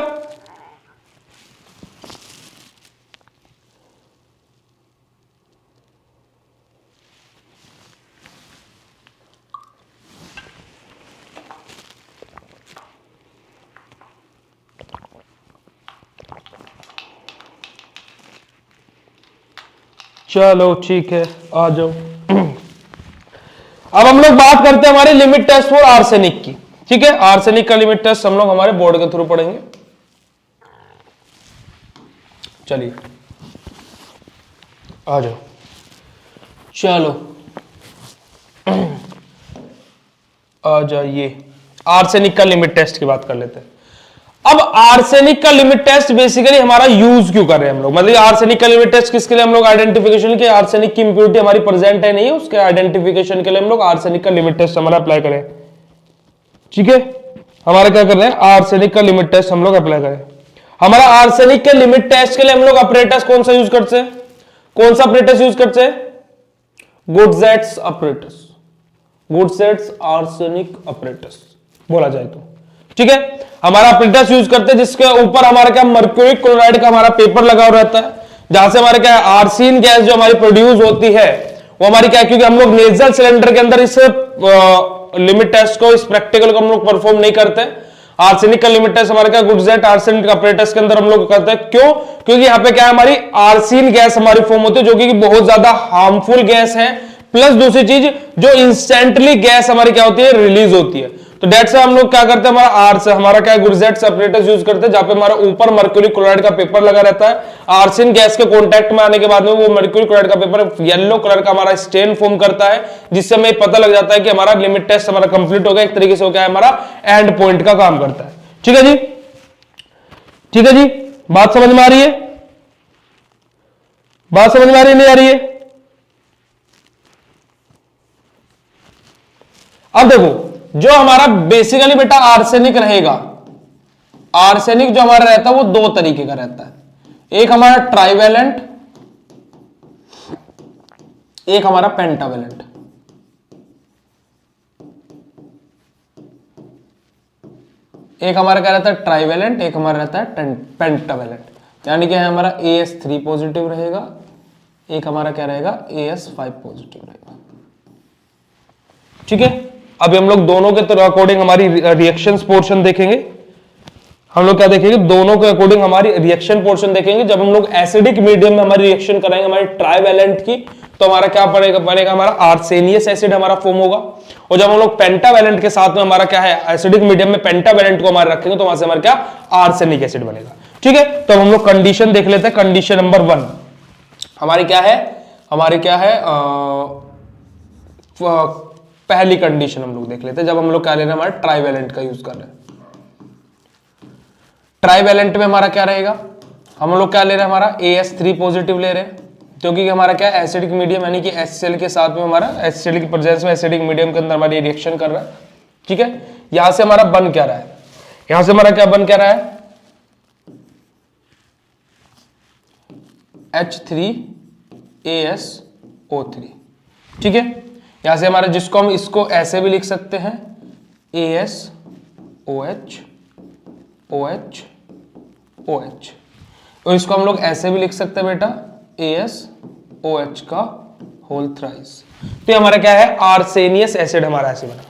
चलो ठीक है, आ जाओ। अब हम लोग बात करते हैं हमारे लिमिट टेस्ट फॉर आर्सेनिक की। ठीक है, आर्सेनिक का लिमिट टेस्ट हम लोग हमारे बोर्ड के थ्रू पढ़ेंगे। चलिए आ जाओ। चलो आ जाइए, आर्सेनिक का लिमिट टेस्ट की बात कर लेते हैं। अब आर्सेनिक का लिमिट टेस्ट बेसिकली हमारा यूज क्यों कर रहे हैं हम लोग, मतलब आर्सेनिक का लिमिट टेस्ट किसके लिए हम लोग आइडेंटिफिकेशन के, आर्सेनिक की इंप्योरिटी हमारी प्रेजेंट है नहीं है, उसके आइडेंटिफिकेशन के लिए हम लोग आर्सेनिक का लिमिट टेस्ट हमारा अप्लाई करें। ठीक है, हमारा क्या कर रहे हैं, आर्सेनिक का लिमिट टेस्ट हम लोग अप्लाई करें। हमारा आर्सेनिक के लिमिट टेस्ट के लिए हम लोग अपरेटस कौन सा यूज करते हैं, कौन सा अपरेटस यूज करते हैं? गुडजेट्स अपरेटस, गुडजेट्स आर्सेनिक अपरेटस बोला जाए तो। ठीक है, हमारा अपरेटस यूज करते हैं जिसके ऊपर हमारा क्या मर्क्यूरी क्लोराइड का हमारा पेपर लगा हुआ रहता है, जहां से हमारे क्या आर्सीन गैस जो हमारी प्रोड्यूस होती है वो हमारी क्या, क्योंकि हम लोग नेजल सिलेंडर के अंदर इस लिमिट टेस्ट को, इस प्रैक्टिकल को हम लोग परफॉर्म नहीं करते। आर्सेनिक का लिमिट टेस्ट हमारे क्या गुडजेट आर्सेनिक अपरेटस के अंदर हम लोग करते हैं। क्यों? क्योंकि यहाँ पे क्या है, हमारी आर्सीन गैस हमारी फॉर्म होती है जो कि बहुत ज्यादा हार्मफुल गैस है, प्लस दूसरी चीज जो इंस्टेंटली गैस हमारी क्या होती है, रिलीज होती है। तो डेट से हम लोग क्या करते हैं, हमारा क्या गुडजेट सेपरेटर्स यूज करते हैं, जहां पे हमारा ऊपर मर्क्यूरी क्लोराइड का पेपर लगा रहता है। आर्सिन गैस के कांटेक्ट में आने के बाद में वो मर्क्यूरी क्लोराइड का पेपर येलो कलर का हमारा स्टेन फॉर्म करता है, जिससे हमें पता लग जाता है कि हमारा लिमिट टेस्ट हमारा कंप्लीट हो गया। एक तरीके से हो गया हमारा एंड पॉइंट का काम करता है। ठीक है जी, ठीक है जी, बात समझ में आ रही है? बात समझ में आ रही है, नहीं आ रही है? अब देखो, जो हमारा बेसिकली बेटा आर्सेनिक रहेगा, आर्सेनिक जो हमारा रहता है वो दो तरीके का रहता है, एक हमारा ट्राइवेलेंट, एक हमारा पेंटावेलेंट। एक हमारा क्या रहता है, ट्राइवेलेंट, एक हमारा रहता है पेंटावेलेंट। यानी कि हमारा AS3 पॉजिटिव रहेगा, एक हमारा क्या रहेगा, AS5 पॉजिटिव रहेगा। ठीक है, अभी हम लोग दोनों के अकॉर्डिंग हमारी रिएक्शंस पोर्शन देखेंगे। हम लोग क्या देखेंगे, दोनों के अकॉर्डिंग हमारी रिएक्शन पोर्शन देखेंगे। जब हम लोग एसिडिक मीडियम में हमारी रिएक्शन कराएंगे हमारी ट्राइवेलेंट की, तो हमारा क्या बनेगा हमारा आर्सेनियस एसिड हमारा फॉर्म होगा। और जब हम लोग पेंटावेलेंट के साथ में हमारा क्या है, एसिडिक मीडियम में पेंटावेलेंट को हमारे रखेंगे, तो वहां से हमारा क्या आर्सेनिक एसिड बनेगा। ठीक है, तो हम लोग कंडीशन देख लेते हैं। कंडीशन नंबर 1 हमारी क्या है, हमारी क्या है, पहली कंडीशन हम लोग देख लेते हैं। जब हम लोग क्या ले रहे हैं, हमारा ट्राइवेलेंट का यूज कर रहे हैं। ट्राइवेलेंट में हमारा क्या रहेगा, हम लोग क्या ले रहे हैं, हमारा AS3 पॉजिटिव ले रहे हैं, क्योंकि हमारा क्या एसिडिक मीडियम यानी कि HCl के साथ में हमारा एसिडिक प्रेजेंस में एसिडिक मीडियम के अंदर हमारी रिएक्शन कर रहा है। ठीक है, यहां से हमारा बन क्या रहा है, यहां से हमारा क्या बन क्या रहा है, H3ASO3। ठीक है, यहां से हमारा, जिसको हम इसको ऐसे भी लिख सकते हैं, ASOH OH OH, और इसको हम लोग ऐसे भी लिख सकते हैं बेटा, ASOH का होल थ्राइस। तो हमारा क्या है, आर्सेनियस एसिड हमारा ऐसे बना।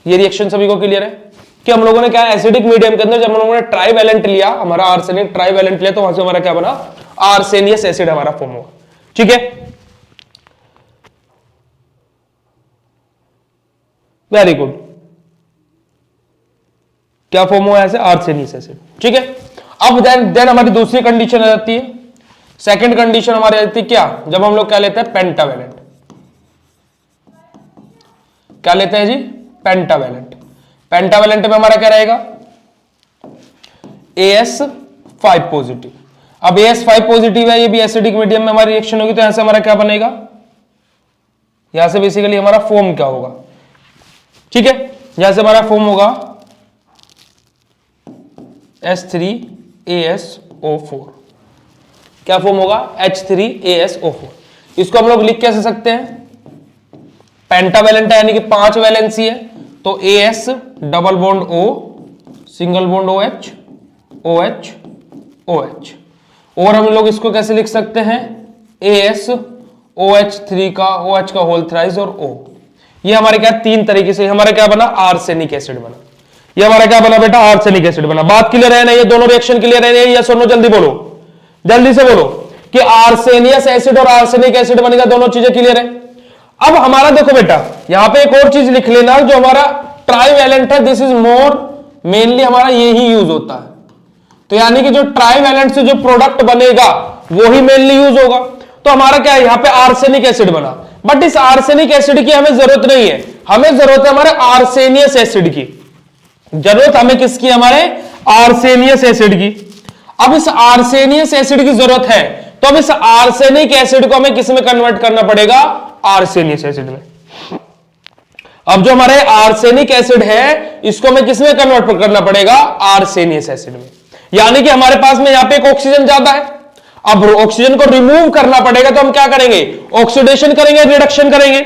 ये रिएक्शन सभी को क्लियर है कि हम लोगों ने क्या एसिडिक मीडियम के अंदर जब हम लोगों ने ट्राइवेलेंट लिया, हमारा आर्सेनिक ट्राइवेलेंट लिया, तो वहां से हमारा क्या बना, आर्सेनियस एसिड हमारा फॉर्म हुआ। ठीक है, वेरी गुड, क्या फॉर्म हुआ ऐसे, आर्सेनियस एसिड। ठीक है, अब देन हमारी दूसरी कंडीशन आ जाती है। सेकंड कंडीशन हमारी आती क्या, जब हम लोग क्या लेते हैं पेंटावेलेंट, क्या लेते हैं जी पेंटावेलेंट। पेंटावेलेंट में हमारा क्या रहेगा AS5 पॉजिटिव। अब AS5 पॉजिटिव है, ये भी एसिडिक मीडियम में हमारी रिएक्शन होगी, तो यहां से हमारा क्या बनेगा, यहां से बेसिकली हमारा फॉर्म क्या होगा, ठीक है, यहां से हमारा फॉर्म होगा H3ASO4। क्या फॉर्म होगा H3ASO4। इसको हम लोग लिख कैसे सकते हैं, पेंटावेलेंट है यानी कि 5 वैलेंसी है, तो AS double bond O single bond OH OH OH। और हम लोग इसको कैसे लिख सकते हैं ASOH3 का OH का होल थ्राइस और O। ये हमारे क्या 3 तरीके से हमारा क्या बना आर्सेनिक एसिड बना। ये हमारा क्या बना बेटा आर्सेनिक एसिड बना। बात क्लियर है ना, ये दोनों रिएक्शन क्लियर है, ये सुनो जल्दी बोलो, जल्दी से बोलो कि आर्सेनियस एसिड और आर्सेनिक एसिड बनेगा, दोनों चीजें क्लियर है। अब हमारा देखो बेटा यहां पे एक और चीज लिख लेना, जो हमारा ट्राईवैलेंट है दिस इज मोर मेनली हमारा यही यूज होता है, तो यानी कि जो ट्राईवैलेंट से जो प्रोडक्ट बनेगा वो ही मेनली यूज होगा। तो हमारा क्या है यहाँ पे आर्सेनिक एसिड बना, बट इस आर्सेनिक एसिड की हमें जरूरत नहीं है, हमें जरूरत है हमारे आर्सेनियस एसिड की। जरूरत हमें किसकी, हमारे आर्सेनियस एसिड की। अब इस आर्सेनियस एसिड की जरूरत है, तो अब इस आर्सेनिक एसिड को हमें किस में कन्वर्ट करना पड़ेगा, आर्सेनियस एसिड में। अब जो हमारे आर्सेनिक एसिड है इसको हमें किस में कन्वर्ट करना पड़ेगा, आर्सेनियस एसिड में। यानी कि हमारे पास में यहां पे एक ऑक्सीजन ज्यादा है, अब ऑक्सीजन को रिमूव करना पड़ेगा, तो हम क्या करेंगे ऑक्सीडेशन करेंगे, रिडक्शन करेंगे।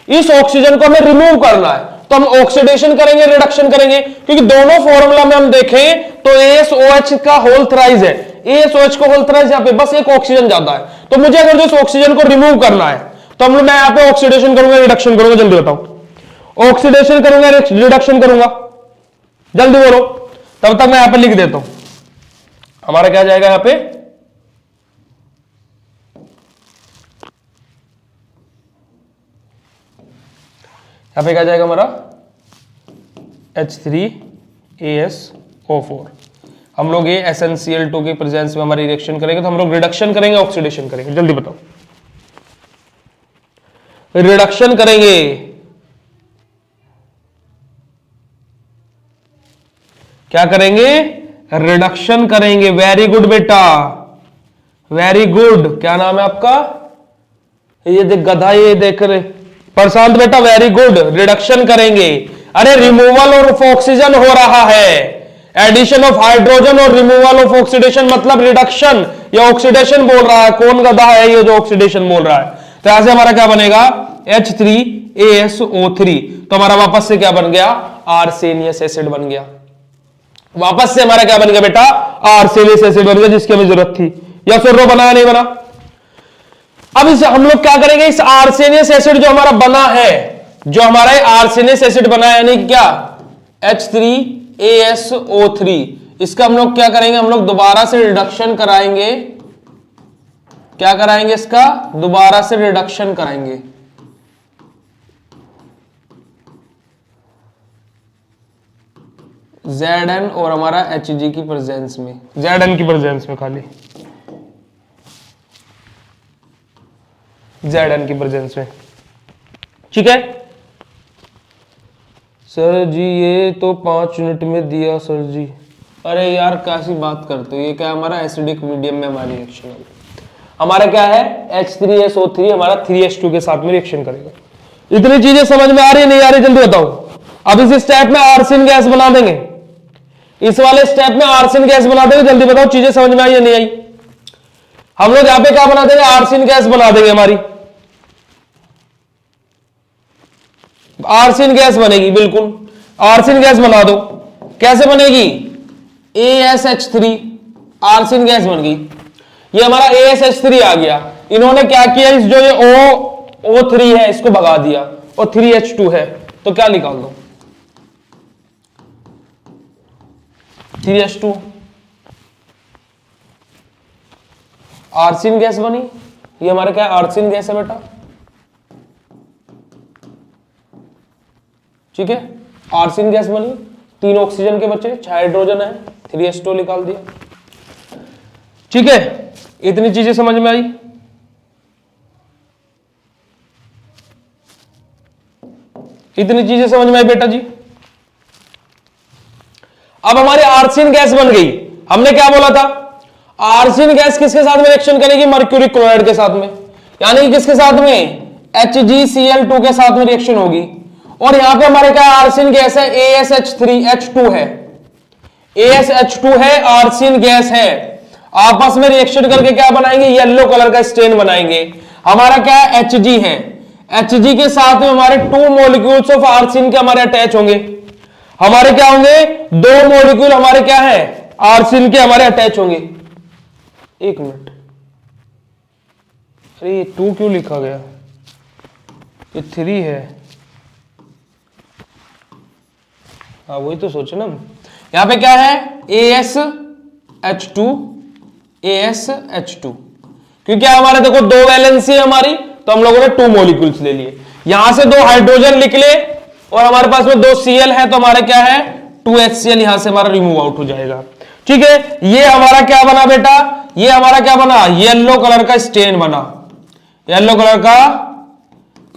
इस ऑक्सीजन को हमें रिमूव करना है तो हम ऑक्सीडेशन करेंगे, रिडक्शन करेंगे, क्योंकि दोनों फॉर्मूला में हम देखें तो ASOH का होल थ्राइस है, ASOH का होल थ्राइस यहां पे बस एक ऑक्सीजन ज्यादा है। तो मुझे अगर इस ऑक्सीजन को रिमूव करना है तो मैं यहां पे ऑक्सीडेशन करूंगा, रिडक्शन करूंगा, जल्दी बताओ ऑक्सीडेशन करूंगा, रिडक्शन करूंगा, जल्दी बोलो, तब तक मैं यहां पे लिख देता हूं। हमारा क्या जाएगा यहां पे, यहां पे क्या जाएगा हमारा H3ASO4। हम लोग ये SnCl2 के प्रेजेंस में हमारी रिएक्शन करेंगे, तो हम लोग रिडक्शन करेंगे, ऑक्सीडेशन करेंगे, जल्दी बताओ। रिडक्शन करेंगे, क्या करेंगे, रिडक्शन करेंगे। वेरी गुड बेटा, वेरी गुड। क्या नाम है आपका, ये देख गधा, ये देख रहे प्रशांत बेटा, वेरी गुड। रिडक्शन करेंगे, अरे रिमूवल ऑफ ऑक्सीजन हो रहा है, एडिशन ऑफ हाइड्रोजन और रिमूवल ऑफ ऑक्सीडेशन मतलब रिडक्शन या ऑक्सीडेशन बोल रहा है। कौन गधा है ये जो ऑक्सीडेशन बोल रहा है। तो यहां से हमारा क्या बनेगा H3ASO3, तो हमारा वापस से क्या बन गया, आर्सेनियस एसिड बन गया। वापस से हमारा क्या बन गया बेटा, आर्सेनियस एसिड बन गया, जिसकी हमें जरूरत थी। या सुर्रो बना नहीं बना। अब इस हम लोग क्या करेंगे, इस आर्सेनियस एसिड जो हमारा बना है, जो हमारा आर्सेनियस एसिड बना है यानी क्या H3ASO3, इसका हम लोग क्या करेंगे, हम लोग दोबारा से रिडक्शन कराएंगे। क्या कराएंगे, इसका दोबारा से रिडक्शन कराएंगे। Zn और हमारा Hg की प्रेजेंस में, Zn की प्रेजेंस में, खाली Zn की प्रेजेंस में, ठीक है सर जी। ये तो 5 यूनिट में दिया सर जी। अरे यार कैसी बात करते हो, ये क्या हमारा एसिडिक मीडियम में हमारी रिएक्शन है। हमारा क्या है H3SO3 हमारा 3H2 के साथ में रिएक्शन करेगा। इतनी चीजें समझ में आ रही है नहीं आ रही, जल्दी बताओ। अब इस स्टेप में आर्सेन गैस बना देंगे, इस वाले स्टेप में आर्सेन गैस बना देंगे, जल्दी बताओ चीजें समझ में आई या नहीं आई। हम लोग यहां पे क्या बना देंगे, आर्सेन गैस बना देंगे। हमारी आर्सेन गैस बनेगी, बिल्कुल आर्सेन गैस बना दो। कैसे बनेगी, ASH3 आर्सेन गैस बन गई। ये हमारा ASH3 आ गया। इन्होंने क्या किया, इस जो ये O3 है इसको भगा दिया और 3H2 है, तो क्या निकाल दो 3H2। आर्सेन गैस बनी। ये हमारा क्या आर्सेन गैस है बेटा, ठीक है। आर्सेन गैस बनी, 3 ऑक्सीजन के बचे, 6 हाइड्रोजन है, 3H2 निकाल दिया। ठीक है, इतनी चीजें समझ में आई। इतनी चीजें समझ में आई बेटा जी। अब हमारी आर्सेन गैस बन गई। हमने क्या बोला था, आर्सेन गैस किसके साथ में रिएक्शन करेगी, मर्क्यूरी क्लोराइड के साथ में, यानी कि किसके साथ में, HgCl2 के साथ में रिएक्शन होगी। और यहां पे हमारे क्या आर्सेन गैस है, AsH3H2 है, AsH2 है, आर्सेन गैस है। आपस में रिएक्शन करके क्या बनाएंगे, येलो कलर का स्टेन बनाएंगे। हमारा क्या है, Hg है, Hg के साथ में हमारे 2 मॉलिक्यूल्स ऑफ आर्सेन के हमारे अटैच होंगे। हमारे क्या होंगे, 2 मॉलिक्यूल हमारे क्या है, आर्सेन के हमारे अटैच होंगे। एक मिनट, अरे ये 2 क्यों लिखा गया, ये 3 है। हाँ वही तो सोचे ना, यहां पे क्या है, AsH2 AsH2, क्योंकि हमारे देखो 2 वैलेंसी है हमारी, तो हम लोगों ने 2 मॉलिक्यूल्स ले लिए। यहां से 2 हाइड्रोजन निकले और हमारे पास में 2 Cl है, तो हमारे क्या है, 2HCl यहां से हमारा रिमूव आउट हो जाएगा। ठीक है, ये हमारा क्या बना बेटा, ये हमारा क्या बना, येलो कलर का स्टेन बना, येलो कलर का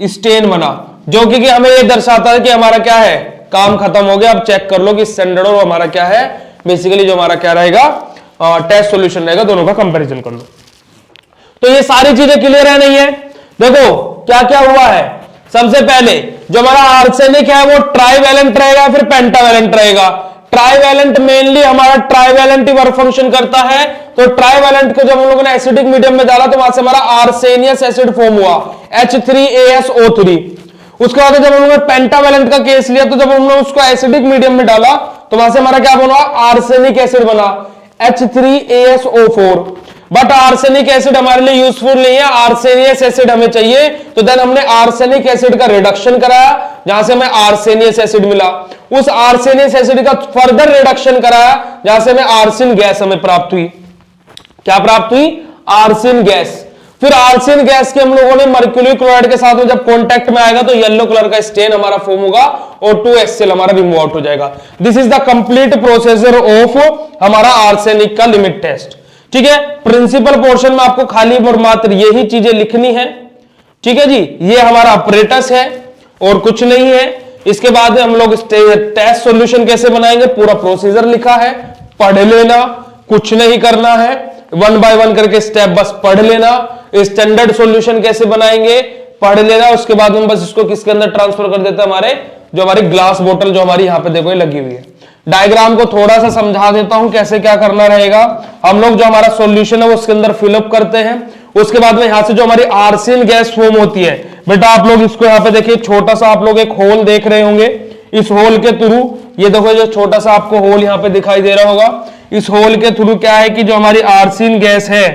स्टेन बना, जो कि हमें ये दर्शाता है कि हमारा क्या है, काम खत्म हो गया। अब चेक कर लो कि स्टैंडर्ड और हमारा क्या है, बेसिकली जो हमारा क्या रहेगा, टेस्ट सॉल्यूशन रहेगा, दोनों का कंपैरिजन कर लो। तो ये सारी चीजें क्लियर है नहीं है। देखो क्या क्या हुआ है, सबसे पहले जो हमारा आर्सेनिक है वो ट्राइवैलेंट रहेगा, फिर पेंटावैलेंट रहेगा। ट्राइवैलेंट मेनली हमारा ट्राइवैलेंट ही वर्क फंक्शन करता है। तो ट्राइवैलेंट को जब हम लोगों ने एसिडिक मीडियम में डाला तो वहां से हमारा आर्सेनियस एसिड फॉर्म हुआ, H3AsO3। उसके बाद जब हम लोगों ने पेंटावैलेंट का केस लिया, तो जब हम लोग उसको एसिडिक मीडियम में डाला तो वहां से हमारा क्या बना, आर्सेनिक एसिड बना, H3AsO4। बट आर्सेनिक एसिड हमारे लिए यूजफुल नहीं है, आर्सेनियस एसिड हमें चाहिए। तो देन हमने आर्सेनिक एसिड का रिडक्शन कराया, जहां से हमें आर्सेनियस एसिड मिला। उस आर्सेनियस एसिड का फर्दर रिडक्शन कराया, जहां से हमें आर्सेन गैस हमें प्राप्त हुई। क्या प्राप्त हुई, आर्सेन गैस। फिर आर्सेन गैस के हम लोगों ने मर्क्यूरी क्लोराइड के साथ में जब कांटेक्ट में आएगा तो येलो कलर का स्टेन हमारा फॉर्म होगा और 2HCl हमारा रिमूव आउट हो जाएगा। This is the complete procedure of हमारा आर्सेनिक का लिमिट टेस्ट। ठीक है, प्रिंसिपल पोर्शन में आपको खाली और मात्र यही चीजें लिखनी है। ठीक है जी, ये हमारा अपरेटस है और कुछ नहीं है। इसके बाद हम लोग टेस्ट सॉल्यूशन कैसे बनाएंगे, पूरा प्रोसीजर लिखा है, पढ़ लेना, कुछ नहीं करना है, 1 बाय 1 करके स्टेप बस पढ़ लेना। स्टैंडर्ड सॉल्यूशन कैसे बनाएंगे पढ़ लेना, उसके बाद हम बस इसको किसके अंदर ट्रांसफर कर देते हैं, हमारे जो हमारी ग्लास बोतल जो हमारी यहां पे देखो ये लगी हुई है। डायग्राम को थोड़ा सा समझा देता हूं कैसे क्या करना रहेगा। हम लोग जो हमारा सॉल्यूशन है वो उसके अंदर फिलअप करते हैं। उसके बाद में यहां से जो हमारी आर्सेन गैस फॉर्म होती है, बेटा आप लोग इसको यहां पे देखिए, छोटा सा आप लोग एक होल देख रहे होंगे। इस होल के थ्रू ये देखो, जो छोटा सा आपको होल यहां पे दिखाई दे रहा होगा, इस होल के थ्रू क्या है कि जो हमारी आर्सेन गैस है,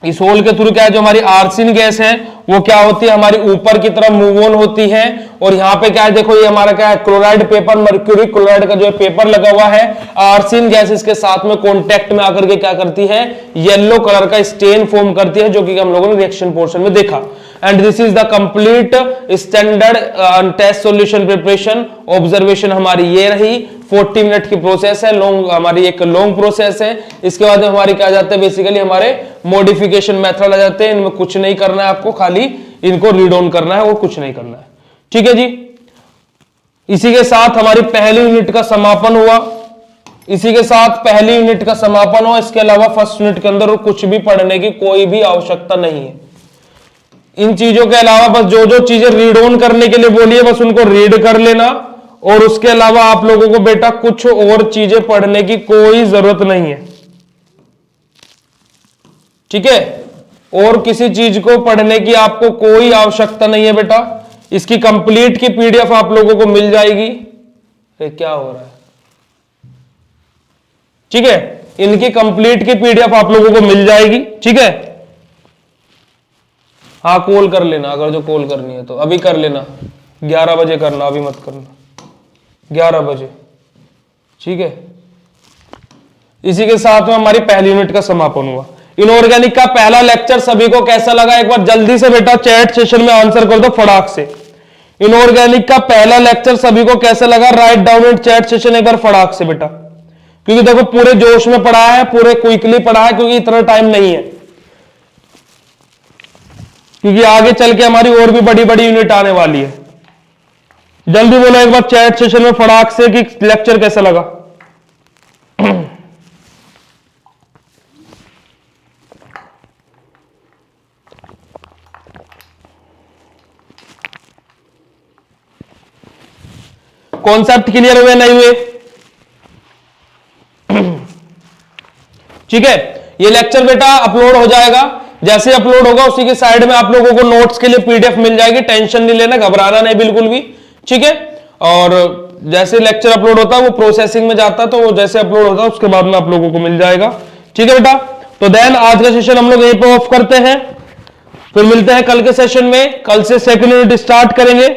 इस होल के थ्रू क्या है, जो हमारी आर्सेन गैस है वो क्या होती है, हमारी ऊपर की तरफ मूव ऑन होती है। और यहाँ पे क्या है, देखो ये हमारा क्या है, क्लोराइड पेपर, मर्क्यूरी क्लोराइड का जो है पेपर लगा हुआ है। आर्सेन गैस इसके साथ में कांटेक्ट में आकर के क्या करती है, येलो कलर का स्टेन फॉर्म करती है, जो कि हम लोगों ने रिएक्शन पोर्शन में देखा। And this is the complete standard test solution preparation. Observation हमारी ये रही, 40 मिनट की प्रोसेस है, लॉन्ग हमारी एक लॉन्ग प्रोसेस है। इसके बाद हमारी क्या जाते हैं, बेसिकली हमारे मॉडिफिकेशन मेथड आ जाते हैं। इनमें कुछ नहीं करना है आपको, खाली इनको रीड ऑन करना है और कुछ नहीं करना है। ठीक है जी, इसी के साथ हमारी पहली यूनिट का समापन हुआ। इसी के साथ पहली यूनिट का समापन हुआ। इसके अलावा फर्स्ट यूनिट के अंदर कुछ भी पढ़ने की कोई भी आवश्यकता नहीं है। इन चीजों के अलावा बस जो जो चीजें रीड ऑन करने के लिए बोली है बस उनको रीड कर लेना। और उसके अलावा आप लोगों को बेटा कुछ और चीजें पढ़ने की कोई जरूरत नहीं है। ठीक है, और किसी चीज को पढ़ने की आपको कोई आवश्यकता नहीं है बेटा। इसकी कंप्लीट की पीडीएफ आप लोगों को मिल जाएगी। क्या हो रहा है, ठीक है, इनकी कंप्लीट की पीडीएफ आप लोगों को मिल जाएगी। ठीक है, हाँ कॉल कर लेना, अगर जो कॉल करनी है तो अभी कर लेना, 11 बजे करना, अभी मत करना, 11 बजे। ठीक है, इसी के साथ में हमारी पहली यूनिट का समापन हुआ। इनऑर्गेनिक का पहला लेक्चर सभी को कैसा लगा, एक बार जल्दी से बेटा चैट सेशन में आंसर कर दो फटाक से। इनऑर्गेनिक का पहला लेक्चर सभी को कैसा लगा, right down in chat session एक बार फटाक से बेटा। क्योंकि देखो पूरे जोश में पढ़ा है, पूरे क्विकली पढ़ा है, क्योंकि इतना टाइम नहीं है, क्योंकि आगे चल के हमारी और भी बड़ी बड़ी यूनिट आने वाली है। जल्दी बोलो एक बार चैट सेशन में फटाक से कि लेक्चर कैसा लगा। कॉन्सेप्ट क्लियर हुए नहीं हुए? ठीक है, ये लेक्चर बेटा अपलोड हो जाएगा। जैसे अपलोड होगा उसी के साइड में आप लोगों को नोट्स के लिए पीडीएफ मिल जाएगी। टेंशन नहीं लेना, घबराना नहीं बिल्कुल भी, ठीक है। और जैसे लेक्चर अपलोड होता है वो प्रोसेसिंग में जाता है, तो वो जैसे अपलोड होता है उसके बाद में आप लोगों को मिल जाएगा, ठीक है बेटा। तो देन आज का सेशन हम लोग यहीं पे ऑफ करते हैं, फिर मिलते हैं कल के सेशन में। कल से सेकंड यूनिट स्टार्ट करेंगे,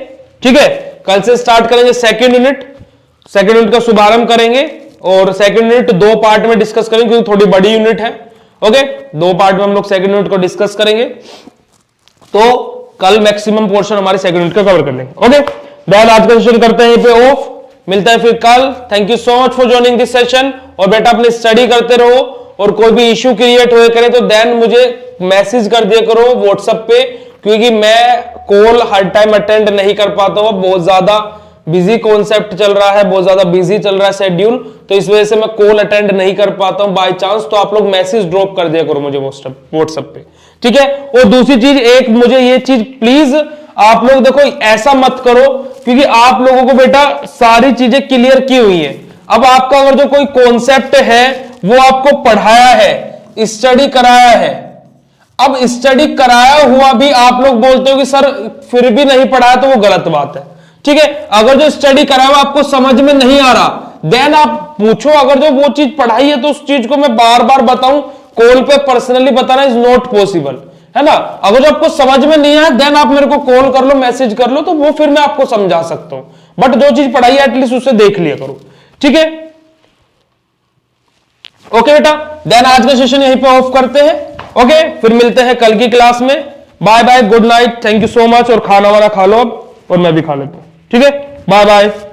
ठीक है। कल से स्टार्ट करेंगे सेकंड यूनिट का शुभारंभ करेंगे, और सेकंड यूनिट 2 पार्ट में डिस्कस करेंगे क्योंकि थोड़ी बड़ी यूनिट है। ओके, 2 पार्ट में हम लोग सेकंड यूनिट को डिस्कस करेंगे, तो कल मैक्सिमम पोर्शन हमारे सेकंड यूनिट का कवर कर लेंगे। ओके, देन आज का सेशन करते हैं यहीं पे ऑफ, मिलता है फिर कल। Thank you so much for joining this session. और बेटा अपनी स्टडी करते रहो, और कोई भी इश्यू क्रिएट हुए करे तो देन मुझे मैसेज कर दिया करो व्हाट्सएप पे, क्योंकि मैं कॉल हर टाइम अटेंड नहीं कर पाता हूं। बहुत ज्यादा बिजी कॉन्सेप्ट चल रहा है, बहुत ज्यादा बिजी चल रहा है शेड्यूल, तो इस वजह से मैं कॉल अटेंड नहीं कर पाता हूं बाय चांस। तो आप लोग मैसेज ड्रॉप कर दिया करो मुझे व्हाट्सएप पे, ठीक है। और दूसरी चीज, एक मुझे ये चीज प्लीज आप लोग देखो, ऐसा मत करो, क्योंकि आप लोगों को बेटा सारी चीजें क्लियर की हुई है। अब आपका अगर जो कोई कॉन्सेप्ट है वो आपको पढ़ाया है, स्टडी कराया है, अब स्टडी कराया हुआ भी आप लोग बोलते हो कि सर फिर भी नहीं पढ़ाया, तो वो गलत बात है, ठीक है। अगर जो स्टडी कराया हुआ आपको समझ में नहीं आ रहा, देन आप पूछो। अगर जो वो चीज पढ़ाई है तो उस चीज को मैं बार बार बताऊं, कॉल पे पर्सनली बताना इज नॉट पॉसिबल, है ना। अगर जो आपको समझ में नहीं आया देन आप मेरे को कॉल कर लो, मैसेज कर लो, तो वो फिर मैं आपको समझा सकता हूं। बट जो चीज पढ़ाई है एटलीस्ट उसे देख लिया करो, ठीक है। ओके बेटा, देन आज का सेशन यहीं पे ऑफ करते हैं। ओके, फिर मिलते हैं कल की क्लास में। Bye bye, good night, thank you so much. और खाना वाना खा लो अब, और मैं भी खा लेता हूं, ठीक है। Bye bye.